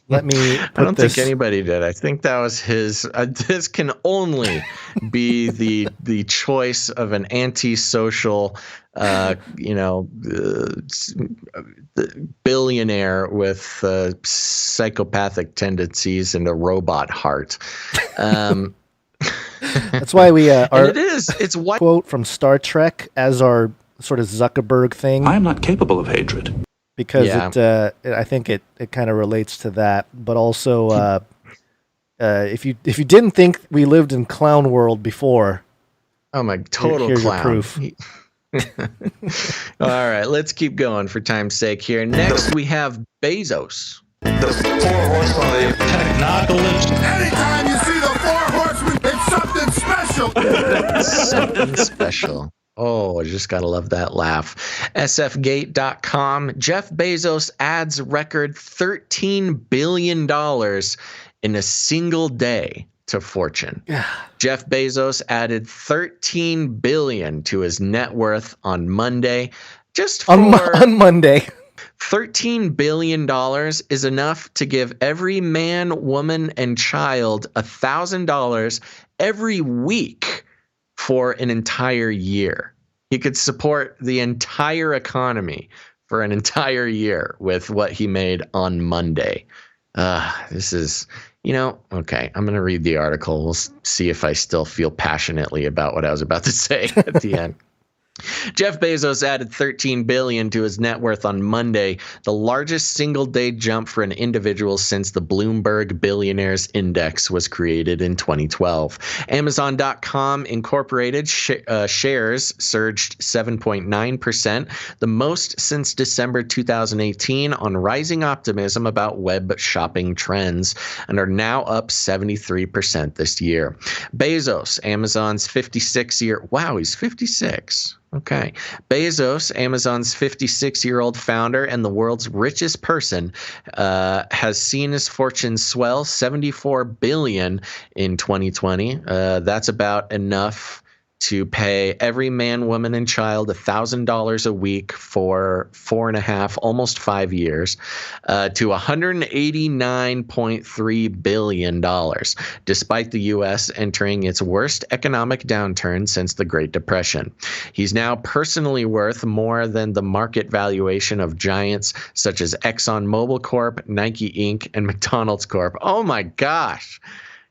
Let me I don't think anybody did. I think that was his. This can only be the choice of an antisocial, billionaire with psychopathic tendencies and a robot heart. That's why we it's what quote from Star Trek as our sort of Zuckerberg thing. I am not capable of hatred. Because I think it kind of relates to that, but also if you didn't think we lived in clown world before, oh my, total here's clown. Your proof. All right, let's keep going for time's sake here. Next we have Bezos. The four horsemen of the technocalypse. Anytime you see the four horsemen, it's something special. Something special. Oh, I just got to love that laugh. SFGate.com. Jeff Bezos adds record $13 billion in a single day to fortune. Jeff Bezos added $13 billion to his net worth on Monday. On Monday. $13 billion is enough to give every man, woman, and child $1,000 every week for an entire year. He could support the entire economy for an entire year with what he made on Monday. This is, okay, I'm going to read the article. We'll see if I still feel passionately about what I was about to say at the end. Jeff Bezos added $13 billion to his net worth on Monday, the largest single-day jump for an individual since the Bloomberg Billionaires Index was created in 2012. Amazon.com Incorporated shares surged 7.9%, the most since December 2018, on rising optimism about web shopping trends, and are now up 73% this year. Bezos, Amazon's 56-year... Wow, he's 56. Okay. Bezos, Amazon's 56-year-old founder and the world's richest person, has seen his fortune swell 74 billion in 2020. That's about enough to pay every man, woman, and child $1,000 a week for 4.5, almost 5 years, to $189.3 billion, despite the U.S. entering its worst economic downturn since the Great Depression. He's now personally worth more than the market valuation of giants such as ExxonMobil Corp., Nike Inc., and McDonald's Corp. Oh my gosh.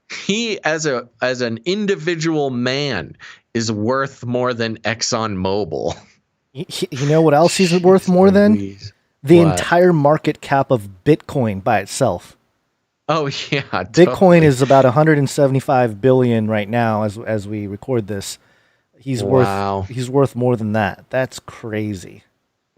He, as an individual man, is worth more than ExxonMobil. You know what else he's worth more than? The What? entire market cap of Bitcoin by itself. Oh yeah, Bitcoin totally. is about 175 billion right now as we record this. He's Wow. worth more than that. That's crazy.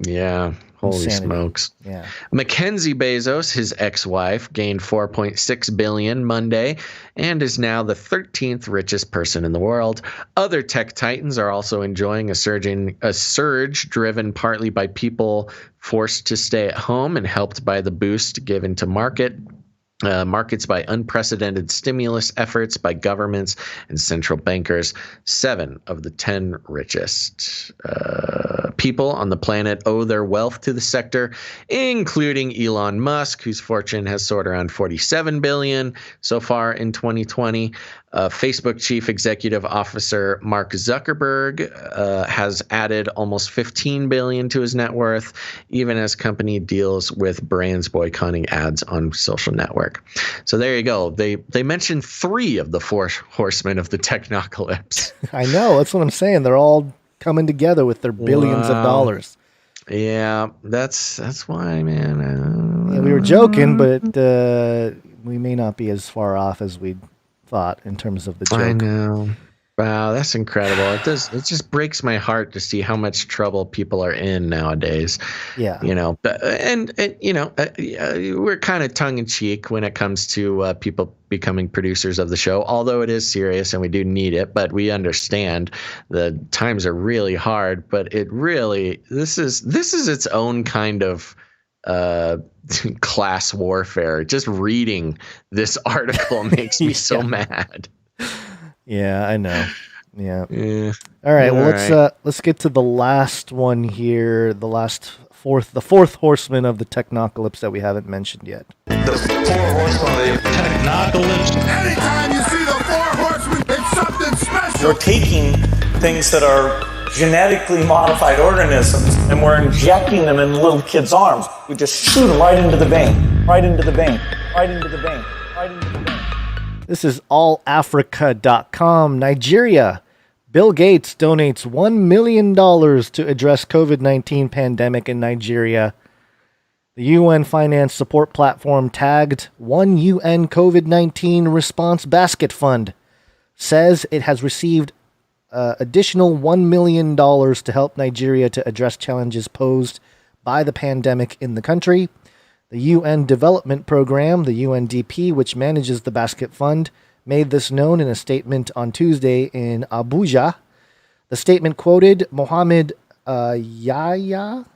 Yeah, holy Insanity. smokes. Yeah. Mackenzie Bezos, his ex-wife, gained $4.6 billion Monday and is now the 13th richest person in the world. Other tech titans are also enjoying a surge driven partly by people forced to stay at home and helped by the boost given to markets by unprecedented stimulus efforts by governments and central bankers. 7 of the 10 richest people on the planet owe their wealth to the sector, including Elon Musk, whose fortune has soared around $47 billion so far in 2020. Facebook chief executive officer Mark Zuckerberg has added almost $15 billion to his net worth, even as company deals with brands boycotting ads on social network. So there you go. They mentioned 3 of the 4 horsemen of the technocalypse. I know. That's what I'm saying. They're all coming together with their billions of dollars. Yeah, that's why, man. Yeah, we were joking, but we may not be as far off as we thought in terms of the joke. I know. Wow, that's incredible. It just breaks my heart to see how much trouble people are in nowadays. Yeah. You know, and you know, we're kind of tongue in cheek when it comes to people becoming producers of the show, although it is serious and we do need it, but we understand the times are really hard, but it really, this is its own kind of class warfare. Just reading this article makes me so mad. Yeah, I know. Yeah. Yeah. All right. Well, All let's get to the last one here. The fourth horseman of the technocalypse that we haven't mentioned yet. The 4 horsemen of the technocalypse. Anytime you see the 4 horsemen, it's something special. We're taking things that are genetically modified organisms and we're injecting them in little kids' arms. We just shoot them right into the vein, right into the vein, right into the vein, right into the vein. This is allafrica.com. Nigeria. Bill Gates donates $1 million to address COVID-19 pandemic in Nigeria. The UN Finance Support Platform tagged One UN COVID-19 Response Basket Fund says it has received additional $1 million to help Nigeria to address challenges posed by the pandemic in the country. The UN Development Program, the UNDP, which manages the Basket Fund, made this known in a statement on Tuesday in Abuja. The statement quoted Mohammed Yahya,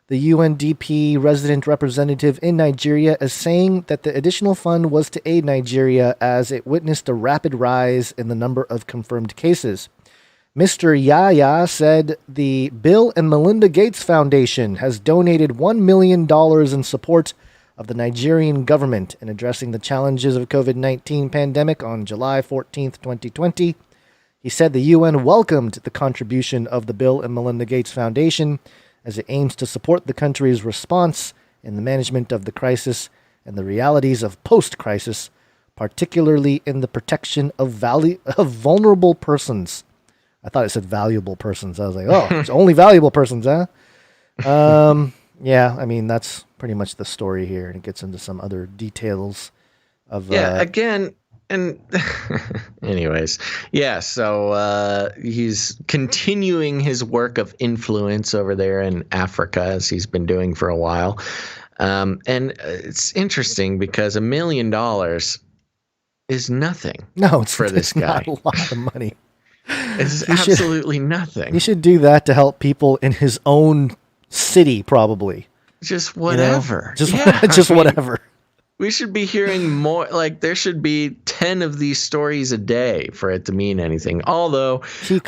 the UNDP resident representative in Nigeria, as saying that the additional fund was to aid Nigeria as it witnessed a rapid rise in the number of confirmed cases. Mr. Yahya said the Bill and Melinda Gates Foundation has donated $1 million in support of the Nigerian government in addressing the challenges of COVID-19 pandemic on July 14th, 2020. He said the UN welcomed the contribution of the Bill and Melinda Gates Foundation as it aims to support the country's response in the management of the crisis and the realities of post-crisis, particularly in the protection of vulnerable persons. I thought it said valuable persons. I was like, oh, it's only valuable persons, huh? Yeah, I mean, that's pretty much the story here, and it gets into some other details of... again, and anyways, yeah, so he's continuing his work of influence over there in Africa, as he's been doing for a while. And it's interesting because $1 million is nothing No, for this guy. Not a lot of money. It's absolutely nothing. He should do that to help people in his own city, probably. Just whatever. You know? Just whatever. We should be hearing more. Like, there should be 10 of these stories a day for it to mean anything. Although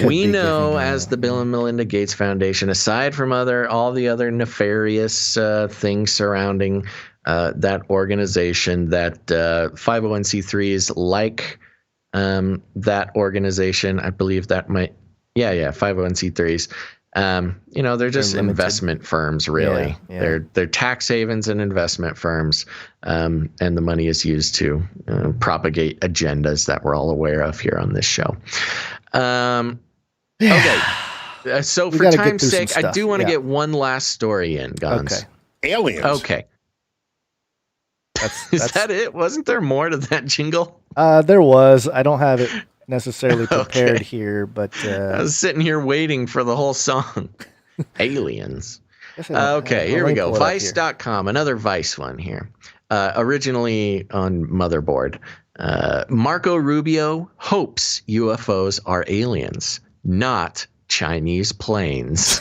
we know, as the Bill and Melinda Gates Foundation, aside from all the other nefarious things surrounding that organization, that 501c3s like that organization, I believe that might, 501c3s. They're just investment firms, really. Yeah. They're tax havens and investment firms, and the money is used to propagate agendas that we're all aware of here on this show. Okay, so for time's sake, I do want to get one last story in, Gons. Okay. Aliens. Okay. Is that it? Wasn't there more to that jingle? There was. I don't have it necessarily prepared here, but I was sitting here waiting for the whole song. Aliens. Okay, here we go. Vice.com, another Vice one here. Originally on Motherboard. Marco Rubio hopes UFOs are aliens, not Chinese planes.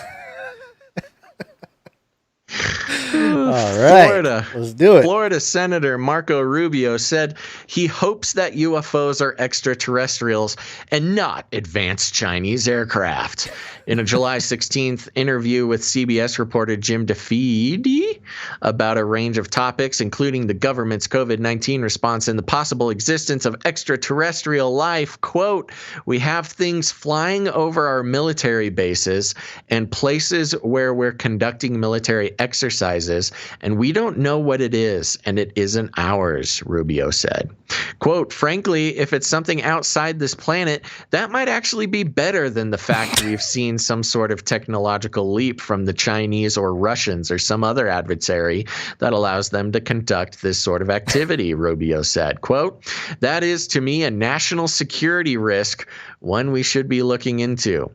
All right, let's do it. Florida Senator Marco Rubio said he hopes that UFOs are extraterrestrials and not advanced Chinese aircraft. In a July 16th interview with CBS reporter Jim DeFeedy about a range of topics, including the government's COVID-19 response and the possible existence of extraterrestrial life, quote, "We have things flying over our military bases and places where we're conducting military exercises, and we don't know what it is, and it isn't ours," Rubio said. Quote, "Frankly, if it's something outside this planet, that might actually be better than the fact we've seen some sort of technological leap from the Chinese or Russians or some other adversary that allows them to conduct this sort of activity," Rubio said. Quote, "That is, to me, a national security risk, one we should be looking into."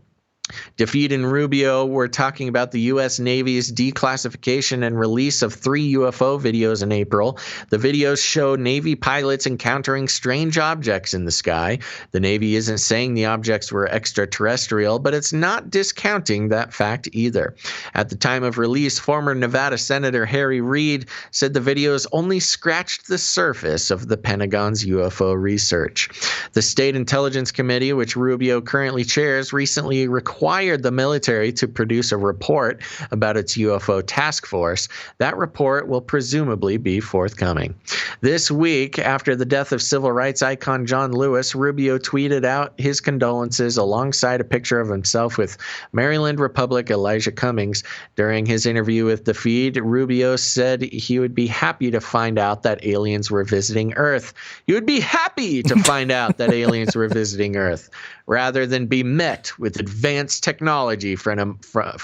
DeFeed and Rubio were talking about the U.S. Navy's declassification and release of 3 UFO videos in April. The videos show Navy pilots encountering strange objects in the sky. The Navy isn't saying the objects were extraterrestrial, but it's not discounting that fact either. At the time of release, former Nevada Senator Harry Reid said the videos only scratched the surface of the Pentagon's UFO research. The State Intelligence Committee, which Rubio currently chairs, recently required the military to produce a report about its UFO task force. That report will presumably be forthcoming. This week, after the death of civil rights icon John Lewis, Rubio tweeted out his condolences alongside a picture of himself with Maryland Republic Elijah Cummings. During his interview with The Feed, Rubio said he would be happy to find out that aliens were visiting Earth. He would be happy to find out that aliens were visiting Earth, rather than be met with advanced technology from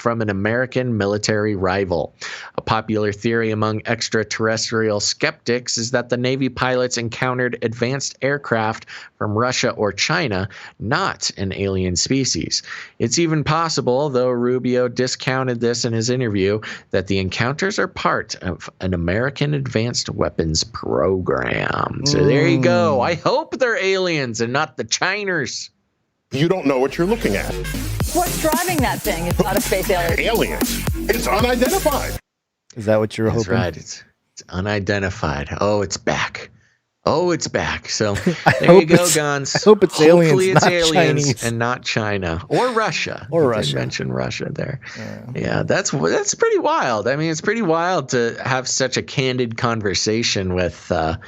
an American military rival. A popular theory among extraterrestrial skeptics is that the Navy pilots encountered advanced aircraft from Russia or China, not an alien species. It's even possible, though Rubio discounted this in his interview, that the encounters are part of an American advanced weapons program. So there you go. I hope they're aliens and not the Chiners. You don't know what you're looking at. What's driving that thing? It's not a space alien. Aliens. It's unidentified. Is that what you're hoping? That's right. It's unidentified. Oh, it's back. Oh, it's back. So there you go, Gons. I hope it's aliens. Hopefully it's not aliens Chinese. and not China or Russia. Or You Russia. did mention Russia there. Yeah, that's pretty wild. I mean, it's pretty wild to have such a candid conversation with a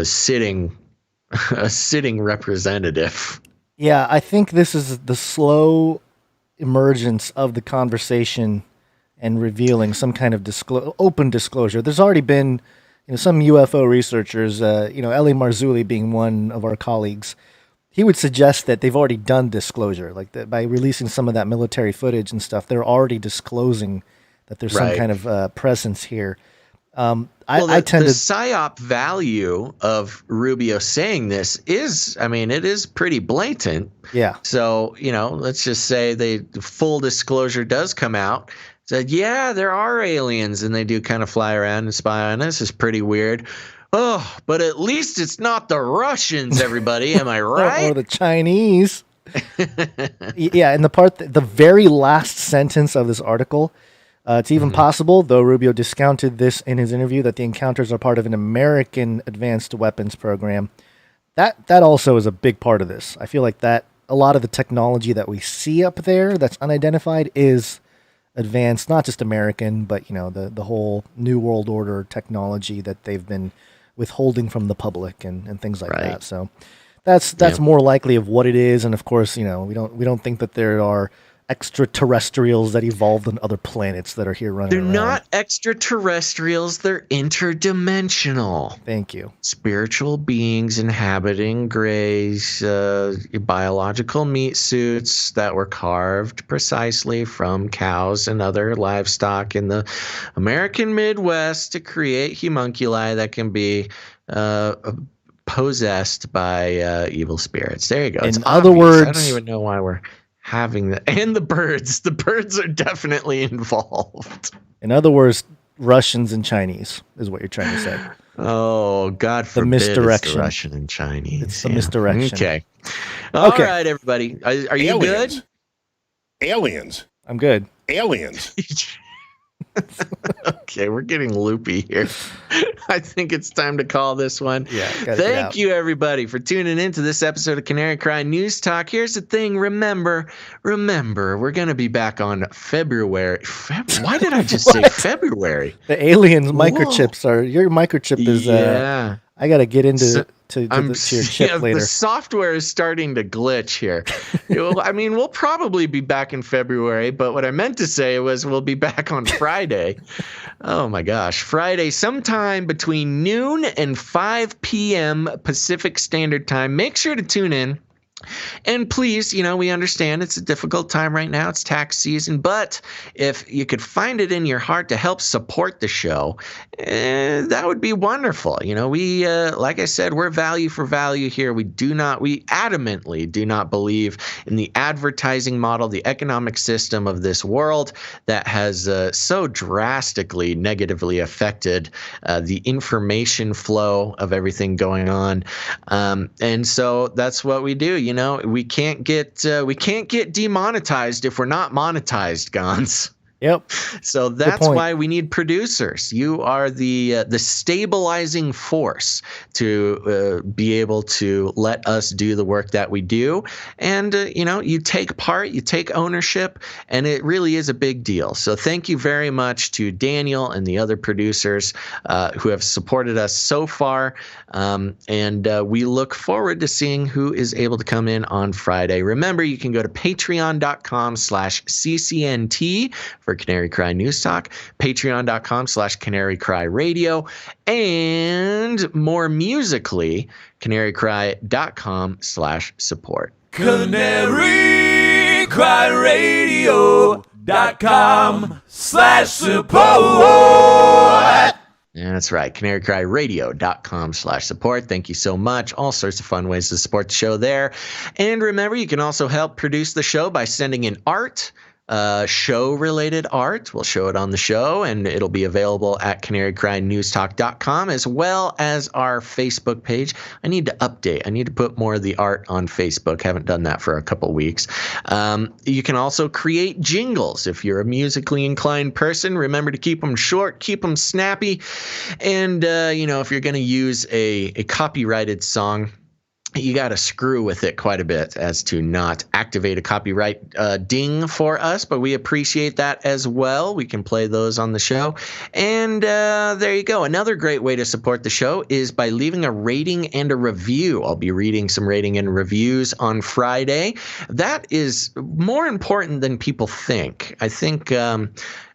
sitting representative. Yeah, I think this is the slow emergence of the conversation and revealing some kind of open disclosure. There's already been some UFO researchers, Ellie Marzulli being one of our colleagues, he would suggest that they've already done disclosure, like that by releasing some of that military footage and stuff, they're already disclosing that there's some kind of presence here. I tend the to psyop value of Rubio saying this is, it is pretty blatant. Yeah. So, let's just say the full disclosure does come out. Said, yeah, there are aliens and they do kind of fly around and spy on us. It's pretty weird. Oh, but at least it's not the Russians, everybody. Am I right? Or the Chinese. Yeah, and the very last sentence of this article, it's even possible, though Rubio discounted this in his interview, that the encounters are part of an American advanced weapons program. That also is a big part of this. I feel like that a lot of the technology that we see up there that's unidentified is advanced, not just American, but the whole New World Order technology that they've been withholding from the public and things like that. So that's more likely of what it is. And of course, we don't think that there are extraterrestrials that evolved on other planets that are here running around. They're not extraterrestrials, they're interdimensional. Thank you. Spiritual beings inhabiting grays, biological meat suits that were carved precisely from cows and other livestock in the American Midwest to create homunculi that can be possessed by evil spirits. There you go. In other words, I don't even know why we're having that. And the birds are definitely involved. In other words, Russians and Chinese is what you're trying to say. Oh, God forbid the misdirection. It's the Russian and Chinese. It's the misdirection. Okay. All right, everybody. Are you good? Aliens. I'm good. Aliens. Okay, we're getting loopy here. I think it's time to call this one. Yeah. Thank you, everybody, for tuning in to this episode of Canary Cry News Talk. Here's the thing. Remember, we're going to be back on February. Why did I just say February? The aliens microchips your microchip is, I got to get into to your chip later. The software is starting to glitch here. We'll probably be back in February, but what I meant to say was we'll be back on Friday. Oh my gosh. Friday, sometime between noon and 5 p.m. Pacific Standard Time. Make sure to tune in. And please, we understand it's a difficult time right now. It's tax season. But if you could find it in your heart to help support the show, that would be wonderful. We, like I said, we're value for value here. We adamantly do not believe in the advertising model, the economic system of this world that has so drastically negatively affected the information flow of everything going on. And so that's what we do. We can't get demonetized if we're not monetized, Gons. Yep. So that's why we need producers. You are the stabilizing force to be able to let us do the work that we do. And, you take part, you take ownership, and it really is a big deal. So thank you very much to Daniel and the other producers who have supported us so far. And we look forward to seeing who is able to come in on Friday. Remember, you can go to patreon.com/CCNT for Canary Cry News Talk, patreon.com/Canary Cry Radio, and more musically, canarycry.com/support. canarycryradio.com/support. Yeah, that's right. canarycryradio.com/support. Thank you so much. All sorts of fun ways to support the show there. And remember, you can also help produce the show by sending in art. Show-related art. We'll show it on the show, and it'll be available at canarycrynewstalk.com as well as our Facebook page. I need to update. I need to put more of the art on Facebook. Haven't done that for a couple weeks. You can also create jingles if you're a musically inclined person. Remember to keep them short, keep them snappy, and if you're going to use a copyrighted song, you got to screw with it quite a bit as to not activate a copyright ding for us, but we appreciate that as well. We can play those on the show. And there you go. Another great way to support the show is by leaving a rating and a review. I'll be reading some rating and reviews on Friday. That is more important than people think. I think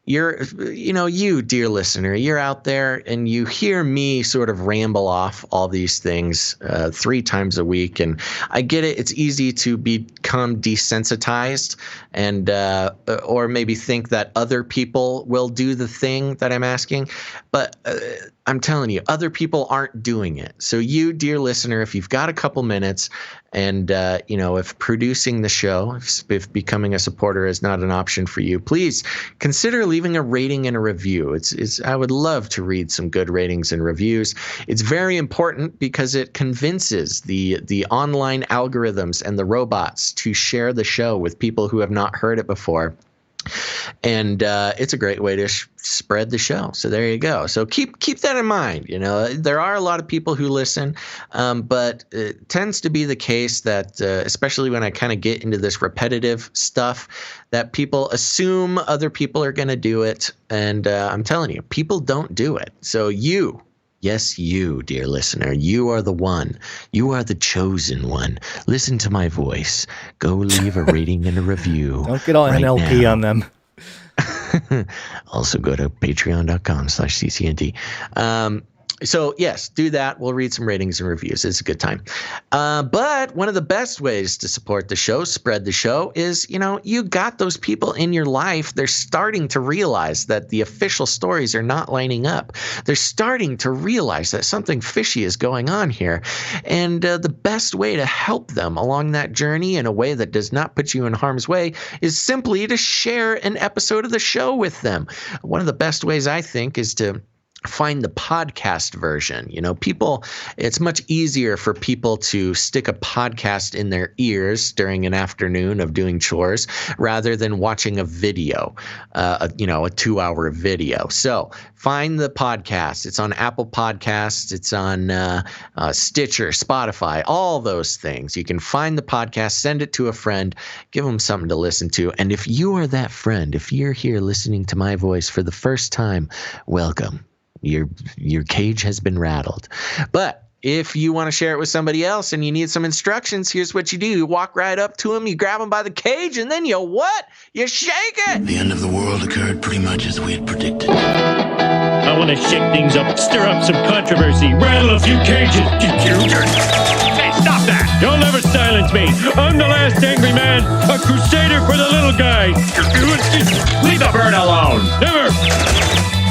you, dear listener, you're out there and you hear me sort of ramble off all these things 3 times a week. And I get it. It's easy to become desensitized and or maybe think that other people will do the thing that I'm asking. But I'm telling you, other people aren't doing it. So you, dear listener, if you've got a couple minutes and, if producing the show, if becoming a supporter is not an option for you, please consider leaving a rating and a review. I would love to read some good ratings and reviews. It's very important because it convinces the online algorithms and the robots to share the show with people who have not heard it before. And it's a great way to spread the show. So there you go. So keep that in mind. There are a lot of people who listen, but it tends to be the case that, especially when I kind of get into this repetitive stuff, that people assume other people are going to do it. And I'm telling you, people don't do it. So yes, you, dear listener, you are the one. You are the chosen one. Listen to my voice. Go leave a rating and a review. Don't get all NLP on them. Also go to patreon.com/CCNT. So yes, do that. We'll read some ratings and reviews. It's a good time. But one of the best ways to support the show, spread the show, is, you got those people in your life. They're starting to realize that the official stories are not lining up. They're starting to realize that something fishy is going on here. And the best way to help them along that journey in a way that does not put you in harm's way is simply to share an episode of the show with them. One of the best ways, I think, is to find the podcast version. It's much easier for people to stick a podcast in their ears during an afternoon of doing chores rather than watching a video, a 2-hour video. So find the podcast. It's on Apple Podcasts. It's on Stitcher, Spotify, all those things. You can find the podcast, send it to a friend, give them something to listen to. And if you are that friend, if you're here listening to my voice for the first time, welcome. Your cage has been rattled. But if you want to share it with somebody else and you need some instructions, here's what you do. You walk right up to them, you grab them by the cage, and then you what? You shake it! The end of the world occurred pretty much as we had predicted. I want to shake things up, stir up some controversy, rattle a few cages. Hey, stop that! You'll never silence me. I'm the last angry man, a crusader for the little guy. Leave the bird alone. Never.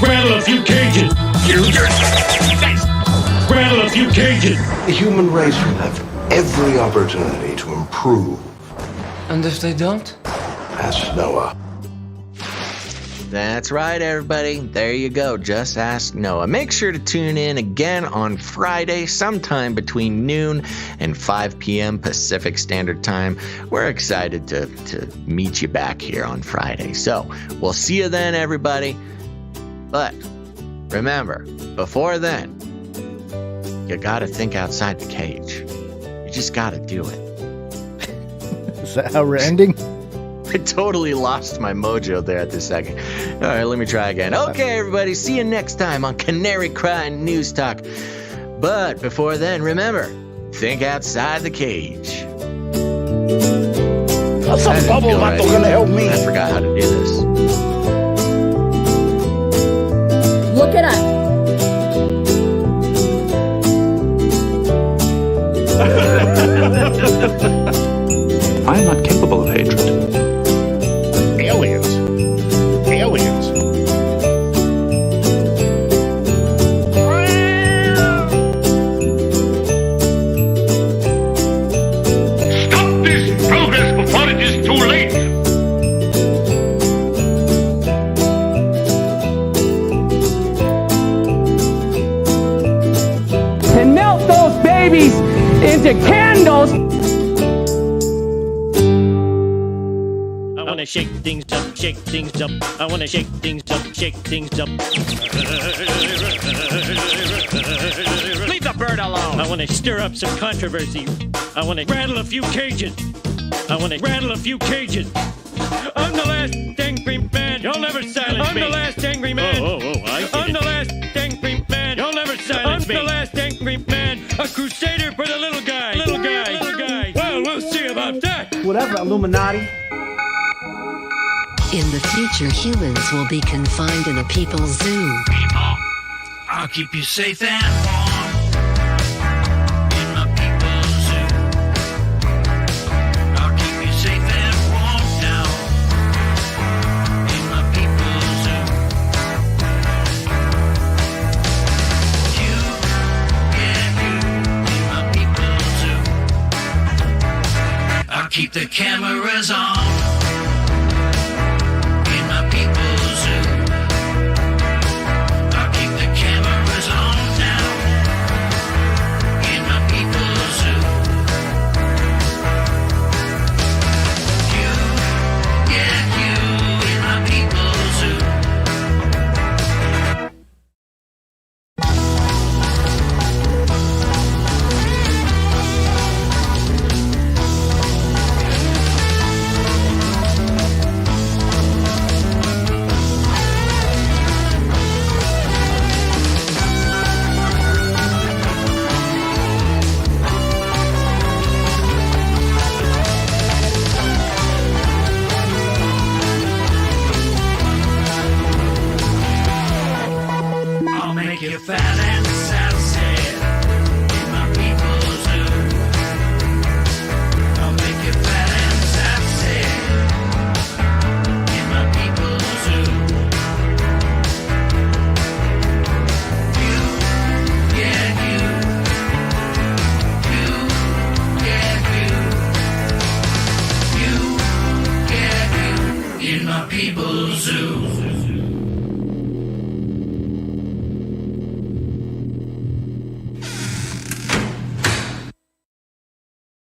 Rattle a few cages. Rattle a few cages. The human race will have every opportunity to improve. And if they don't? Ask Noah. That's right, everybody. There you go. Just ask Noah. Make sure to tune in again on Friday, sometime between noon and 5 p.m. Pacific Standard Time. We're excited to meet you back here on Friday. So we'll see you then, everybody. But remember, before then, you gotta think outside the cage. You just gotta do it. Is that how we're ending? I totally lost my mojo there at this second. All right, let me try again. Okay, everybody, see you next time on Canary Cry News Talk. But before then, remember, think outside the cage. That's a bubble that's gonna help me. I forgot how to do this. Look it up. I am not capable of hatred. Aliens. Aliens. Stop this progress before it is too late. And melt those babies into candles. I want to shake things up, shake things up. I want to shake things up, shake things up. Leave the bird alone. I want to stir up some controversy. I want to rattle a few cages. I want to rattle a few cages. I'm the last angry man. You'll never silence me. I'm the last angry man. I'm the last angry man. You'll never silence me. I'm the last angry man. A crusader for the little guy. Little guy. Little guy. Well, we'll see about that. Whatever, Illuminati. In the future, humans will be confined in a people's zoo. People, I'll keep you safe and warm in my people's zoo. I'll keep you safe and warm now in my people's zoo. keep the cameras on.